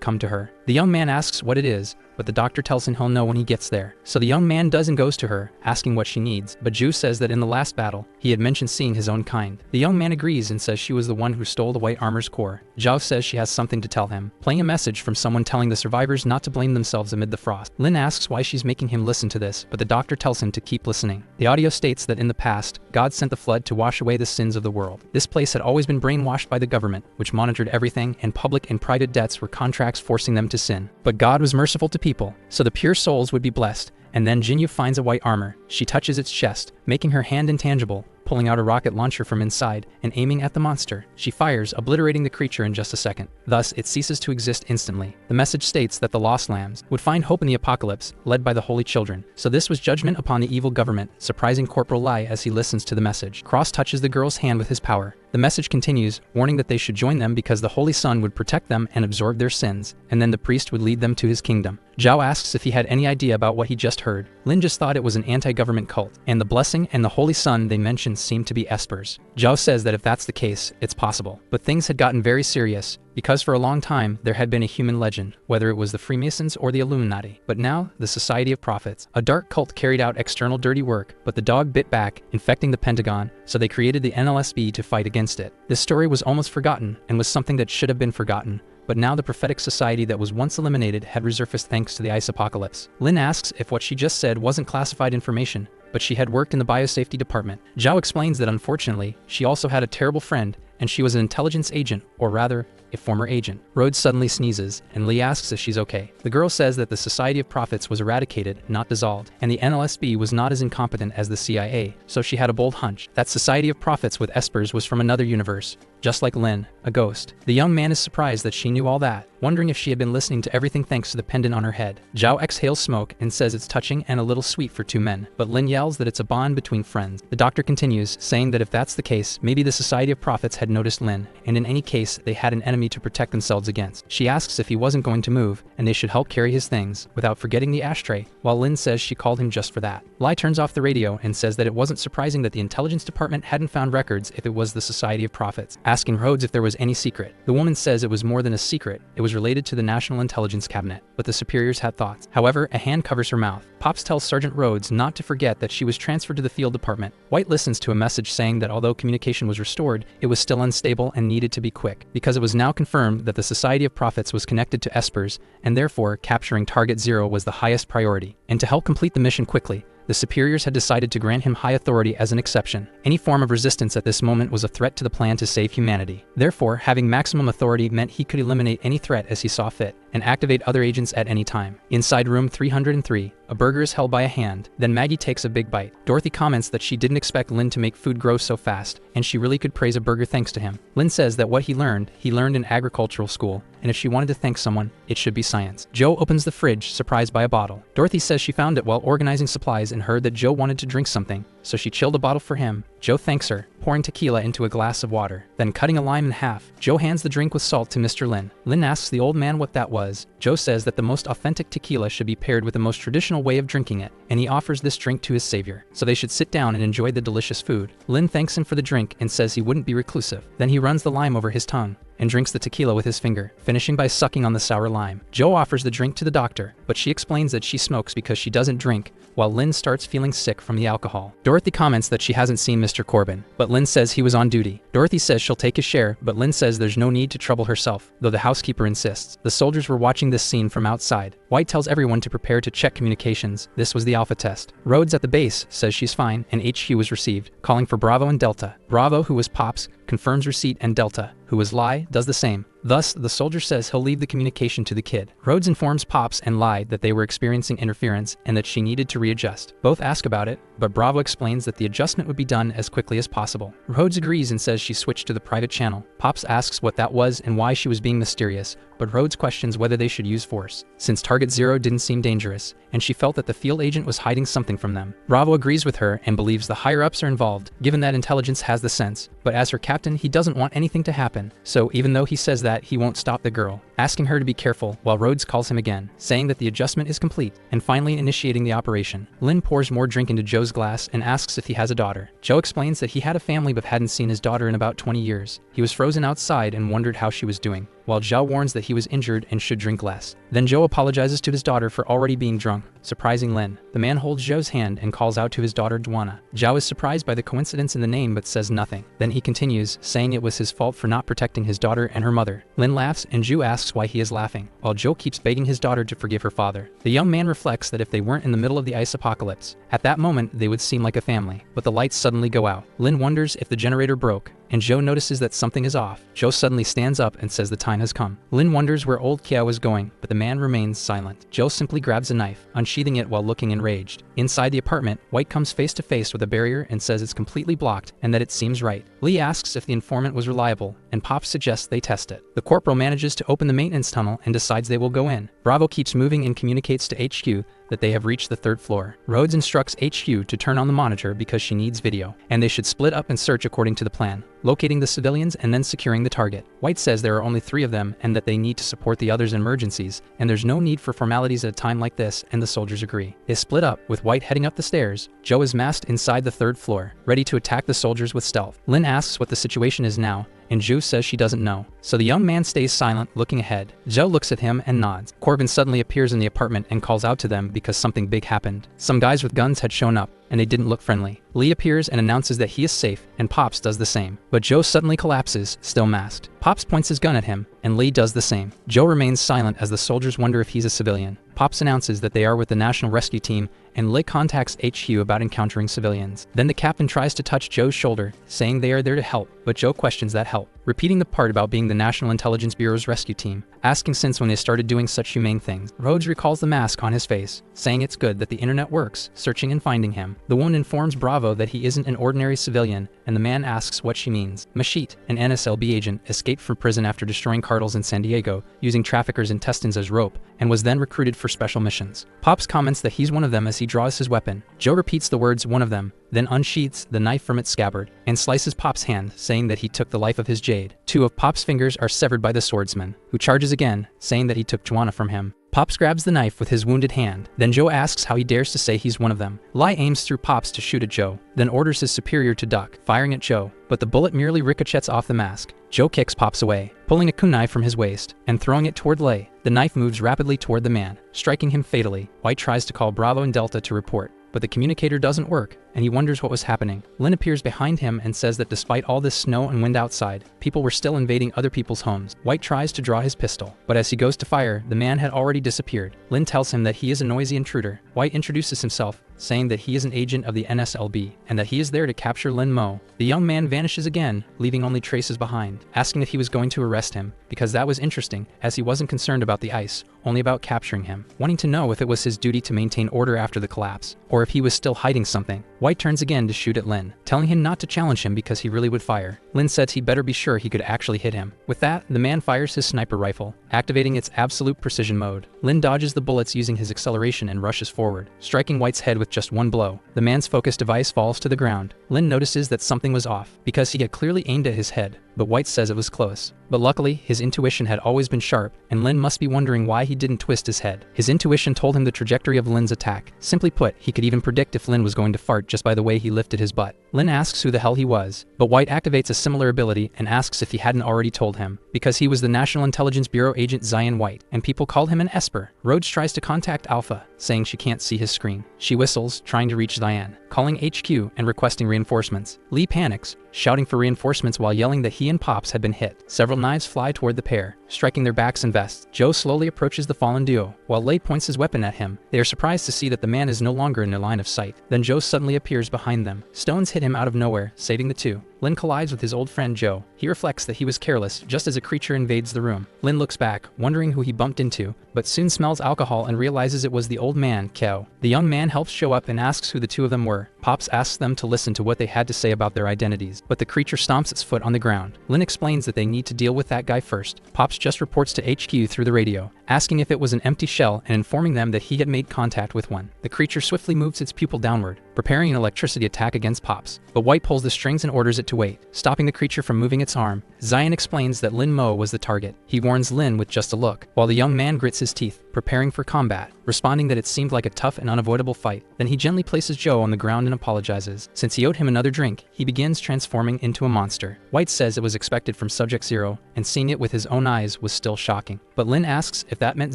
Speaker 1: come to her. The young man asks what it is, but the doctor tells him he'll know when he gets there. So the young man does and goes to her, asking what she needs, but Ju says that in the last battle, he had mentioned seeing his own kind. The young man agrees and says she was the one who stole the white armor's core. Zhao says she has something to tell him, playing a message from someone telling the survivors not to blame themselves amid the frost. Lynn asks why she's making him listen to this, but the doctor tells him to keep listening. The audio states that in the past, God sent the flood to wash away the sins of the world. This place had always been brainwashed by the government, which monitored everything, and public and private debts were contracts forcing them to sin. But God was merciful to people, so the pure souls would be blessed. And then Jinyu finds a white armor. She touches its chest, making her hand intangible, pulling out a rocket launcher from inside and aiming at the monster. She fires, obliterating the creature in just a second. Thus, it ceases to exist instantly. The message states that the lost lambs would find hope in the apocalypse, led by the holy children. So this was judgment upon the evil government, surprising Corporal Lai as he listens to the message. Cross touches the girl's hand with his power. The message continues, warning that they should join them because the Holy Sun would protect them and absorb their sins, and then the priest would lead them to his kingdom. Zhao asks if he had any idea about what he just heard. Lin just thought it was an anti-government cult, and the blessing and the Holy Sun they mentioned seemed to be espers. Zhao says that if that's the case, it's possible. But things had gotten very serious, because for a long time, there had been a human legend, whether it was the Freemasons or the Illuminati. But now, the Society of Prophets. A dark cult carried out external dirty work, but the dog bit back, infecting the Pentagon, so they created the NLSB to fight against it. This story was almost forgotten, and was something that should have been forgotten, but now the prophetic society that was once eliminated had resurfaced thanks to the ice apocalypse. Lin asks if what she just said wasn't classified information, but she had worked in the biosafety department. Zhao explains that unfortunately, she also had a terrible friend, and she was an intelligence agent, or rather, a former agent. Rhodes suddenly sneezes, and Lee asks if she's okay. The girl says that the Society of Prophets was eradicated, not dissolved, and the NLSB was not as incompetent as the CIA, so she had a bold hunch that Society of Prophets with espers was from another universe, just like Lin, a ghost. The young man is surprised that she knew all that, wondering if she had been listening to everything thanks to the pendant on her head. Zhao exhales smoke and says it's touching and a little sweet for two men, but Lin yells that it's a bond between friends. The doctor continues, saying that if that's the case, maybe the Society of Prophets had noticed Lin, and in any case, they had an enemy to protect themselves against. She asks if he wasn't going to move, and they should help carry his things, without forgetting the ashtray, while Lin says she called him just for that. Lai turns off the radio and says that it wasn't surprising that the intelligence department hadn't found records if it was the Society of Prophets, asking Rhodes if there was any secret. The woman says it was more than a secret, it was related to the National Intelligence Cabinet, but the superiors had thoughts. However, a hand covers her mouth. Pops tells Sergeant Rhodes not to forget that she was transferred to the field department. White listens to a message saying that although communication was restored, it was still unstable and needed to be quick, because it was now confirmed that the Society of Prophets was connected to espers, and therefore capturing Target Zero was the highest priority. And to help complete the mission quickly, the superiors had decided to grant him high authority as an exception. Any form of resistance at this moment was a threat to the plan to save humanity. Therefore, having maximum authority meant he could eliminate any threat as he saw fit, and activate other agents at any time. Inside room 303, a burger is held by a hand, then Maggie takes a big bite. Dorothy comments that she didn't expect Lin to make food grow so fast, and she really could praise a burger thanks to him. Lin says that what he learned in agricultural school, and if she wanted to thank someone, it should be science. Joe opens the fridge, surprised by a bottle. Dorothy says she found it while organizing supplies and heard that Joe wanted to drink something, so she chilled a bottle for him. Joe thanks her, pouring tequila into a glass of water, then cutting a lime in half. Joe hands the drink with salt to Mr. Lin. Lin asks the old man what that was. Joe says that the most authentic tequila should be paired with the most traditional way of drinking it, and he offers this drink to his savior, so they should sit down and enjoy the delicious food. Lin thanks him for the drink and says he wouldn't be reclusive. Then he runs the lime over his tongue and drinks the tequila with his finger, finishing by sucking on the sour lime. Joe offers the drink to the doctor, but she explains that she smokes because she doesn't drink, while Lin starts feeling sick from the alcohol. Dorothy comments that she hasn't seen Mr. Corbin, but Lin says he was on duty. Dorothy says she'll take his share, but Lin says there's no need to trouble herself, though the housekeeper insists. The soldiers were watching this scene from outside. White tells everyone to prepare to check communications. This was the alpha test. Rhodes at the base says she's fine, and HQ was received, calling for Bravo and Delta. Bravo, who was Pops, confirms receipt, and Delta, who was Lai, does the same. Thus, the soldier says he'll leave the communication to the kid. Rhodes informs Pops and Lai that they were experiencing interference and that she needed to readjust. Both ask about it, but Bravo explains that the adjustment would be done as quickly as possible. Rhodes agrees and says she switched to the private channel. Pops asks what that was and why she was being mysterious, but Rhodes questions whether they should use force, since Target Zero didn't seem dangerous, and she felt that the field agent was hiding something from them. Bravo agrees with her and believes the higher-ups are involved, given that intelligence has the sense, but as her captain, he doesn't want anything to happen, so even though he says that, he won't stop the girl, asking her to be careful while Rhodes calls him again, saying that the adjustment is complete, and finally initiating the operation. Lin pours more drink into Joe's glass and asks if he has a daughter. Joe explains that he had a family but hadn't seen his daughter in about 20 years. He was frozen outside and wondered how she was doing, while Zhao warns that he was injured and should drink less. Then Joe apologizes to his daughter for already being drunk, surprising Lin. The man holds Zhao's hand and calls out to his daughter Duana. Zhao is surprised by the coincidence in the name but says nothing. Then he continues, saying it was his fault for not protecting his daughter and her mother. Lin laughs and Zhu asks why he is laughing, while Joe keeps begging his daughter to forgive her father. The young man reflects that if they weren't in the middle of the ice apocalypse, at that moment they would seem like a family, but the lights suddenly go out. Lin wonders if the generator broke, and Joe notices that something is off. Joe suddenly stands up and says the time has come. Lin wonders where old Kiao is going, but the man remains silent. Joe simply grabs a knife, unsheathing it while looking enraged. Inside the apartment, White comes face to face with a barrier and says it's completely blocked and that it seems right. Lee asks if the informant was reliable, and Pop suggests they test it. The corporal manages to open the maintenance tunnel and decides they will go in. Bravo keeps moving and communicates to HQ that they have reached the 3rd floor. Rhodes instructs HQ to turn on the monitor because she needs video, and they should split up and search according to the plan, locating the civilians and then securing the target. White says there are only 3 of them and that they need to support the others in emergencies, and there's no need for formalities at a time like this, and the soldiers agree. They split up, with White heading up the stairs. Joe is masked inside the 3rd floor, ready to attack the soldiers with stealth. Lin asks what the situation is now, and Zhu says she doesn't know. So the young man stays silent, looking ahead. Zhou looks at him and nods. Corbin suddenly appears in the apartment and calls out to them because something big happened. Some guys with guns had shown up, and they didn't look friendly. Lee appears and announces that he is safe, and Pops does the same. But Joe suddenly collapses, still masked. Pops points his gun at him, and Lee does the same. Joe remains silent as the soldiers wonder if he's a civilian. Pops announces that they are with the National Rescue Team, and Lee contacts HQ about encountering civilians. Then the captain tries to touch Joe's shoulder, saying they are there to help, but Joe questions that help, repeating the part about being the National Intelligence Bureau's rescue team, asking since when they started doing such humane things. Rhodes recalls the mask on his face, saying it's good that the internet works, searching and finding him. The woman informs Bravo that he isn't an ordinary civilian, and the man asks what she means. Mashit, an NSLB agent, escaped from prison after destroying cartels in San Diego, using traffickers' intestines as rope, and was then recruited for special missions. Pops comments that he's one of them as he draws his weapon. Joe repeats the words "one of them," then unsheaths the knife from its scabbard, and slices Pop's hand, saying that he took the life of his jade. 2 of Pop's fingers are severed by the swordsman, who charges again, saying that he took Juana from him. Pops grabs the knife with his wounded hand. Then Joe asks how he dares to say he's one of them. Lai aims through Pops to shoot at Joe, then orders his superior to duck, firing at Joe, but the bullet merely ricochets off the mask. Joe kicks Pops away, pulling a kunai from his waist, and throwing it toward Lai. The knife moves rapidly toward the man, striking him fatally. White tries to call Bravo and Delta to report, but the communicator doesn't work, and he wonders what was happening. Lynn appears behind him and says that despite all this snow and wind outside, people were still invading other people's homes. White tries to draw his pistol, but as he goes to fire, the man had already disappeared. Lynn tells him that he is a noisy intruder. White introduces himself, saying that he is an agent of the NSLB, and that he is there to capture Lin Mo. The young man vanishes again, leaving only traces behind, asking if he was going to arrest him, because that was interesting, as he wasn't concerned about the ice, only about capturing him, wanting to know if it was his duty to maintain order after the collapse, or if he was still hiding something. White turns again to shoot at Lin, telling him not to challenge him because he really would fire. Lin says he better be sure he could actually hit him. With that, the man fires his sniper rifle, activating its absolute precision mode. Lin dodges the bullets using his acceleration and rushes forward, striking White's head with just one blow. The man's focus device falls to the ground. Lin notices that something was off, because he had clearly aimed at his head, but White says it was close. But luckily, his intuition had always been sharp, and Lin must be wondering why he didn't twist his head. His intuition told him the trajectory of Lin's attack. Simply put, he could even predict if Lin was going to fart just by the way he lifted his butt. Lin asks who the hell he was, but White activates a similar ability and asks if he hadn't already told him, because he was the National Intelligence Bureau agent Zion White, and people called him an Esper. Rhodes tries to contact Alpha, saying she can't see his screen. She whistles, trying to reach Zion, calling HQ and requesting reinforcements. Lee panics, shouting for reinforcements while yelling that he and Pops had been hit. Several knives fly toward the pair, striking their backs and vests. Joe slowly approaches the fallen duo, while Lei points his weapon at him. They are surprised to see that the man is no longer in their line of sight. Then Joe suddenly appears behind them. Stones hit him out of nowhere, saving the two. Lin collides with his old friend Joe. He reflects that he was careless just as a creature invades the room. Lin looks back, wondering who he bumped into, but soon smells alcohol and realizes it was the old man, Keo. The young man helps show up and asks who the two of them were. Pops asks them to listen to what they had to say about their identities, but the creature stomps its foot on the ground. Lin explains that they need to deal with that guy first. Pops just reports to HQ through the radio, asking if it was an empty shell and informing them that he had made contact with one. The creature swiftly moves its pupil downward, preparing an electricity attack against Pops, but White pulls the strings and orders it to wait, stopping the creature from moving its arm. Zion explains that Lin Mo was the target. He warns Lin with just a look, while the young man grits his teeth, preparing for combat, responding that it seemed like a tough and unavoidable fight. Then he gently places Joe on the ground and apologizes. Since he owed him another drink, he begins transforming into a monster. White says it was expected from Subject Zero, and seeing it with his own eyes was still shocking. But Lin asks if that meant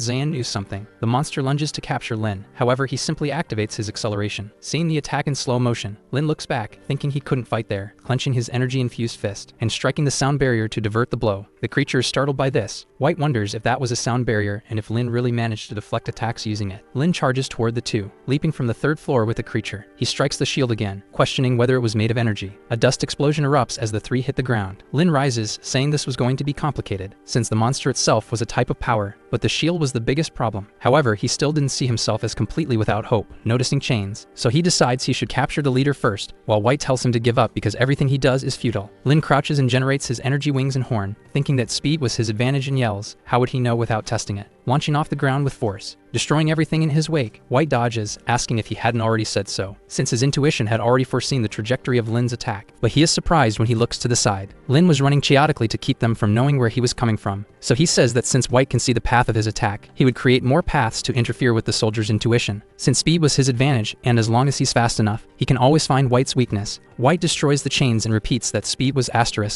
Speaker 1: Zion knew something. The monster lunges to capture Lin, however he simply activates his acceleration. Seeing the attack in slow motion, Lin looks back, thinking he couldn't fight there, clenching his energy-infused fist, and striking the sound barrier to divert the blow. The creature is startled by this. White wonders if that was a sound barrier and if Lin really managed to deflect attacks using it. Lin charges toward the two, leaping from the third floor with the creature. He strikes the shield again, questioning whether it was made of energy. A dust explosion erupts as the three hit the ground. Lin rises, saying this was going to be complicated, since the monster itself was a type of power, but the shield was the biggest problem. However, he still didn't see himself as completely without hope, noticing chains. So he decides he should capture the leader first, while White tells him to give up because everything he does is futile. Lin crouches and generates his energy wings and horn, thinking that speed was his advantage and yells, how would he know without testing it? Launching off the ground with force, destroying everything in his wake. White dodges, asking if he hadn't already said so, since his intuition had already foreseen the trajectory of Lin's attack. But he is surprised when he looks to the side. Lin was running chaotically to keep them from knowing where he was coming from, so he says that since White can see the path of his attack, he would create more paths to interfere with the soldier's intuition. Since speed was his advantage, and as long as he's fast enough, he can always find White's weakness. White destroys the chains and repeats that speed was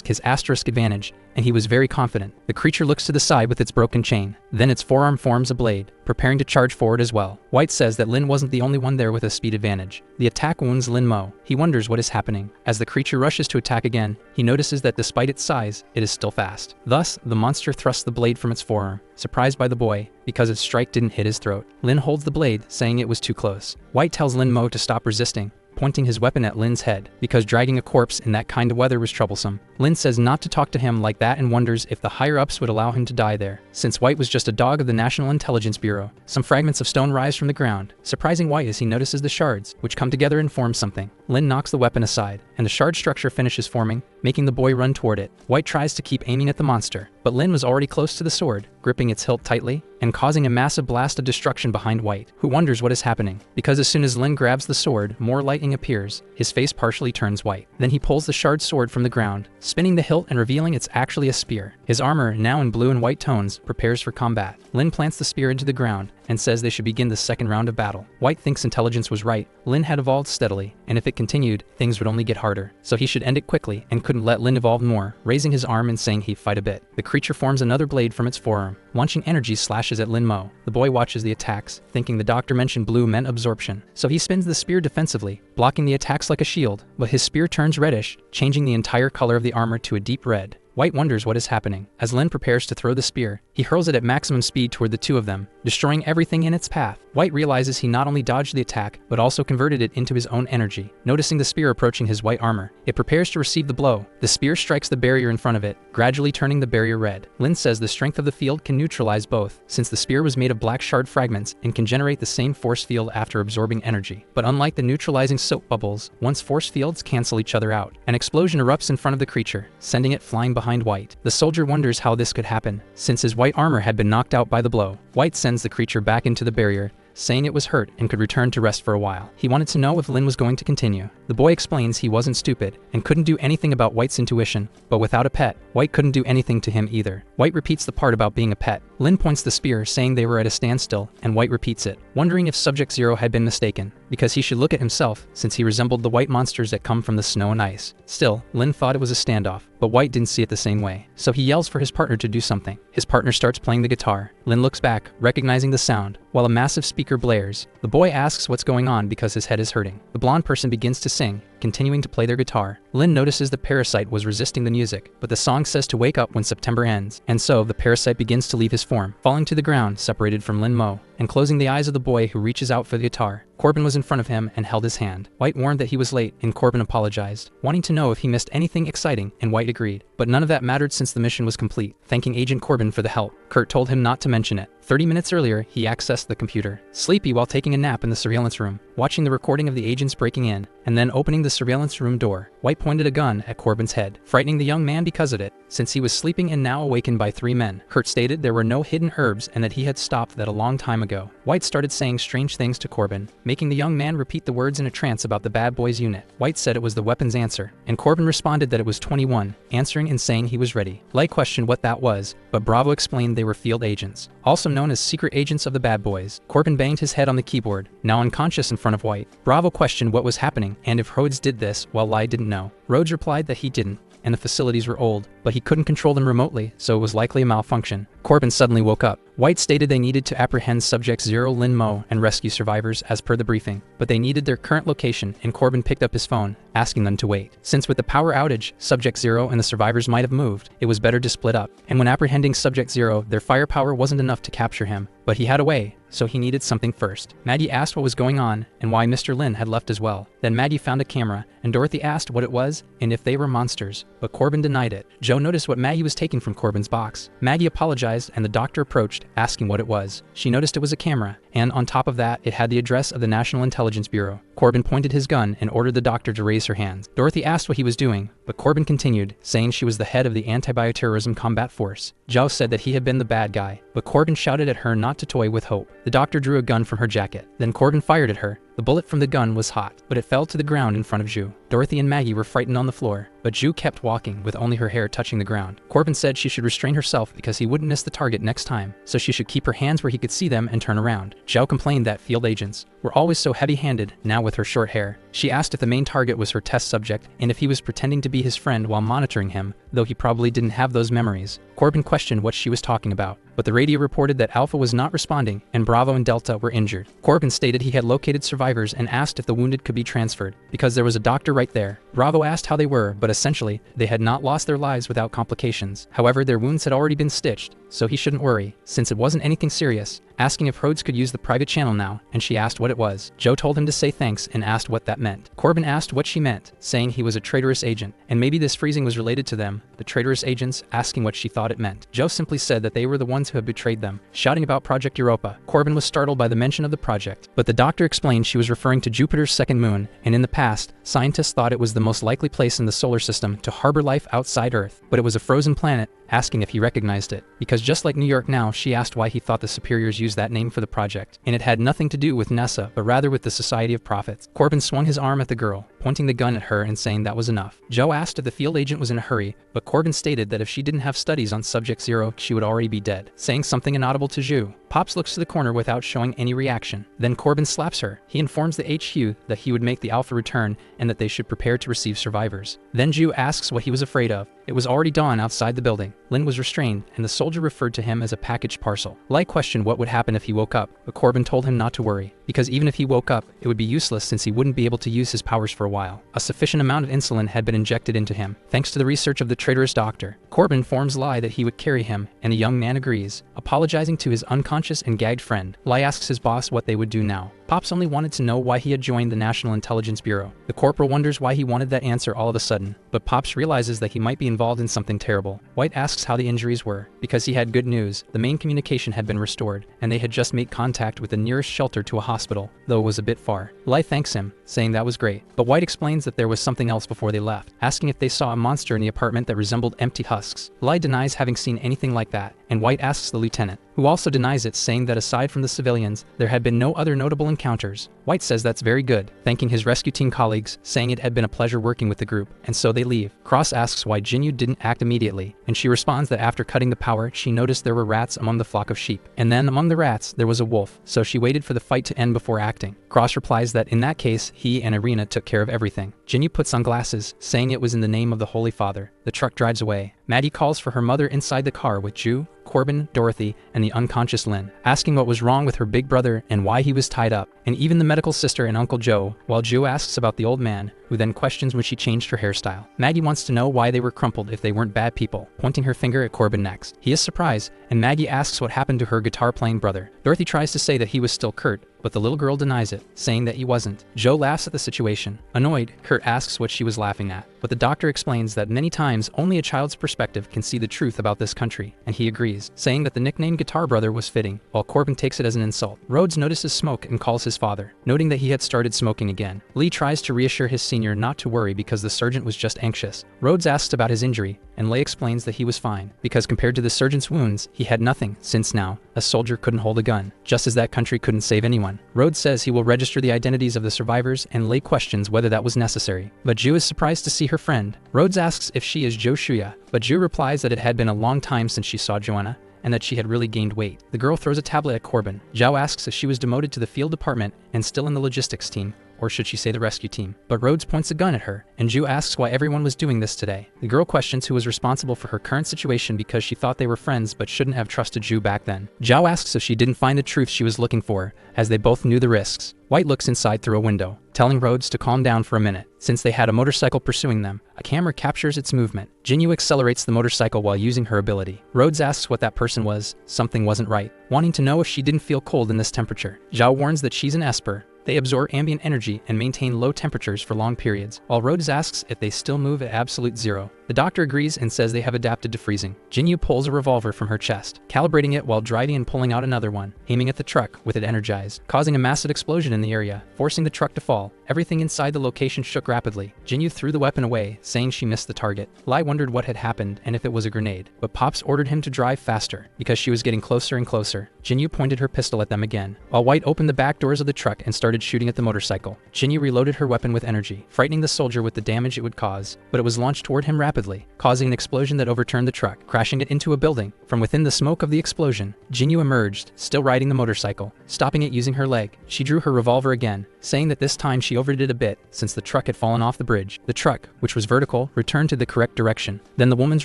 Speaker 1: his asterisk advantage, and he was very confident. The creature looks to the side with its broken chain, then its forearm forms a blade, preparing to charge forward as well. White says that Lin wasn't the only one there with a speed advantage. The attack wounds Lin Mo. He wonders what is happening. As the creature rushes to attack again, he notices that despite its size, it is still fast. Thus, the monster thrusts the blade from its forearm, surprised by the boy, because its strike didn't hit his throat. Lin holds the blade, saying it was too close. White tells Lin Mo to stop resisting, pointing his weapon at Lin's head, because dragging a corpse in that kind of weather was troublesome. Lin says not to talk to him like that and wonders if the higher-ups would allow him to die there, since White was just a dog of the National Intelligence Bureau. Some fragments of stone rise from the ground, surprising White as he notices the shards, which come together and form something. Lin knocks the weapon aside, and the shard structure finishes forming, making the boy run toward it. White tries to keep aiming at the monster, but Lin was already close to the sword, gripping its hilt tightly, and causing a massive blast of destruction behind White, who wonders what is happening, because as soon as Lin grabs the sword, more lightning appears. His face partially turns white. Then he pulls the shard sword from the ground, spinning the hilt and revealing it's actually a spear. His armor, now in blue and white tones, prepares for combat. Lin plants the spear into the ground and says they should begin the second round of battle. White thinks intelligence was right. Lin had evolved steadily, and if it continued, things would only get harder. So he should end it quickly and couldn't let Lin evolve more, raising his arm and saying he'd fight a bit. The creature forms another blade from its forearm, launching energy slashes at Lin Mo. The boy watches the attacks, thinking the doctor mentioned blue meant absorption. So he spins the spear defensively, blocking the attacks like a shield, but his spear turns reddish, changing the entire color of the armor to a deep red. White wonders what is happening. As Lin prepares to throw the spear, he hurls it at maximum speed toward the two of them, destroying everything in its path. White realizes he not only dodged the attack, but also converted it into his own energy. Noticing the spear approaching his white armor, it prepares to receive the blow. The spear strikes the barrier in front of it, gradually turning the barrier red. Lin says the strength of the field can neutralize both, since the spear was made of black shard fragments and can generate the same force field after absorbing energy. But unlike the neutralizing soap bubbles, once force fields cancel each other out. An explosion erupts in front of the creature, sending it flying behind White. The soldier wonders how this could happen, since his white armor had been knocked out by the blow. White sends the creature back into the barrier, saying it was hurt and could return to rest for a while. He wanted to know if Lin was going to continue. The boy explains he wasn't stupid and couldn't do anything about White's intuition, but without a pet, White couldn't do anything to him either. White repeats the part about being a pet. Lin points the spear, saying they were at a standstill, and White repeats it, wondering if Subject Zero had been mistaken, because he should look at himself, since he resembled the white monsters that come from the snow and ice. Still, Lin thought it was a standoff, but White didn't see it the same way, so he yells for his partner to do something. His partner starts playing the guitar. Lin looks back, recognizing the sound, while a massive speaker blares. The boy asks what's going on because his head is hurting. The blonde person begins to sing, continuing to play their guitar. Lin notices the parasite was resisting the music, but the song says to wake up when September ends, and so the parasite begins to leave his form, falling to the ground separated from Lin Mo, and closing the eyes of the boy who reaches out for the guitar. Corbin was in front of him and held his hand. White warned that he was late, and Corbin apologized, wanting to know if he missed anything exciting, and White agreed. But none of that mattered since the mission was complete, thanking Agent Corbin for the help. Kurt told him not to mention it. 30 minutes earlier, he accessed the computer, sleepy while taking a nap in the surveillance room, watching the recording of the agents breaking in, and then opening the surveillance room door. White pointed a gun at Corbin's head, frightening the young man because of it, since he was sleeping and now awakened by 3 men. Kurt stated there were no hidden herbs and that he had stopped that a long time ago. White started saying strange things to Corbin, making the young man repeat the words in a trance about the bad boys unit. White said it was the weapon's answer, and Corbin responded that it was 21, answering and saying he was ready. Light questioned what that was, but Bravo explained they were field agents, also known as secret agents of the bad boys. Corbin banged his head on the keyboard, now unconscious in front of White. Bravo questioned what was happening and if Rhodes did this, while Lai didn't know. Rhodes replied that he didn't, and the facilities were old, but he couldn't control them remotely, so it was likely a malfunction. Corbin suddenly woke up. White stated they needed to apprehend Subject Zero Lin Mo and rescue survivors as per the briefing, but they needed their current location, and Corbin picked up his phone, asking them to wait. Since with the power outage, Subject Zero and the survivors might have moved, it was better to split up. And when apprehending Subject Zero, their firepower wasn't enough to capture him, but he had a way, so he needed something first. Maggie asked what was going on and why Mr. Lin had left as well. Then Maggie found a camera, and Dorothy asked what it was and if they were monsters, but Corbin denied it. Joe noticed what Maggie was taking from Corbin's box. Maggie apologized and the doctor approached, asking what it was. She noticed it was a camera, and on top of that, it had the address of the National Intelligence Bureau. Corbin pointed his gun and ordered the doctor to raise her hands. Dorothy asked what he was doing, but Corbin continued, saying she was the head of the Anti-Bioterrorism Combat Force. Zhao said that he had been the bad guy, but Corbin shouted at her not to toy with hope. The doctor drew a gun from her jacket. Then Corbin fired at her. The bullet from the gun was hot, but it fell to the ground in front of Zhu. Dorothy and Maggie were frightened on the floor, but Zhu kept walking with only her hair touching the ground. Corbin said she should restrain herself because he wouldn't miss the target next time, so she should keep her hands where he could see them and turn around. Zhao complained that field agents were always so heavy-handed, now with her short hair. She asked if the main target was her test subject and if he was pretending to be his friend while monitoring him, though he probably didn't have those memories. Corbin questioned what she was talking about. but the radio reported that Alpha was not responding and Bravo and Delta were injured. Corbin stated he had located survivors and asked if the wounded could be transferred, because there was a doctor right there. Bravo asked how they were, but essentially, they had not lost their lives without complications. However, their wounds had already been stitched, so he shouldn't worry, since it wasn't anything serious. Asking if Rhodes could use the private channel now, and she asked what it was. Joe told him to say thanks and asked what that meant. Corbin asked what she meant, saying he was a traitorous agent, and maybe this freezing was related to them, the traitorous agents, asking what she thought it meant. Joe simply said that they were the ones who had betrayed them, shouting about Project Europa. Corbin was startled by the mention of the project, but the doctor explained she was referring to Jupiter's second moon, and in the past, scientists thought it was the most likely place in the solar system to harbor life outside Earth, but it was a frozen planet, asking if he recognized it. Because just like New York now, she asked why he thought the superiors used that name for the project, and it had nothing to do with NASA, but rather with the Society of Prophets. Corbin swung his arm at the girl, pointing the gun at her and saying that was enough. Joe asked if the field agent was in a hurry, but Corbin stated that if she didn't have studies on Subject Zero, she would already be dead, saying something inaudible to Zhu. Pops looks to the corner without showing any reaction. Then Corbin slaps her. He informs the HQ that he would make the Alpha return and that they should prepare to receive survivors. Then Zhu asks what he was afraid of. It was already dawn outside the building. Lin was restrained, and the soldier referred to him as a packaged parcel. Lai questioned what would happen if he woke up, but Corbin told him not to worry, because even if he woke up, it would be useless since he wouldn't be able to use his powers for a while. A sufficient amount of insulin had been injected into him, thanks to the research of the traitorous doctor. Corbin informs Lai that he would carry him, and the young man agrees, apologizing to his unconscious and gagged friend. Lai asks his boss what they would do now. Pops only wanted to know why he had joined the National Intelligence Bureau. The corporal wonders why he wanted that answer all of a sudden, but Pops realizes that he might be involved in something terrible. White asks how the injuries were, because he had good news. The main communication had been restored, and they had just made contact with the nearest shelter to a hospital, though it was a bit far. Lai thanks him, saying that was great, but White explains that there was something else before they left, asking if they saw a monster in the apartment that resembled empty husks. Lai denies having seen anything like that, and White asks the lieutenant, who also denies it, saying that aside from the civilians, there had been no other notable encounters. White says that's very good, thanking his rescue team colleagues, saying it had been a pleasure working with the group, and so they leave. Cross asks why Jinyu didn't act immediately, and she responds that after cutting the power, she noticed there were rats among the flock of sheep, and then among the rats, there was a wolf, so she waited for the fight to end before acting. Cross replies that in that case, he and Irina took care of everything. Jinyu puts on glasses, saying it was in the name of the Holy Father. The truck drives away. Maddie calls for her mother inside the car with Ju, Corbin, Dorothy, and the unconscious Lin, asking what was wrong with her big brother and why he was tied up, and even the medical sister and Uncle Joe, while Ju asks about the old man, who then questions when she changed her hairstyle. Maggie wants to know why they were crumpled if they weren't bad people, pointing her finger at Corbin next. He is surprised, and Maggie asks what happened to her guitar-playing brother. Dorothy tries to say that he was still Kurt, but the little girl denies it, saying that he wasn't. Joe laughs at the situation. Annoyed, Kurt asks what she was laughing at, but the doctor explains that many times only a child's perspective can see the truth about this country, and he agrees, saying that the nickname Guitar Brother was fitting, while Corbin takes it as an insult. Rhodes notices smoke and calls his father, noting that he had started smoking again. Lee tries to reassure his senior not to worry because the surgeon was just anxious. Rhodes asks about his injury, and Lei explains that he was fine, because compared to the surgeon's wounds, he had nothing, since now, a soldier couldn't hold a gun, just as that country couldn't save anyone. Rhodes says he will register the identities of the survivors, and Lei questions whether that was necessary. But Ju is surprised to see her friend. Rhodes asks if she is Jo Shuya, but Ju replies that it had been a long time since she saw Joanna, and that she had really gained weight. The girl throws a tablet at Corbin. Zhao asks if she was demoted to the field department and still in the logistics team, or should she say the rescue team? But Rhodes points a gun at her, and Ju asks why everyone was doing this today. The girl questions who was responsible for her current situation because she thought they were friends but shouldn't have trusted Ju back then. Zhao asks if she didn't find the truth she was looking for, as they both knew the risks. White looks inside through a window, telling Rhodes to calm down for a minute. Since they had a motorcycle pursuing them, a camera captures its movement. Jinyu accelerates the motorcycle while using her ability. Rhodes asks what that person was. Something wasn't right, wanting to know if she didn't feel cold in this temperature. Zhao warns that she's an Esper. They absorb ambient energy and maintain low temperatures for long periods, while Rhodes asks if they still move at absolute zero. The doctor agrees and says they have adapted to freezing. Jinyu pulls a revolver from her chest, calibrating it while driving and pulling out another one, aiming at the truck with it energized, causing a massive explosion in the area, forcing the truck to fall. Everything inside the location shook rapidly. Jinyu threw the weapon away, saying she missed the target. Lai wondered what had happened and if it was a grenade, but Pops ordered him to drive faster, because she was getting closer and closer. Jinyu pointed her pistol at them again, while White opened the back doors of the truck and started shooting at the motorcycle. Jinyu reloaded her weapon with energy, frightening the soldier with the damage it would cause, but it was launched toward him rapidly, causing an explosion that overturned the truck, crashing it into a building. From within the smoke of the explosion, Jinyu emerged, still riding the motorcycle, stopping it using her leg. She drew her revolver again, saying that this time she overdid it a bit since the truck had fallen off the bridge. The truck, which was vertical, returned to the correct direction. Then the woman's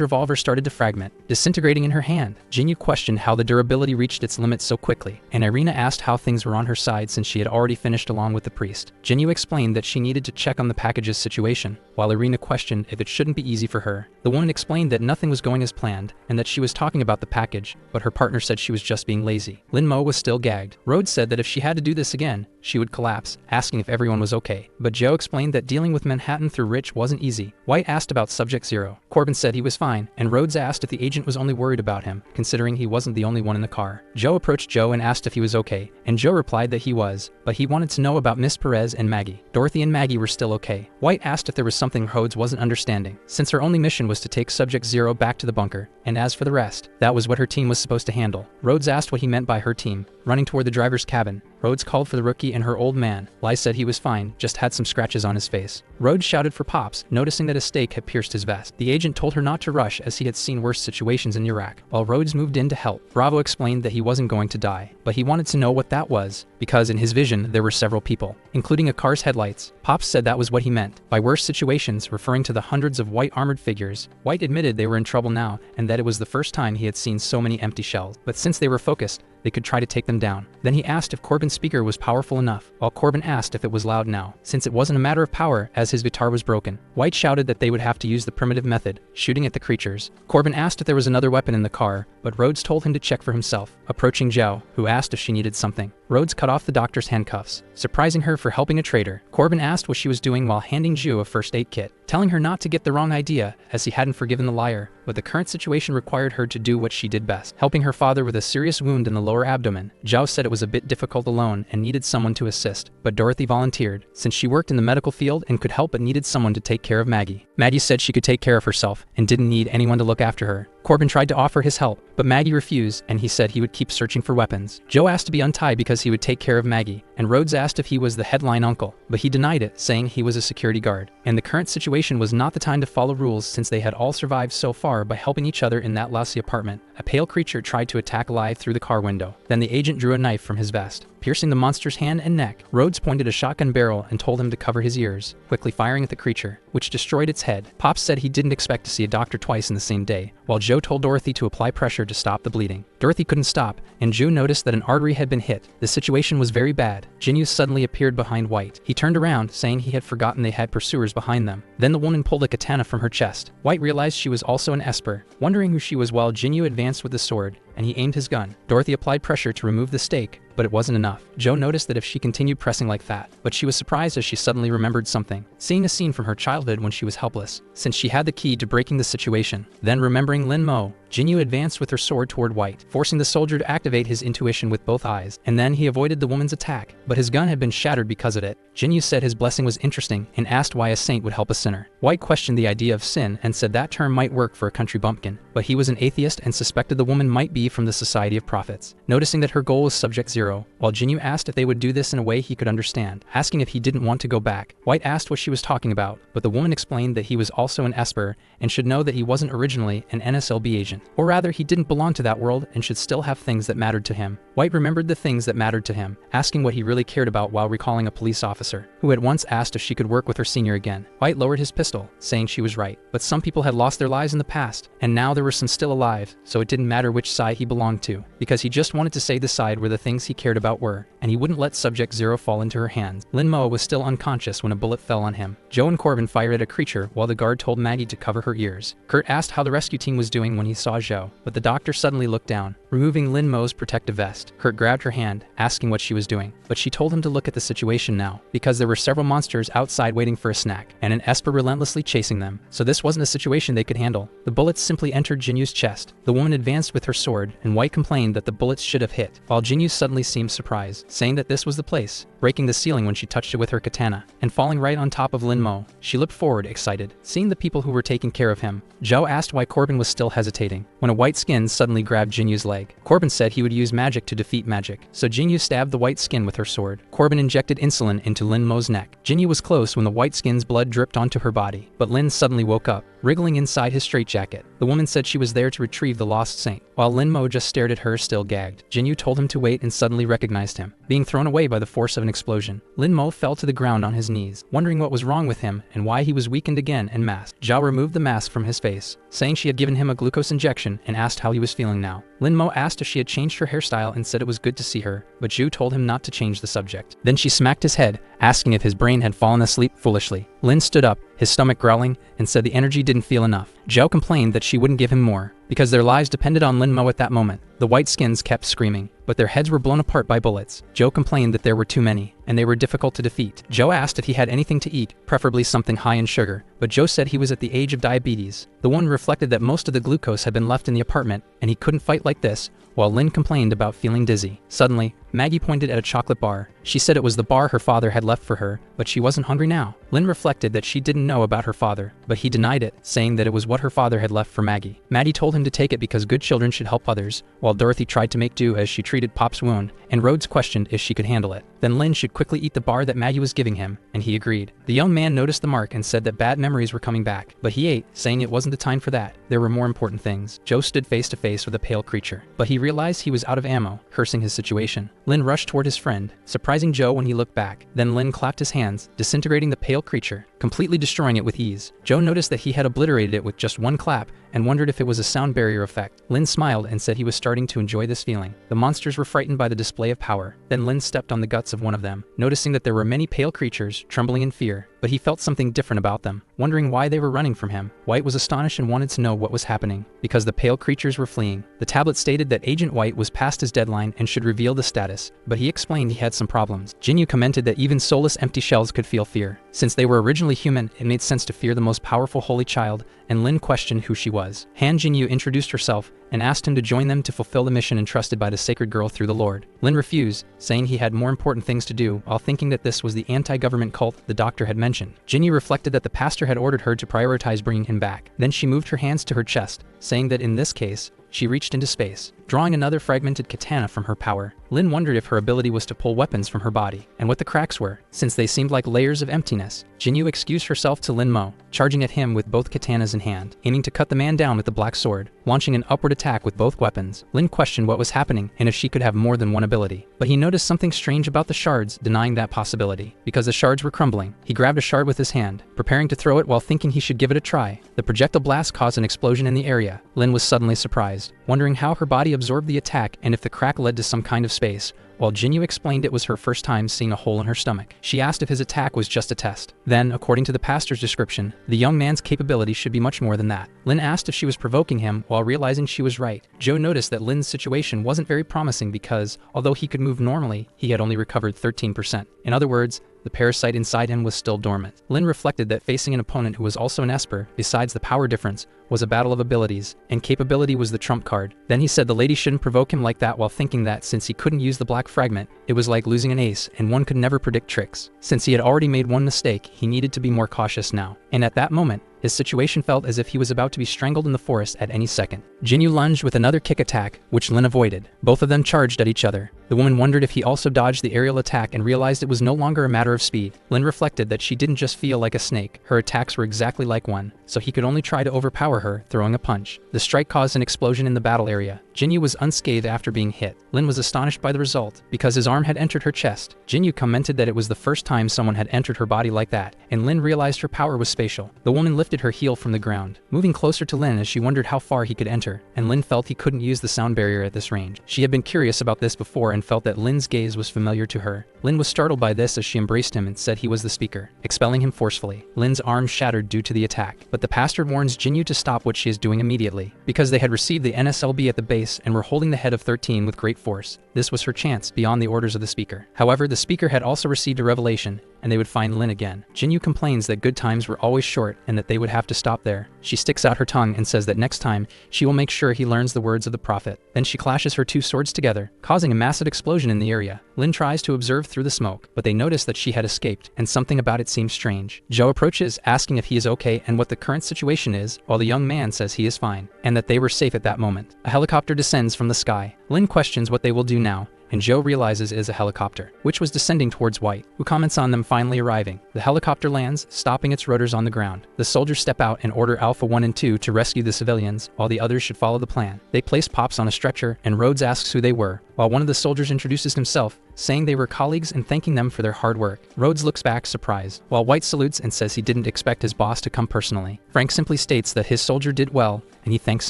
Speaker 1: revolver started to fragment, disintegrating in her hand. Jinyu questioned how the durability reached its limits so quickly, and Irina asked how things were on her side since she had already finished along with the priest. Jinyu explained that she needed to check on the package's situation, while Irina questioned if it shouldn't be easy for her. The woman explained that nothing was going as planned, and that she was talking about the package, but her partner said she was just being lazy. Lin Mo was still gagged. Rhodes said that if she had to do this again, she would collapse, asking if everyone was okay. But Joe explained that dealing with Manhattan through Rich wasn't easy. White asked about Subject Zero. Corbin said he was fine, and Rhodes asked if the agent was only worried about him, considering he wasn't the only one in the car. Joe approached Joe and asked if he was okay, and Joe replied that he was, but he wanted to know about Miss Perez and Maggie. Dorothy and Maggie were still okay. White asked if there was something Rhodes wasn't understanding, since her only mission was to take Subject Zero back to the bunker, and as for the rest, that was what her team was supposed to handle. Rhodes asked what he meant by her team. Running toward the driver's cabin, Rhodes called for the rookie and her old man. Lai said he was fine, just had some scratches on his face. Rhodes shouted for Pops, noticing that a stake had pierced his vest. The agent told her not to rush as he had seen worse situations in Iraq, while Rhodes moved in to help. Bravo explained that he wasn't going to die, but he wanted to know what that was, because in his vision there were several people, including a car's headlights. Pops said that was what he meant by worse situations, referring to the hundreds of white armored figures. White admitted they were in trouble now, and that it was the first time he had seen so many empty shells, but since they were focused, they could try to take them down. Then he asked if Corbin's speaker was powerful enough, while Corbin asked if it was loud now, since it wasn't a matter of power as his guitar was broken. White shouted that they would have to use the primitive method, shooting at the creatures. Corbin asked if there was another weapon in the car, but Rhodes told him to check for himself, approaching Zhao, who asked if she needed something. Rhodes cut off the doctor's handcuffs, surprising her for helping a traitor. Corbin asked what she was doing while handing Zhu a first aid kit, telling her not to get the wrong idea as he hadn't forgiven the liar, but the current situation required her to do what she did best, helping her father with a serious wound in the lower abdomen. Zhao said it was a bit difficult alone and needed someone to assist, but Dorothy volunteered, since she worked in the medical field and could help but needed someone to take care of Maggie. Maggie said she could take care of herself and didn't need anyone to look after her. Corbin tried to offer his help, but Maggie refused, and he said he would keep searching for weapons. Joe asked to be untied because he would take care of Maggie, and Rhodes asked if he was the headline uncle, but he denied it, saying he was a security guard. And the current situation was not the time to follow rules since they had all survived so far by helping each other in that Lassie apartment. A pale creature tried to attack Lai through the car window. Then the agent drew a knife from his vest, piercing the monster's hand and neck. Rhodes pointed a shotgun barrel and told him to cover his ears, quickly firing at the creature, which destroyed its head. Pops said he didn't expect to see a doctor twice in the same day, while Joe told Dorothy to apply pressure to stop the bleeding. Dorothy couldn't stop, and Joe noticed that an artery had been hit. The situation was very bad. Jinyu suddenly appeared behind White. He turned around, saying he had forgotten they had pursuers behind them. Then the woman pulled a katana from her chest. White realized she was also an Esper, wondering who she was while Jinyu advanced with the sword, and he aimed his gun. Dorothy applied pressure to remove the stake, but it wasn't enough. Joe noticed that if she continued pressing like that, but she was surprised as she suddenly remembered something, seeing a scene from her childhood when she was helpless, since she had the key to breaking the situation. Then remembering Lin Mo, Jinyu advanced with her sword toward White, forcing the soldier to activate his intuition with both eyes, and then he avoided the woman's attack, but his gun had been shattered because of it. Jinyu said his blessing was interesting and asked why a saint would help a sinner. White questioned the idea of sin and said that term might work for a country bumpkin, but he was an atheist and suspected the woman might be from the Society of Prophets. Noticing that her goal was Subject Zero, while Jinyu asked if they would do this in a way he could understand, asking if he didn't want to go back. White asked what she was talking about, but the woman explained that he was also an Esper and should know that he wasn't originally an NSLB agent, or rather he didn't belong to that world and should still have things that mattered to him. White remembered the things that mattered to him, asking what he really cared about while recalling a police officer, who had once asked if she could work with her senior again. White lowered his pistol, saying she was right, but some people had lost their lives in the past, and now there were some still alive, so it didn't matter which side he belonged to, because he just wanted to say the side where the things he cared about were, and he wouldn't let Subject Zero fall into her hands. Lin Mo was still unconscious when a bullet fell on him. Joe and Corbin fired at a creature while the guard told Maggie to cover her ears. Kurt asked how the rescue team was doing when he saw Zhao, but the doctor suddenly looked down, removing Lin Mo's protective vest. Kurt grabbed her hand, asking what she was doing, but she told him to look at the situation now, because there were several monsters outside waiting for a snack, and an Esper relentlessly chasing them, so this wasn't a situation they could handle. The bullets simply entered Jinyu's chest. The woman advanced with her sword, and White complained that the bullets should have hit, while Jinyu suddenly seemed surprised, saying that this was the place, breaking the ceiling when she touched it with her katana, and falling right on top of Lin Mo. She looked forward, excited, seeing the people who were taking care of him. Zhao asked why Corbin was still hesitating, when a white skin suddenly grabbed Jinyu's leg. Corbin said he would use magic to defeat magic, so Jinyu stabbed the white skin with her sword. Corbin injected insulin into Lin Mo's neck. Jinyu was close when the white skin's blood dripped onto her body, but Lin suddenly woke up, wriggling inside his straitjacket. The woman said she was there to retrieve the lost saint, while Lin Mo just stared at her, still gagged. Jinyu told him to wait and suddenly recognized him, being thrown away by the force of an explosion. Lin Mo fell to the ground on his knees, wondering what was wrong with him and why he was weakened again and masked. Zhao removed the mask from his face, saying she had given him a glucose injection, and asked how he was feeling now. Lin Mo asked if she had changed her hairstyle and said it was good to see her, but Zhu told him not to change the subject. Then she smacked his head, asking if his brain had fallen asleep foolishly. Lin stood up, his stomach growling, and said the energy didn't feel enough. Zhao complained that she wouldn't give him more, because their lives depended on Lin Mo at that moment. The white skins kept screaming, but their heads were blown apart by bullets. Zhou complained that there were too many, and they were difficult to defeat. Zhou asked if he had anything to eat, preferably something high in sugar, but Zhou said he was at the age of diabetes. The woman reflected that most of the glucose had been left in the apartment, and he couldn't fight like this, while Lin complained about feeling dizzy. Suddenly, Maggie pointed at a chocolate bar. She said it was the bar her father had left for her, but she wasn't hungry now. Lin reflected that she didn't know about her father, but he denied it, saying that it was what her father had left for Maggie. Maddie told him to take it because good children should help others, while Dorothy tried to make do as she treated Pop's wound, and Rhodes questioned if she could handle it. Then Lin should quickly eat the bar that Maggie was giving him, and he agreed. The young man noticed the mark and said that bad memories were coming back, but he ate, saying it wasn't the time for that. There were more important things. Joe stood face to face with a pale creature, but he realized he was out of ammo, cursing his situation. Lin rushed toward his friend, surprising Joe when he looked back. Then Lin clapped his hands, disintegrating the pale creature, completely destroying it with ease. Joe noticed that he had obliterated it with just one clap, and wondered if it was a sound barrier effect. Lin smiled and said he was starting to enjoy this feeling. The monsters were frightened by the display of power. Then Lin stepped on the guts of one of them, noticing that there were many pale creatures, trembling in fear. But he felt something different about them, wondering why they were running from him. White was astonished and wanted to know what was happening, because the pale creatures were fleeing. The tablet stated that Agent White was past his deadline and should reveal the status, but he explained he had some problems. Jinyu commented that even soulless empty shells could feel fear. Since they were originally human, it made sense to fear the most powerful holy child, and Lin questioned who she was. Han Jinyu introduced herself and asked him to join them to fulfill the mission entrusted by the sacred girl through the Lord. Lin refused, saying he had more important things to do, while thinking that this was the anti-government cult the doctor had mentioned. Jinyu reflected that the pastor had ordered her to prioritize bringing him back. Then she moved her hands to her chest, saying that in this case, she reached into space, drawing another fragmented katana from her power. Lin wondered if her ability was to pull weapons from her body, and what the cracks were, since they seemed like layers of emptiness. Jinyu excused herself to Lin Mo, charging at him with both katanas in hand, aiming to cut the man down with the black sword, launching an upward attack with both weapons. Lin questioned what was happening and if she could have more than one ability, but he noticed something strange about the shards, denying that possibility. Because the shards were crumbling, he grabbed a shard with his hand, preparing to throw it while thinking he should give it a try. The projectile blast caused an explosion in the area. Lin was suddenly surprised, wondering how her body absorbed the attack and if the crack led to some kind of space, while Jinyu explained it was her first time seeing a hole in her stomach. She asked if his attack was just a test. Then, according to the pastor's description, the young man's capability should be much more than that. Lin asked if she was provoking him, while realizing she was right. Joe noticed that Lin's situation wasn't very promising because, although he could move normally, he had only recovered 13%. In other words, the parasite inside him was still dormant. Lin reflected that facing an opponent who was also an Esper, besides the power difference, was a battle of abilities, and capability was the trump card. Then he said the lady shouldn't provoke him like that, while thinking that since he couldn't use the black fragment, it was like losing an ace, and one could never predict tricks. Since he had already made one mistake, he needed to be more cautious now. And at that moment, his situation felt as if he was about to be strangled in the forest at any second. Jinyu lunged with another kick attack, which Lin avoided. Both of them charged at each other. The woman wondered if he also dodged the aerial attack and realized it was no longer a matter of speed. Lin reflected that she didn't just feel like a snake, her attacks were exactly like one, so he could only try to overpower her, throwing a punch. The strike caused an explosion in the battle area. Jinyu was unscathed after being hit. Lin was astonished by the result, because his arm had entered her chest. Jinyu commented that it was the first time someone had entered her body like that, and Lin realized her power was spatial. The woman lifted her heel from the ground, moving closer to Lin as she wondered how far he could enter, and Lin felt he couldn't use the sound barrier at this range. She had been curious about this before and felt that Lin's gaze was familiar to her. Lin was startled by this as she embraced him and said he was the speaker, expelling him forcefully. Lin's arm shattered due to the attack, but the pastor warns Jinyu to stop what she is doing immediately, because they had received the NSLB at the base and were holding the head of 13 with great force. This was her chance beyond the orders of the speaker. However, the speaker had also received a revelation, and they would find Lin again. Jinyu complains that good times were always short and that they would have to stop there. She sticks out her tongue and says that next time, she will make sure he learns the words of the prophet. Then she clashes her two swords together, causing a massive explosion in the area. Lin tries to observe through the smoke, but they notice that she had escaped, and something about it seems strange. Joe approaches, asking if he is okay and what the current situation is, while the young man says he is fine, and that they were safe at that moment. A helicopter descends from the sky. Lin questions what they will do now, and Joe realizes it is a helicopter, which was descending towards White, who comments on them finally arriving. The helicopter lands, stopping its rotors on the ground. The soldiers step out and order Alpha 1 and 2 to rescue the civilians, while the others should follow the plan. They place Pops on a stretcher, and Rhodes asks who they were, while one of the soldiers introduces himself, saying they were colleagues and thanking them for their hard work. Rhodes looks back surprised, while White salutes and says he didn't expect his boss to come personally. Frank simply states that his soldier did well, and he thanks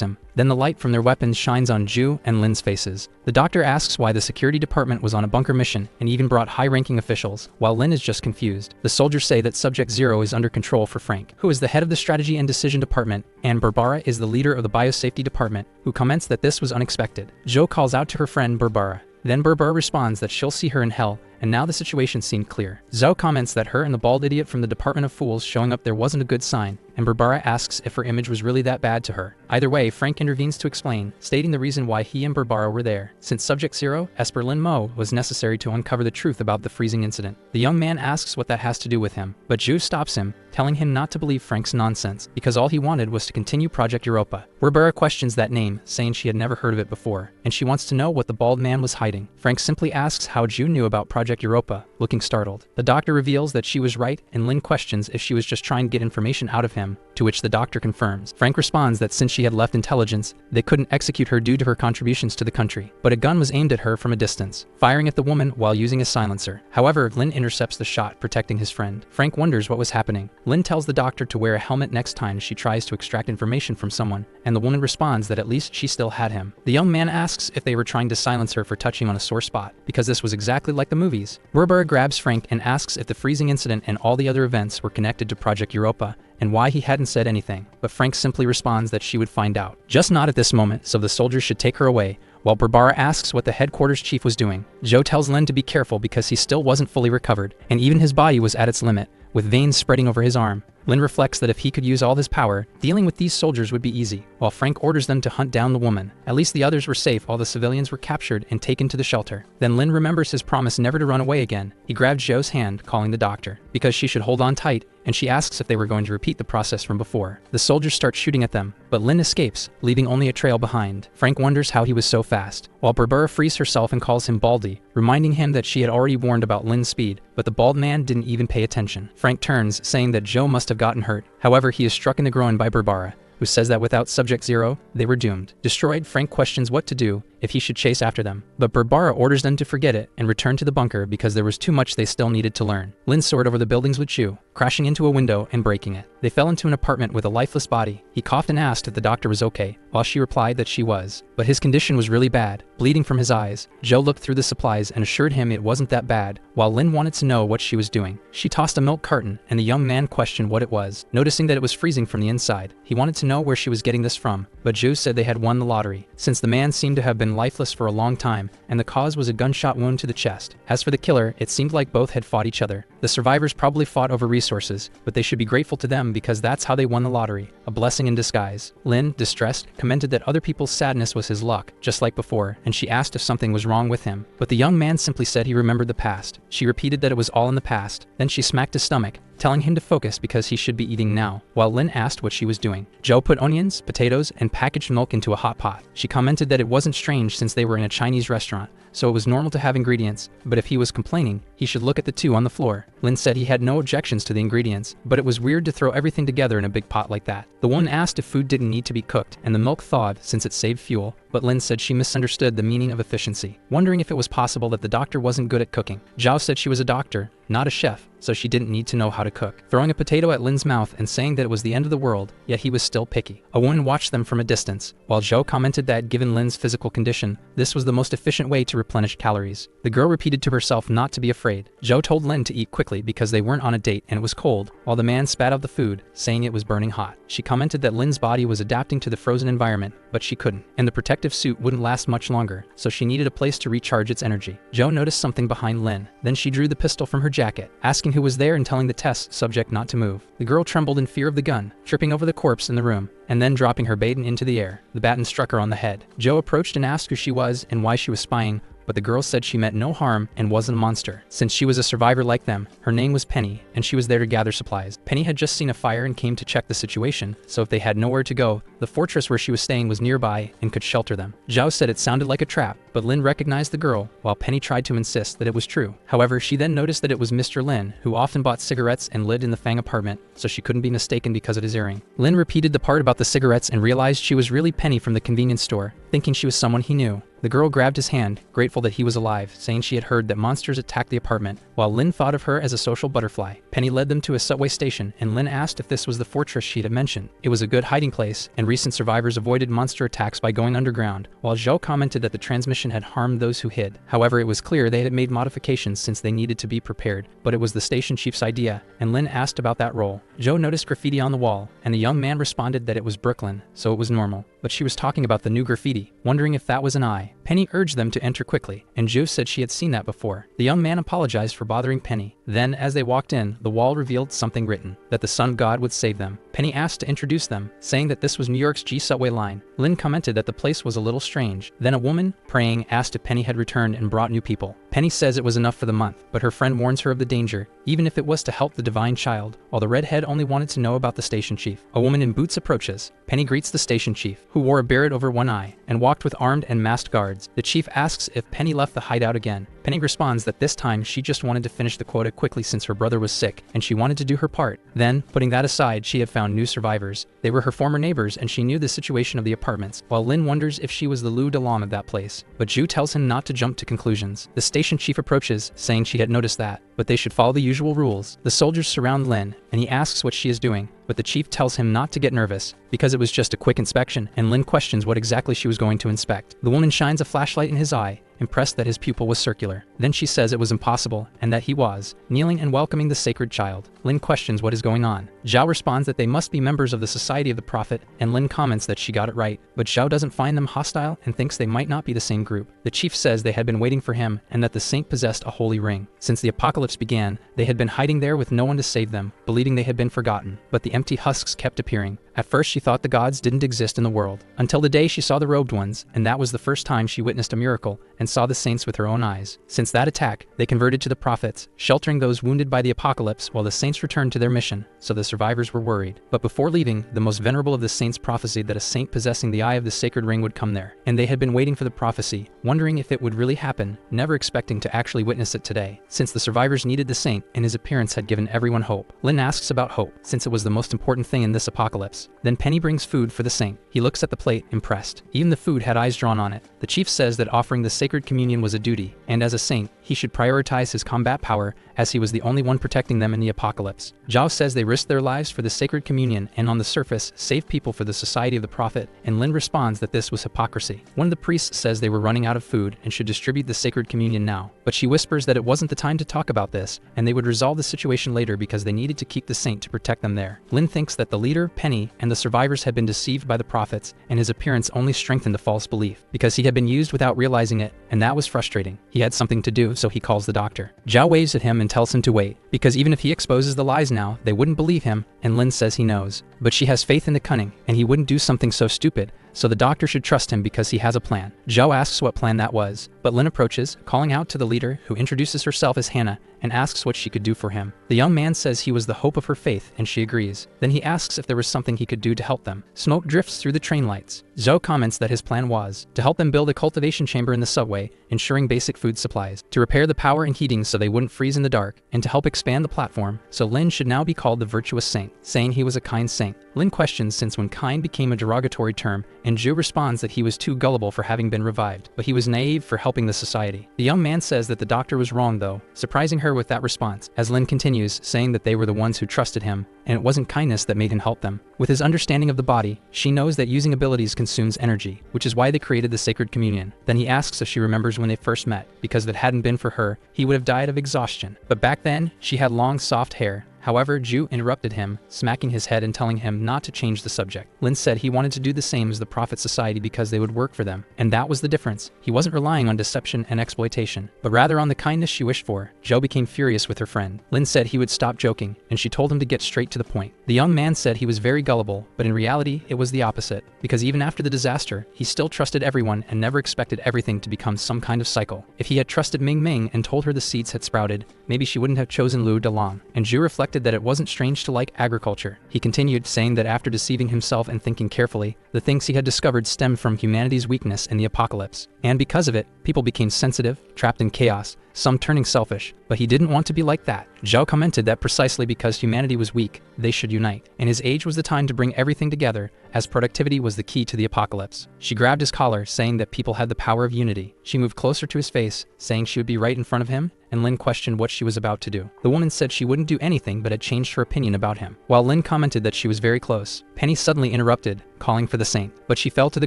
Speaker 1: him. Then the light from their weapons shines on Ju and Lin's faces. The doctor asks why the security department was on a bunker mission and even brought high-ranking officials, while Lin is just confused. The soldiers say that Subject Zero is under control for Frank, who is the head of the strategy and decision department, and Barbara is the leader of the biosafety department, who comments that this was unexpected. Jo calls out to her friend Barbara. Then Barbara responds that she'll see her in hell, and now the situation seemed clear. Zhao comments that her and the bald idiot from the Department of Fools showing up there wasn't a good sign, and Barbara asks if her image was really that bad to her. Either way, Frank intervenes to explain, stating the reason why he and Barbara were there. Since Subject Zero, Esper Lin Mo, was necessary to uncover the truth about the freezing incident. The young man asks what that has to do with him, but Ju stops him, telling him not to believe Frank's nonsense, because all he wanted was to continue Project Europa. Barbara questions that name, saying she had never heard of it before, and she wants to know what the bald man was hiding. Frank simply asks how Ju knew about Project Europa, looking startled. The doctor reveals that she was right, and Lin questions if she was just trying to get information out of him, to which the doctor confirms. Frank responds that since she had left intelligence, they couldn't execute her due to her contributions to the country, but a gun was aimed at her from a distance, firing at the woman while using a silencer. However, Lin intercepts the shot, protecting his friend. Frank wonders what was happening. Lin tells the doctor to wear a helmet next time she tries to extract information from someone, and the woman responds that at least she still had him. The young man asks if they were trying to silence her for touching on a sore spot, because this was exactly like the movies. Barbara grabs Frank and asks if the freezing incident and all the other events were connected to Project Europa, and why he hadn't said anything, but Frank simply responds that she would find out. Just not at this moment, so the soldiers should take her away, while Barbara asks what the headquarters chief was doing. Jo tells Lin to be careful because he still wasn't fully recovered, and even his body was at its limit, with veins spreading over his arm. Lin reflects that if he could use all his power, dealing with these soldiers would be easy, while Frank orders them to hunt down the woman. At least the others were safe while the civilians were captured and taken to the shelter. Then Lin remembers his promise never to run away again. He grabs Jo's hand, calling the doctor, because she should hold on tight, and she asks if they were going to repeat the process from before. The soldiers start shooting at them, but Lin escapes, leaving only a trail behind. Frank wonders how he was so fast, while Barbara frees herself and calls him Baldy, reminding him that she had already warned about Lin's speed, but the bald man didn't even pay attention. Frank turns, saying that Jo must have gotten hurt. However, he is struck in the groin by Barbara, who says that without Subject Zero, they were doomed. Destroyed, Frank questions what to do if he should chase after them, but Barbara orders them to forget it and return to the bunker because there was too much they still needed to learn. Lin soared over the buildings with Chu, crashing into a window and breaking it. They fell into an apartment with a lifeless body. He coughed and asked if the doctor was okay, while she replied that she was, but his condition was really bad, bleeding from his eyes. Jo looked through the supplies and assured him it wasn't that bad, while Lin wanted to know what she was doing. She tossed a milk carton, and the young man questioned what it was, noticing that it was freezing from the inside. He wanted to know where she was getting this from, but Jo said they had won the lottery, since the man seemed to have been lifeless for a long time, and the cause was a gunshot wound to the chest. As for the killer, it seemed like both had fought each other. The survivors probably fought over resources, but they should be grateful to them because that's how they won the lottery, a blessing in disguise. Lin, distressed, commented that other people's sadness was his luck, just like before, and she asked if something was wrong with him, but the young man simply said he remembered the past. She repeated that it was all in the past. Then she smacked his stomach, telling him to focus because he should be eating now, while Lin asked what she was doing. Jo put onions, potatoes, and packaged milk into a hot pot. She commented that it wasn't strange since they were in a Chinese restaurant, so it was normal to have ingredients, but if he was complaining, he should look at the two on the floor. Lin said he had no objections to the ingredients, but it was weird to throw everything together in a big pot like that. The woman asked if food didn't need to be cooked, and the milk thawed since it saved fuel, but Lin said she misunderstood the meaning of efficiency, wondering if it was possible that the doctor wasn't good at cooking. Zhao said she was a doctor, not a chef, so she didn't need to know how to cook, throwing a potato at Lin's mouth and saying that it was the end of the world, yet he was still picky. A woman watched them from a distance, while Zhou commented that given Lin's physical condition, this was the most efficient way to replenish calories. The girl repeated to herself not to be afraid. Zhou told Lin to eat quickly because they weren't on a date and it was cold, while the man spat out the food, saying it was burning hot. She commented that Lin's body was adapting to the frozen environment, but she couldn't, and the protective suit wouldn't last much longer, so she needed a place to recharge its energy. Zhou noticed something behind Lin, then she drew the pistol from her jacket, asking who was there and telling the test subject not to move. The girl trembled in fear of the gun, tripping over the corpse in the room, and then dropping her baton into the air. The baton struck her on the head. Zhou approached and asked who she was and why she was spying, but but the girl said she meant no harm and wasn't a monster. Since she was a survivor like them, her name was Penny, and she was there to gather supplies. Penny had just seen a fire and came to check the situation, so if they had nowhere to go, the fortress where she was staying was nearby and could shelter them. Zhao said it sounded like a trap, but Lin recognized the girl, while Penny tried to insist that it was true. However, she then noticed that it was Mr. Lin, who often bought cigarettes and lived in the Fang apartment, so she couldn't be mistaken because of his earring. Lin repeated the part about the cigarettes and realized she was really Penny from the convenience store, thinking she was someone he knew. The girl grabbed his hand, grateful that he was alive, saying she had heard that monsters attacked the apartment, while Lin thought of her as a social butterfly. Penny led them to a subway station, and Lin asked if this was the fortress she had mentioned. It was a good hiding place, and recent survivors avoided monster attacks by going underground, while Zhou commented that the transmission had harmed those who hid. However, it was clear they had made modifications since they needed to be prepared, but it was the station chief's idea, and Lin asked about that role. Zhou noticed graffiti on the wall, and the young man responded that it was Brooklyn, so it was normal. But she was talking about the new graffiti, wondering if that was an eye. Penny urged them to enter quickly, and Zhou said she had seen that before. The young man apologized for bothering Penny. Then, as they walked in, the wall revealed something written, that the sun god would save them. Penny asked to introduce them, saying that this was New York's G subway line. Lin commented that the place was a little strange. Then a woman, praying, asked if Penny had returned and brought new people. Penny says it was enough for the month, but her friend warns her of the danger, even if it was to help the divine child, while the redhead only wanted to know about the station chief. A woman in boots approaches. Penny greets the station chief, who wore a beret over one eye, and walked with armed and masked guards. The chief asks if Penny left the hideout again. Penny responds that this time she just wanted to finish the quota quickly since her brother was sick, and she wanted to do her part. Then, putting that aside, she had found new survivors. They were her former neighbors, and she knew the situation of the apartments, while Lin wonders if she was the Lou Dalam of that place. But Zhu tells him not to jump to conclusions. The station chief approaches, saying she had noticed that, but they should follow the usual rules. The soldiers surround Lin, and he asks what she is doing, but the chief tells him not to get nervous, because it was just a quick inspection, and Lin questions what exactly she was going to inspect. The woman shines a flashlight in his eye, impressed that his pupil was circular. Then she says it was impossible, and that he was, kneeling and welcoming the sacred child. Lin questions what is going on. Zhao responds that they must be members of the Society of the Prophet, and Lin comments that she got it right, but Zhao doesn't find them hostile and thinks they might not be the same group. The chief says they had been waiting for him, and that the saint possessed a holy ring. Since the apocalypse began, they had been hiding there with no one to save them, believing they had been forgotten, but the empty husks kept appearing. At first she thought the gods didn't exist in the world, until the day she saw the robed ones, and that was the first time she witnessed a miracle and saw the saints with her own eyes. Since that attack, they converted to the prophets, sheltering those wounded by the apocalypse while the saints returned to their mission, so the survivors were worried. But before leaving, the most venerable of the saints prophesied that a saint possessing the eye of the sacred ring would come there, and they had been waiting for the prophecy, wondering if it would really happen, never expecting to actually witness it today. Since the survivors needed the saint, and his appearance had given everyone hope. Lin asks about hope, since it was the most important thing in this apocalypse. Then Penny brings food for the saint. He looks at the plate, impressed. Even the food had eyes drawn on it. The chief says that offering the sacred communion was a duty, and as a saint, he should prioritize his combat power, as he was the only one protecting them in the apocalypse. Zhao says they risked their lives for the sacred communion and on the surface saved people for the Society of the Prophet, and Lin responds that this was hypocrisy. One of the priests says they were running out of food and should distribute the sacred communion now, but she whispers that it wasn't the time to talk about this, and they would resolve the situation later because they needed to keep the saint to protect them there. Lin thinks that the leader, Penny, and the survivors had been deceived by the prophets, and his appearance only strengthened the false belief, because he had been used without realizing it, and that was frustrating. He had something to do, so he calls the doctor. Zhao waves at him and tells him to wait, because even if he exposes the lies now, they wouldn't believe him, and Lin says he knows. But she has faith in the cunning, and he wouldn't do something so stupid, so the doctor should trust him because he has a plan. Zhao asks what plan that was, but Lin approaches, calling out to the leader, who introduces herself as Hannah, and asks what she could do for him. The young man says he was the hope of her faith, and she agrees. Then he asks if there was something he could do to help them. Smoke drifts through the train lights. Zhou comments that his plan was to help them build a cultivation chamber in the subway, ensuring basic food supplies, to repair the power and heating so they wouldn't freeze in the dark, and to help expand the platform, so Lin should now be called the virtuous saint, saying he was a kind saint. Lin questions since when kind became a derogatory term, and Zhu responds that he was too gullible for having been revived, but he was naive for helping the society. The young man says that the doctor was wrong though, surprising her with that response, as Lin continues, saying that they were the ones who trusted him, and it wasn't kindness that made him help them. With his understanding of the body, she knows that using abilities consumes energy, which is why they created the sacred communion. Then he asks if she remembers when they first met, because if it hadn't been for her, he would have died of exhaustion. But back then, she had long, soft hair, However, Ju interrupted him, smacking his head and telling him not to change the subject. Lin said he wanted to do the same as the Prophet Society because they would work for them, and that was the difference. He wasn't relying on deception and exploitation, but rather on the kindness she wished for. Jo became furious with her friend. Lin said he would stop joking, and she told him to get straight to the point. The young man said he was very gullible, but in reality, it was the opposite, because even after the disaster, he still trusted everyone and never expected everything to become some kind of cycle. If he had trusted Ming Ming and told her the seeds had sprouted, maybe she wouldn't have chosen Lu Dalong. And Ju reflected that it wasn't strange to like agriculture. He continued, saying that after deceiving himself and thinking carefully, the things he had discovered stemmed from humanity's weakness in the apocalypse. And because of it, people became sensitive, trapped in chaos, some turning selfish, but he didn't want to be like that. Zhao commented that precisely because humanity was weak, they should unite, and his age was the time to bring everything together, as productivity was the key to the apocalypse. She grabbed his collar, saying that people had the power of unity. She moved closer to his face, saying she would be right in front of him, and Lin questioned what she was about to do. The woman said she wouldn't do anything but had changed her opinion about him. While Lin commented that she was very close, Penny suddenly interrupted, calling for the saint, but she fell to the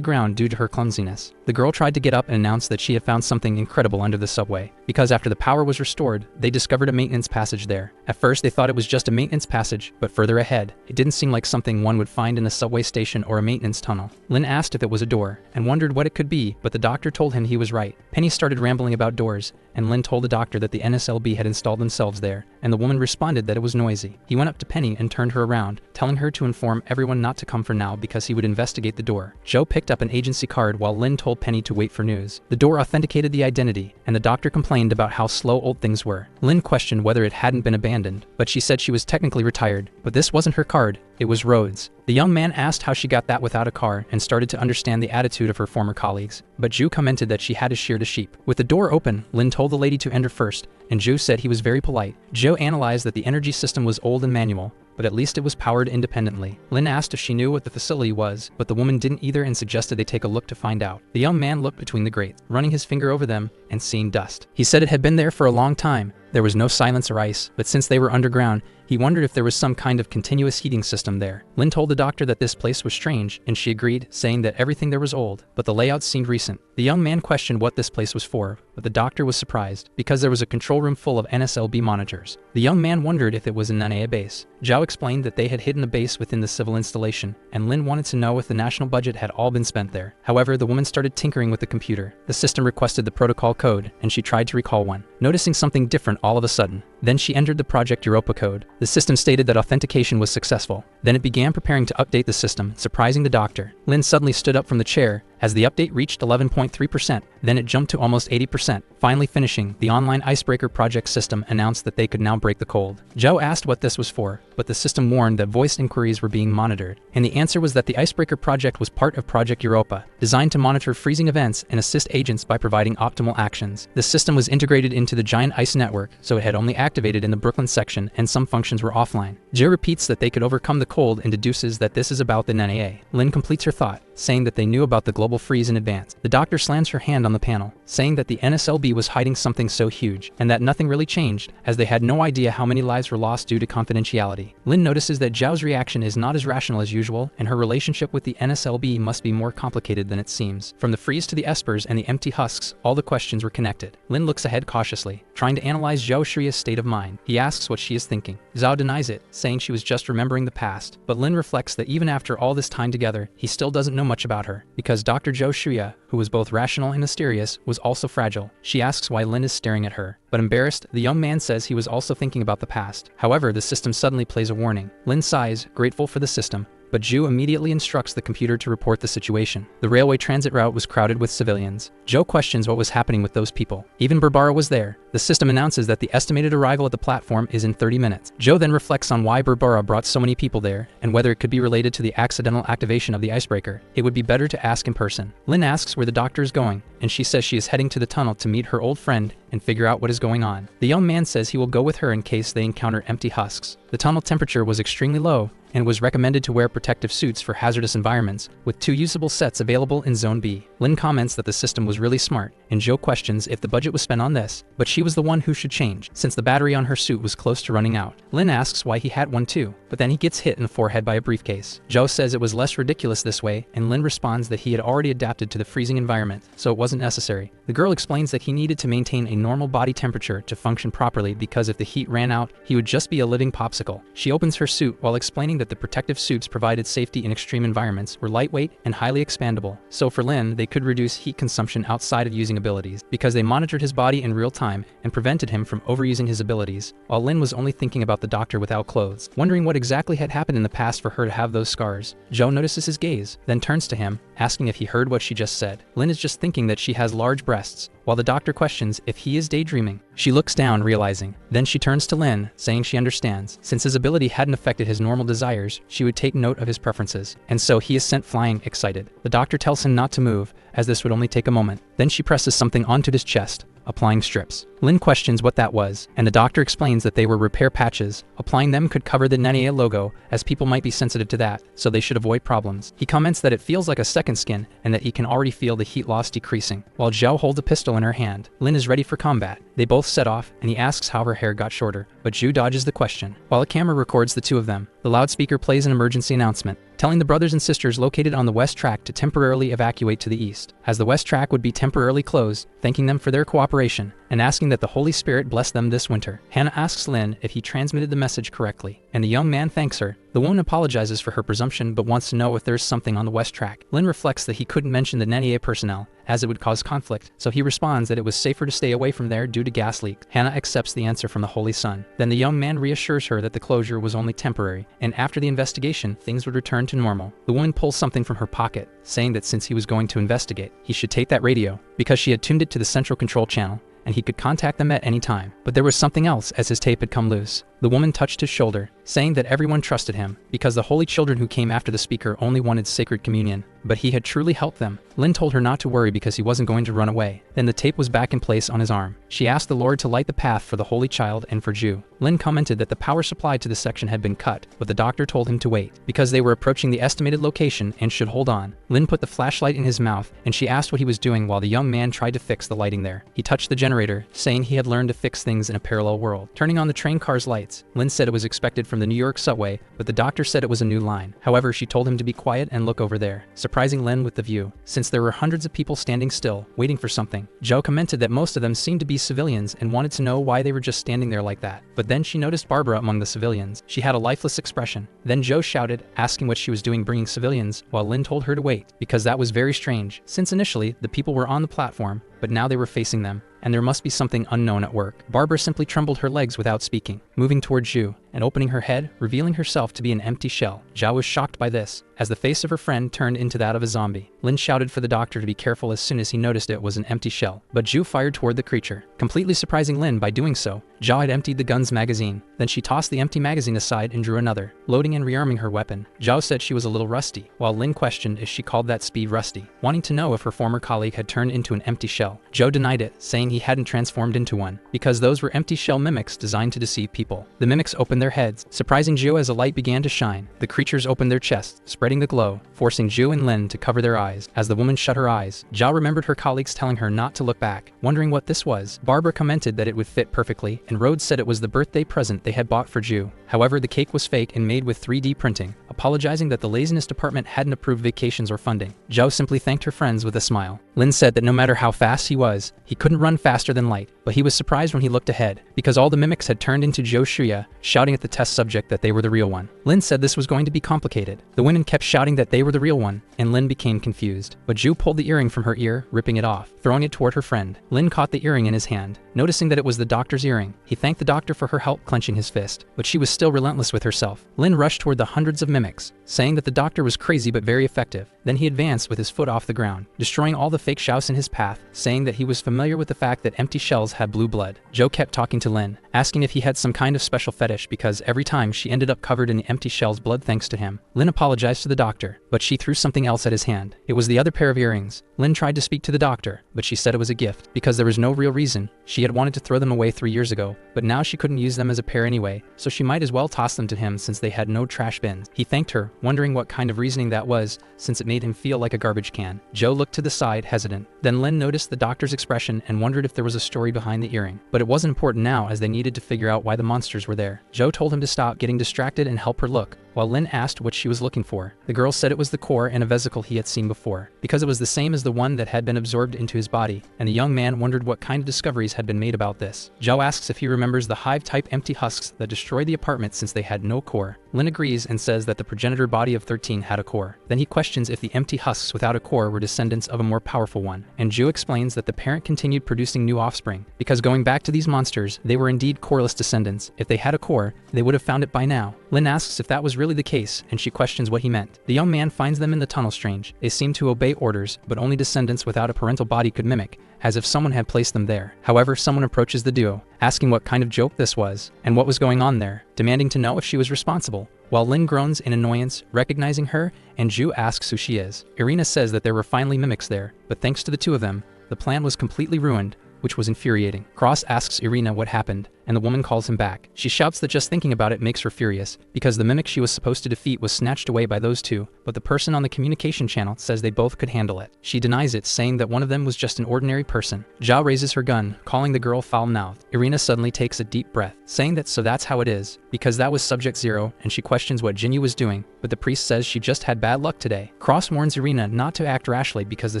Speaker 1: ground due to her clumsiness. The girl tried to get up and announced that she had found something incredible under the subway, because after the power was restored, they discovered a maintenance passage there. At first they thought it was just a maintenance passage, but further ahead, it didn't seem like something one would find in a subway station or a maintenance tunnel. Lin asked if it was a door, and wondered what it could be, but the doctor told him he was right. Penny started rambling about doors, and Lin told the doctor that the NSLB had installed themselves there, and the woman responded that it was noisy. He went up to Penny and turned her around, telling her to inform everyone not to come for now because he would investigate the door. Joe picked up an agency card while Lin told Penny to wait for news. The door authenticated the identity, and the doctor complained about how slow old things were. Lin questioned whether it hadn't been abandoned, but she said she was technically retired, but this wasn't her card, it was Rhodes. The young man asked how she got that without a car and started to understand the attitude of her former colleagues, but Ju commented that she had to shear the sheep. With the door open, Lin told the lady to enter first, and Ju said he was very polite. Joe analyzed that the energy system was old and manual, but at least it was powered independently. Lin asked if she knew what the facility was, but the woman didn't either and suggested they take a look to find out. The young man looked between the grates, running his finger over them and seeing dust. He said it had been there for a long time. There was no silence or ice, but since they were underground, he wondered if there was some kind of continuous heating system there. Lin told the doctor that this place was strange, and she agreed, saying that everything there was old, but the layout seemed recent. The young man questioned what this place was for, but the doctor was surprised, because there was a control room full of NSLB monitors. The young man wondered if it was an NAA base. Zhao explained that they had hidden a base within the civil installation, and Lin wanted to know if the national budget had all been spent there. However, the woman started tinkering with the computer. The system requested the protocol code, and she tried to recall one, noticing something different all of a sudden. Then she entered the Project Europa code. The system stated that authentication was successful. Then it began preparing to update the system, surprising the doctor. Lin suddenly stood up from the chair as the update reached 11.3%, then it jumped to almost 80%. Finally finishing, the online icebreaker project system announced that they could now break the cold. Zhao asked what this was for, but the system warned that voice inquiries were being monitored, and the answer was that the icebreaker project was part of Project Europa, designed to monitor freezing events and assist agents by providing optimal actions. The system was integrated into the giant ice network, so it had only activated in the Brooklyn section and some functions were offline. Zhao repeats that they could overcome the cold and deduces that this is about the NAA. Lin completes her thought, saying that they knew about the global freeze in advance. The doctor slams her hand on the panel, saying that the NSLB was hiding something so huge, and that nothing really changed, as they had no idea how many lives were lost due to confidentiality. Lin notices that Zhao's reaction is not as rational as usual, and her relationship with the NSLB must be more complicated than it seems. From the freeze to the espers and the empty husks, all the questions were connected. Lin looks ahead cautiously, trying to analyze Zhao Shuya's state of mind. He asks what she is thinking. Zhao denies it, saying she was just remembering the past, but Lin reflects that even after all this time together, he still doesn't know much about her, because Dr. Zhao Shuya, who was both rational and mysterious, was also fragile. She asks why Lin is staring at her, but embarrassed, the young man says he was also thinking about the past. However, the system suddenly plays a warning. Lin sighs, grateful for the system, but Zhu immediately instructs the computer to report the situation. The railway transit route was crowded with civilians. Joe questions what was happening with those people. Even Barbara was there. The system announces that the estimated arrival at the platform is in 30 minutes. Joe then reflects on why Barbara brought so many people there, and whether it could be related to the accidental activation of the icebreaker. It would be better to ask in person. Lin asks where the doctor is going, and she says she is heading to the tunnel to meet her old friend and figure out what is going on. The young man says he will go with her in case they encounter empty husks. The tunnel temperature was extremely low, and was recommended to wear protective suits for hazardous environments, with 2 usable sets available in Zone B. Lin comments that the system was really smart, and Joe questions if the budget was spent on this, but she was the one who should change, since the battery on her suit was close to running out. Lin asks why he had one too, but then he gets hit in the forehead by a briefcase. Joe says it was less ridiculous this way, and Lin responds that he had already adapted to the freezing environment, so it wasn't wasn't necessary. The girl explains that he needed to maintain a normal body temperature to function properly because if the heat ran out, he would just be a living popsicle. She opens her suit while explaining that the protective suits provided safety in extreme environments, were lightweight and highly expandable. So for Lin, they could reduce heat consumption outside of using abilities because they monitored his body in real time and prevented him from overusing his abilities, while Lin was only thinking about the doctor without clothes, wondering what exactly had happened in the past for her to have those scars. Joe notices his gaze, then turns to him, asking if he heard what she just said. Lin is just thinking that she has large breasts, while the doctor questions if he is daydreaming. She looks down, realizing. Then she turns to Lin, saying she understands. Since his ability hadn't affected his normal desires, she would take note of his preferences. And so he is sent flying, excited. The doctor tells him not to move, as this would only take a moment. Then she presses something onto his chest, applying strips. Lin questions what that was, and the doctor explains that they were repair patches. Applying them could cover the Manhwa logo, as people might be sensitive to that, so they should avoid problems. He comments that it feels like a second skin, and that he can already feel the heat loss decreasing. While Zhao holds a pistol in her hand, Lin is ready for combat. They both set off, and he asks how her hair got shorter, but Zhu dodges the question. While a camera records the two of them, the loudspeaker plays an emergency announcement, telling the brothers and sisters located on the west track to temporarily evacuate to the east, as the west track would be temporarily closed, thanking them for their cooperation, and asking that the Holy Spirit bless them this winter. Hannah asks Lin if he transmitted the message correctly, and the young man thanks her. The woman apologizes for her presumption but wants to know if there's something on the west track. Lin reflects that he couldn't mention the Manhwa personnel, as it would cause conflict, so he responds that it was safer to stay away from there due to gas leaks. Hannah accepts the answer from the Holy Son. Then the young man reassures her that the closure was only temporary, and after the investigation, things would return to normal. The woman pulls something from her pocket, saying that since he was going to investigate, he should take that radio, because she had tuned it to the central control channel, and he could contact them at any time. But there was something else, as his tape had come loose. The woman touched his shoulder, saying that everyone trusted him, because the holy children who came after the speaker only wanted sacred communion, but he had truly helped them. Lin told her not to worry because he wasn't going to run away. Then the tape was back in place on his arm. She asked the Lord to light the path for the holy child and for Zhu. Lin commented that the power supply to the section had been cut, but the doctor told him to wait, because they were approaching the estimated location and should hold on. Lin put the flashlight in his mouth, and she asked what he was doing while the young man tried to fix the lighting there. He touched the generator, saying he had learned to fix things in a parallel world. Turning on the train car's lights, Lin said it was expected from the New York subway, but the doctor said it was a new line. However, she told him to be quiet and look over there, surprising Lin with the view, since there were hundreds of people standing still, waiting for something. Zhou commented that most of them seemed to be civilians and wanted to know why they were just standing there like that. But then she noticed Barbara among the civilians. She had a lifeless expression. Then Zhou shouted, asking what she was doing bringing civilians, while Lin told her to wait, because that was very strange, since initially, the people were on the platform, but now they were facing them, and there must be something unknown at work. Barbara simply trembled her legs without speaking, moving toward Zhu, and opening her head, revealing herself to be an empty shell. Zhao was shocked by this, as the face of her friend turned into that of a zombie. Lin shouted for the doctor to be careful as soon as he noticed it was an empty shell, but Zhu fired toward the creature, completely surprising Lin by doing so. Zhao had emptied the gun's magazine. Then she tossed the empty magazine aside and drew another, loading and rearming her weapon. Zhao said she was a little rusty, while Lin questioned if she called that speed rusty, wanting to know if her former colleague had turned into an empty shell. Zhou denied it, saying he hadn't transformed into one, because those were empty shell mimics designed to deceive people. The mimics opened their heads, surprising Zhu as a light began to shine. The creatures opened their chests, spreading the glow, forcing Zhu and Lin to cover their eyes. As the woman shut her eyes, Zhao remembered her colleagues telling her not to look back, wondering what this was. Barbara commented that it would fit perfectly, and Rhodes said it was the birthday present they had bought for Zhu. However, the cake was fake and made with 3D printing, apologizing that the laziness department hadn't approved vacations or funding. Zhao simply thanked her friends with a smile. Lin said that no matter how fast he was, he couldn't run faster than light, but he was surprised when he looked ahead, because all the mimics had turned into Zhou Shuya, shouting at the test subject that they were the real one. Lin said this was going to be complicated. The women kept shouting that they were the real one, and Lin became confused. But Zhu pulled the earring from her ear, ripping it off, throwing it toward her friend. Lin caught the earring in his hand, noticing that it was the doctor's earring. He thanked the doctor for her help clenching his fist, but she was still relentless with herself. Lin rushed toward the hundreds of mimics, saying that the doctor was crazy but very effective. Then he advanced with his foot off the ground, destroying all the fake shouts in his path, saying that he was familiar with the fact that empty shells had blue blood. Zhou kept talking to Lin, asking if he had some kind of special fetish because every time she ended up covered in the empty shell's blood thanks to him. Lin apologized to the doctor, but she threw something else at his hand. It was the other pair of earrings. Lin tried to speak to the doctor, but she said it was a gift, because there was no real reason. She had wanted to throw them away 3 years ago, but now she couldn't use them as a pair anyway, so she might as well toss them to him since they had no trash bins. He thanked her, wondering what kind of reasoning that was, since it made him feel like a garbage can. Zhou looked to the side, hesitant. Then Lin noticed the doctor's expression and wondered if there was a story behind the earring, but it wasn't important now as they needed to figure out why the monsters were there. Zhou told him to stop getting distracted and help her look, while Lin asked what she was looking for. The girl said it was the core and a vesicle he had seen before, because it was the same as the one that had been absorbed into his body, and the young man wondered what kind of discoveries had been made about this. Zhao asks if he remembers the hive-type empty husks that destroyed the apartment since they had no core. Lin agrees and says that the progenitor body of 13 had a core. Then he questions if the empty husks without a core were descendants of a more powerful one, and Zhu explains that the parent continued producing new offspring, because going back to these monsters, they were indeed coreless descendants. If they had a core, they would have found it by now. Lin asks if that was really the case, and she questions what he meant. The young man finds them in the tunnel strange. They seem to obey orders, but only descendants without a parental body could mimic, as if someone had placed them there. However, someone approaches the duo, asking what kind of joke this was, and what was going on there, demanding to know if she was responsible. While Lin groans in annoyance, recognizing her, and Zhu asks who she is. Irina says that there were finally mimics there, but thanks to the two of them, the plan was completely ruined, which was infuriating. Cross asks Irina what happened, and the woman calls him back. She shouts that just thinking about it makes her furious, because the mimic she was supposed to defeat was snatched away by those two, but the person on the communication channel says they both could handle it. She denies it, saying that one of them was just an ordinary person. Zhao raises her gun, calling the girl foul-mouthed. Irina suddenly takes a deep breath, saying that so that's how it is, because that was Subject Zero, and she questions what Jinyu was doing, but the priest says she just had bad luck today. Cross warns Irina not to act rashly because the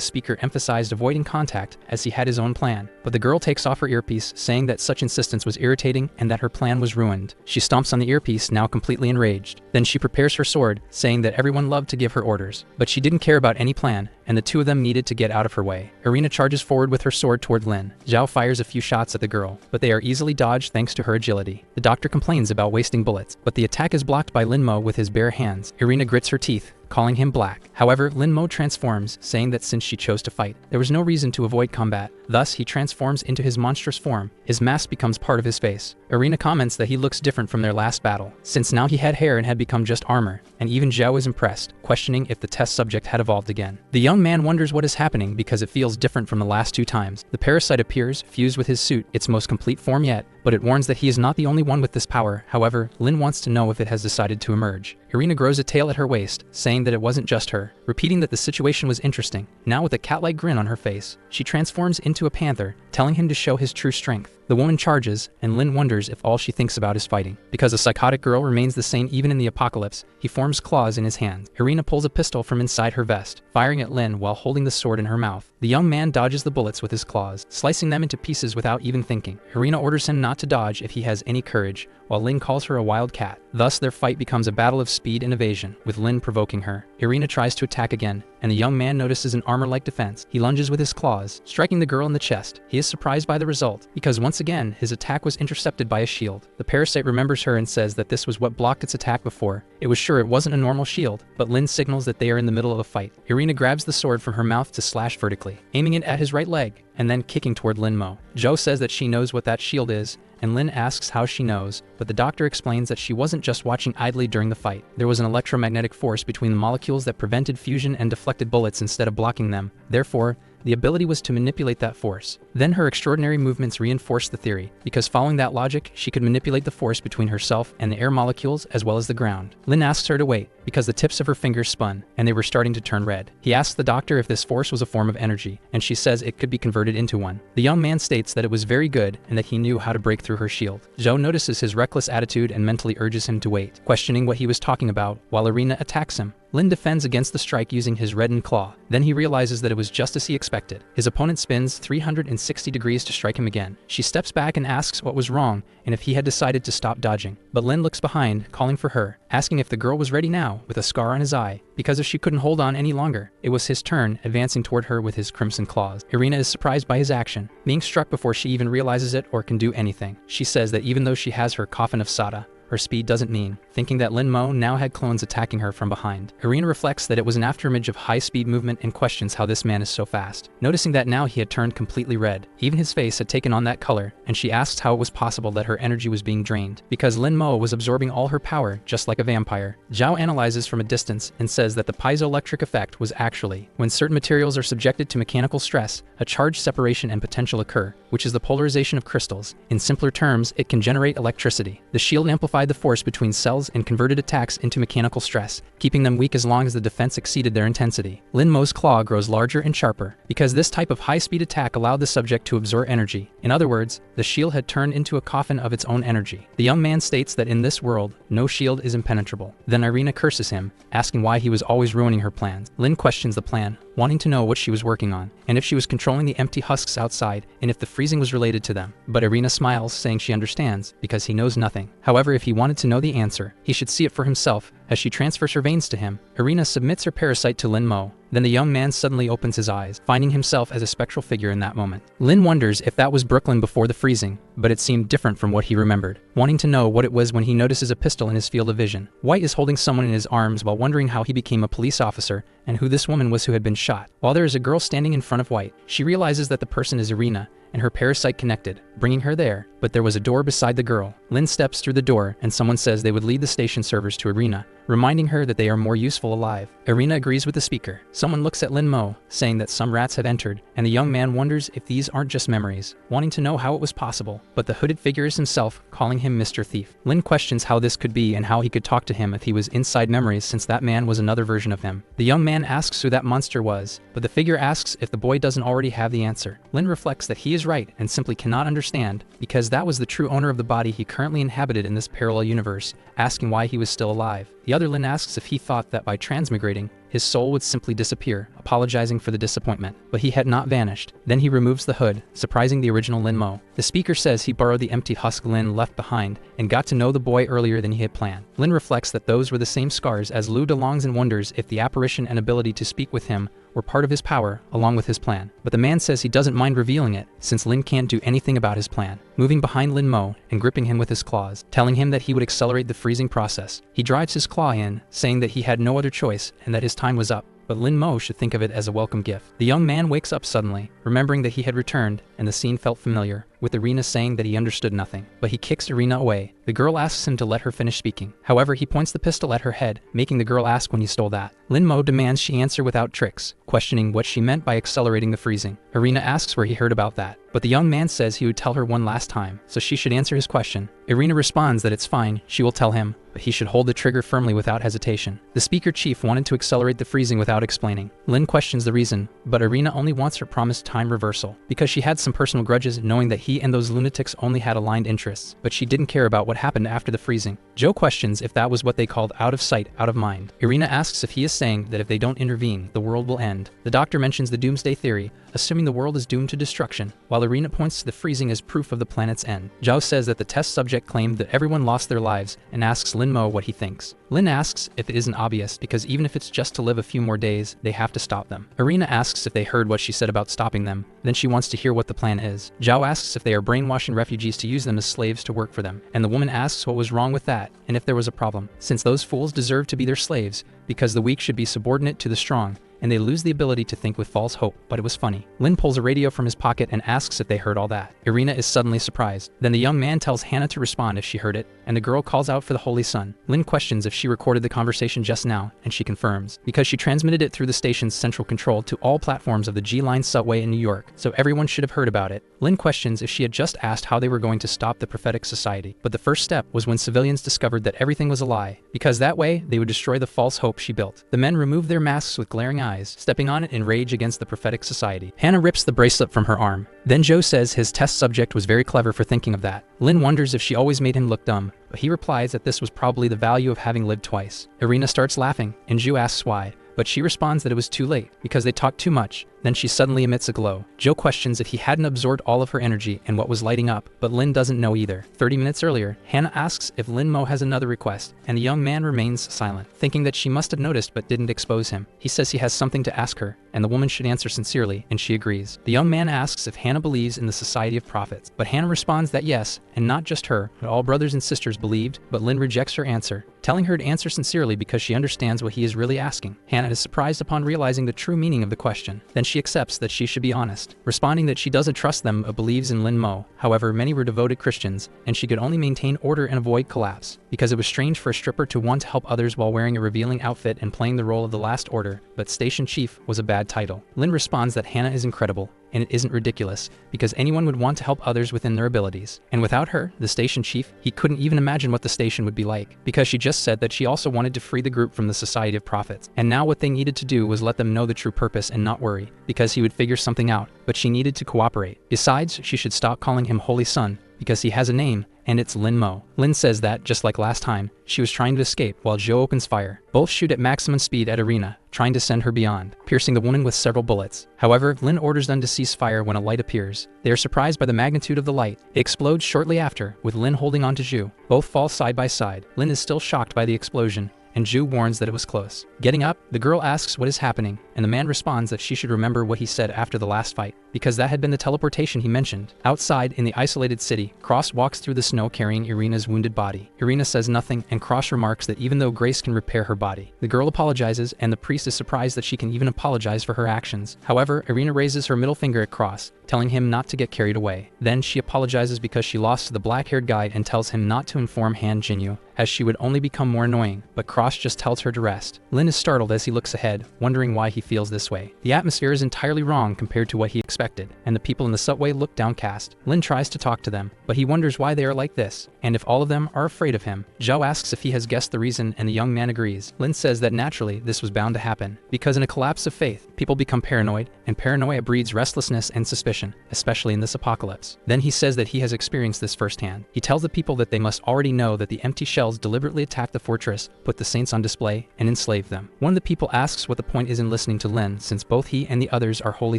Speaker 1: speaker emphasized avoiding contact as he had his own plan, but the girl takes off her earpiece, saying that such insistence was irritating and that her plan was ruined. She stomps on the earpiece, now completely enraged. Then she prepares her sword, saying that everyone loved to give her orders, but she didn't care about any plan, and the two of them needed to get out of her way. Irina charges forward with her sword toward Lin. Zhao fires a few shots at the girl, but they are easily dodged thanks to her agility. The doctor complains about wasting bullets, but the attack is blocked by Lin Mo with his bare hands. Irina grits her teeth, calling him black. However, Lin Mo transforms, saying that since she chose to fight, there was no reason to avoid combat. Thus, he transforms into his monstrous form. His mask becomes part of his face. Irina comments that he looks different from their last battle, since now he had hair and had become just armor, and even Zhao is impressed, questioning if the test subject had evolved again. The young man wonders what is happening because it feels different from the last two times. The parasite appears, fused with his suit, its most complete form yet, but it warns that he is not the only one with this power. However, Lin wants to know if it has decided to emerge. Irina grows a tail at her waist, saying that it wasn't just her, repeating that the situation was interesting. Now with a cat-like grin on her face, she transforms into a panther, telling him to show his true strength. The woman charges, and Lin wonders if all she thinks about is fighting. Because a psychotic girl remains the same even in the apocalypse, he forms claws in his hands. Irina pulls a pistol from inside her vest, firing at Lin while holding the sword in her mouth. The young man dodges the bullets with his claws, slicing them into pieces without even thinking. Irina orders him not to dodge if he has any courage, while Lin calls her a wild cat. Thus, their fight becomes a battle of speed and evasion, with Lin provoking her. Irina tries to attack again, and the young man notices an armor-like defense. He lunges with his claws, striking the girl in the chest. He is surprised by the result, because once again, his attack was intercepted by a shield. The parasite remembers her and says that this was what blocked its attack before. It was sure it wasn't a normal shield, but Lin signals that they are in the middle of a fight. Irina grabs the sword from her mouth to slash vertically, aiming it at his right leg, and then kicking toward Lin Mo. Zhou says that she knows what that shield is, and Lin asks how she knows, but the doctor explains that she wasn't just watching idly during the fight. There was an electromagnetic force between the molecules that prevented fusion and deflected bullets instead of blocking them. Therefore, the ability was to manipulate that force. Then her extraordinary movements reinforced the theory, because following that logic, she could manipulate the force between herself and the air molecules as well as the ground. Lin asks her to wait, because the tips of her fingers spun, and they were starting to turn red. He asks the doctor if this force was a form of energy, and she says it could be converted into one. The young man states that it was very good and that he knew how to break through her shield. Zhou notices his reckless attitude and mentally urges him to wait, questioning what he was talking about, while Irina attacks him. Lin defends against the strike using his reddened claw. Then he realizes that it was just as he expected. His opponent spins 360 degrees to strike him again. She steps back and asks what was wrong and if he had decided to stop dodging. But Lin looks behind, calling for her, asking if the girl was ready now, with a scar on his eye, because if she couldn't hold on any longer. It was his turn, advancing toward her with his crimson claws. Irina is surprised by his action, being struck before she even realizes it or can do anything. She says that even though she has her coffin of Sada, her speed doesn't mean, thinking that Lin Mo now had clones attacking her from behind. Irina reflects that it was an afterimage of high-speed movement and questions how this man is so fast. Noticing that now he had turned completely red, even his face had taken on that color, and she asks how it was possible that her energy was being drained, because Lin Mo was absorbing all her power, just like a vampire. Zhao analyzes from a distance and says that the piezoelectric effect was actually, when certain materials are subjected to mechanical stress, a charge separation and potential occur, which is the polarization of crystals. In simpler terms, it can generate electricity. The shield amplifies amplified the force between cells and converted attacks into mechanical stress, keeping them weak as long as the defense exceeded their intensity. Lin Mo's claw grows larger and sharper, because this type of high-speed attack allowed the subject to absorb energy. In other words, the shield had turned into a coffin of its own energy. The young man states that in this world, no shield is impenetrable. Then Irina curses him, asking why he was always ruining her plans. Lin questions the plan, wanting to know what she was working on, and if she was controlling the empty husks outside, and if the freezing was related to them. But Irina smiles, saying she understands, because he knows nothing. However, if he wanted to know the answer, he should see it for himself. As she transfers her veins to him, Irina submits her parasite to Lin Mo. Then the young man suddenly opens his eyes, finding himself as a spectral figure in that moment. Lin wonders if that was Brooklyn before the freezing, but it seemed different from what he remembered, wanting to know what it was when he notices a pistol in his field of vision. White is holding someone in his arms while wondering how he became a police officer and who this woman was who had been shot. While there is a girl standing in front of White, she realizes that the person is Irina, and her parasite connected, bringing her there, but there was a door beside the girl. Lin steps through the door, and someone says they would lead the station servers to Irina, reminding her that they are more useful alive. Irina agrees with the speaker. Someone looks at Lin Mo, saying that some rats have entered, and the young man wonders if these aren't just memories, wanting to know how it was possible, but the hooded figure is himself, calling him Mr. Thief. Lin questions how this could be and how he could talk to him if he was inside memories, since that man was another version of him. The young man asks who that monster was, but the figure asks if the boy doesn't already have the answer. Lin reflects that he is right and simply cannot understand, because that was the true owner of the body he currently inhabited in this parallel universe, asking why he was still alive. The other Lin asks if he thought that by transmigrating, his soul would simply disappear, apologizing for the disappointment, but he had not vanished. Then he removes the hood, surprising the original Lin Mo. The speaker says he borrowed the empty husk Lin left behind and got to know the boy earlier than he had planned. Lin reflects that those were the same scars as Lu DeLongs and wonders if the apparition and ability to speak with him were part of his power, along with his plan. But the man says he doesn't mind revealing it, since Lin can't do anything about his plan. Moving behind Lin Mo and gripping him with his claws, telling him that he would accelerate the freezing process. He drives his claw in, saying that he had no other choice and that his time was up. But Lin Mo should think of it as a welcome gift. The young man wakes up suddenly, remembering that he had returned, and the scene felt familiar, with Irina saying that he understood nothing. But he kicks Irina away. The girl asks him to let her finish speaking. However, he points the pistol at her head, making the girl ask when he stole that. Lin Mo demands she answer without tricks, questioning what she meant by accelerating the freezing. Irina asks where he heard about that, but the young man says he would tell her one last time, so she should answer his question. Irina responds that it's fine, she will tell him, but he should hold the trigger firmly without hesitation. The speaker chief wanted to accelerate the freezing without explaining. Lin questions the reason, but Irina only wants her promised time reversal, because she had some personal grudges knowing that he and those lunatics only had aligned interests, but she didn't care about what happened after the freezing. Joe questions if that was what they called out of sight, out of mind. Irina asks if he is saying that if they don't intervene, the world will end. The doctor mentions the doomsday theory, assuming the world is doomed to destruction, while Irina points to the freezing as proof of the planet's end. Zhao says that the test subject claimed that everyone lost their lives and asks Lin Mo what he thinks. Lin asks if it isn't obvious, because even if it's just to live a few more days, they have to stop them. Irina asks if they heard what she said about stopping them, then she wants to hear what the plan is. Zhao asks if they are brainwashing refugees to use them as slaves to work for them, and the woman asks what was wrong with that, and if there was a problem, since those fools deserve to be their slaves, because the weak should be subordinate to the strong, and they lose the ability to think with false hope. But it was funny. Lin pulls a radio from his pocket and asks if they heard all that. Irina is suddenly surprised. Then the young man tells Hannah to respond if she heard it, and the girl calls out for the Holy Sun. Lin questions if she recorded the conversation just now, and she confirms, because she transmitted it through the station's central control to all platforms of the G-Line subway in New York, so everyone should have heard about it. Lin questions if she had just asked how they were going to stop the prophetic society, but the first step was when civilians discovered that everything was a lie, because that way they would destroy the false hope she built. The men removed their masks with glaring eyes, stepping on it in rage against the prophetic society. Hannah rips the bracelet from her arm. Then Joe says his test subject was very clever for thinking of that. Lin wonders if she always made him look dumb, but he replies that this was probably the value of having lived twice. Irina starts laughing, and Joe asks why, but she responds that it was too late, because they talked too much. Then she suddenly emits a glow. Joe questions if he hadn't absorbed all of her energy and what was lighting up, but Lin doesn't know either. 30 minutes earlier, Hannah asks if Lin Mo has another request, and the young man remains silent, thinking that she must have noticed but didn't expose him. He says he has something to ask her, and the woman should answer sincerely, and she agrees. The young man asks if Hannah believes in the Society of Prophets, but Hannah responds that yes, and not just her, but all brothers and sisters believed, but Lin rejects her answer, telling her to answer sincerely because she understands what he is really asking. Hannah is surprised upon realizing the true meaning of the question. Then she accepts that she should be honest, responding that she doesn't trust them but believes in Lin Mo. However, many were devoted Christians, and she could only maintain order and avoid collapse, because it was strange for a stripper to want to help others while wearing a revealing outfit and playing the role of the Last Order, but Station Chief was a bad title. Lin responds that Hannah is incredible, and it isn't ridiculous, because anyone would want to help others within their abilities. And without her, the station chief, he couldn't even imagine what the station would be like, because she just said that she also wanted to free the group from the Society of Prophets. And now what they needed to do was let them know the true purpose and not worry, because he would figure something out, but she needed to cooperate. Besides, she should stop calling him Holy Son, because he has a name, and it's Lin Mo. Lin says that, just like last time, she was trying to escape while Zhou opens fire. Both shoot at maximum speed at Irina, trying to send her beyond, piercing the woman with several bullets. However, Lin orders them to cease fire when a light appears. They are surprised by the magnitude of the light. It explodes shortly after, with Lin holding on to Zhou. Both fall side by side. Lin is still shocked by the explosion, and Zhu warns that it was close. Getting up, the girl asks what is happening, and the man responds that she should remember what he said after the last fight, because that had been the teleportation he mentioned. Outside, in the isolated city, Cross walks through the snow carrying Irina's wounded body. Irina says nothing, and Cross remarks that even though Grace can repair her body, the girl apologizes, and the priest is surprised that she can even apologize for her actions. However, Irina raises her middle finger at Cross, telling him not to get carried away. Then she apologizes because she lost to the black-haired guide and tells him not to inform Han Jinyu, as she would only become more annoying, but Cross just tells her to rest. Lin is startled as he looks ahead, wondering why he feels this way. The atmosphere is entirely wrong compared to what he expected, and the people in the subway look downcast. Lin tries to talk to them, but he wonders why they are like this, and if all of them are afraid of him. Zhao asks if he has guessed the reason, and the young man agrees. Lin says that naturally this was bound to happen, because in a collapse of faith, people become paranoid, and paranoia breeds restlessness and suspicion, especially in this apocalypse. Then he says that he has experienced this firsthand. He tells the people that they must already know that the empty shells deliberately attacked the fortress, put the saints on display, and enslaved them. One of the people asks what the point is in listening to Lin, since both he and the others are holy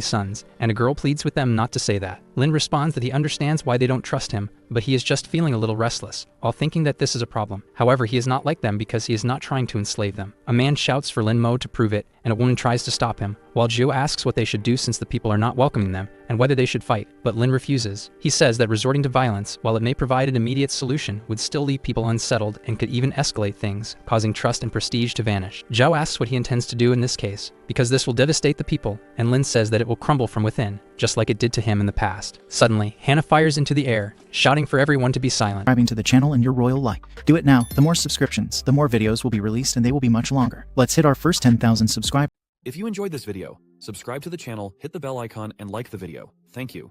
Speaker 1: sons, and a girl pleads with them not to say that. Lin responds that he understands why they don't trust him, but he is just feeling a little restless, while thinking that this is a problem. However, he is not like them because he is not trying to enslave them. A man shouts for Lin Mo to prove it, and a woman tries to stop him, while Zhu asks what they should do since the people are not welcoming them, and whether they should fight, but Lin refuses. He says that resorting to violence, while it may provide an immediate solution, would still leave people unsettled and could even escalate things, causing trust and prestige to vanish. Zhao asks what he intends to do in this case, because this will devastate the people, and Lin says that it will crumble from within, just like it did to him in the past. Suddenly, Hannah fires into the air, shouting for everyone to be silent.
Speaker 2: Subscribing to the channel and your royal life. Do it now. The more subscriptions, the more videos will be released and they will be much longer. Let's hit our first 10,000 subscribers.
Speaker 3: If you enjoyed this video, subscribe to the channel, hit the bell icon, and like the video. Thank you.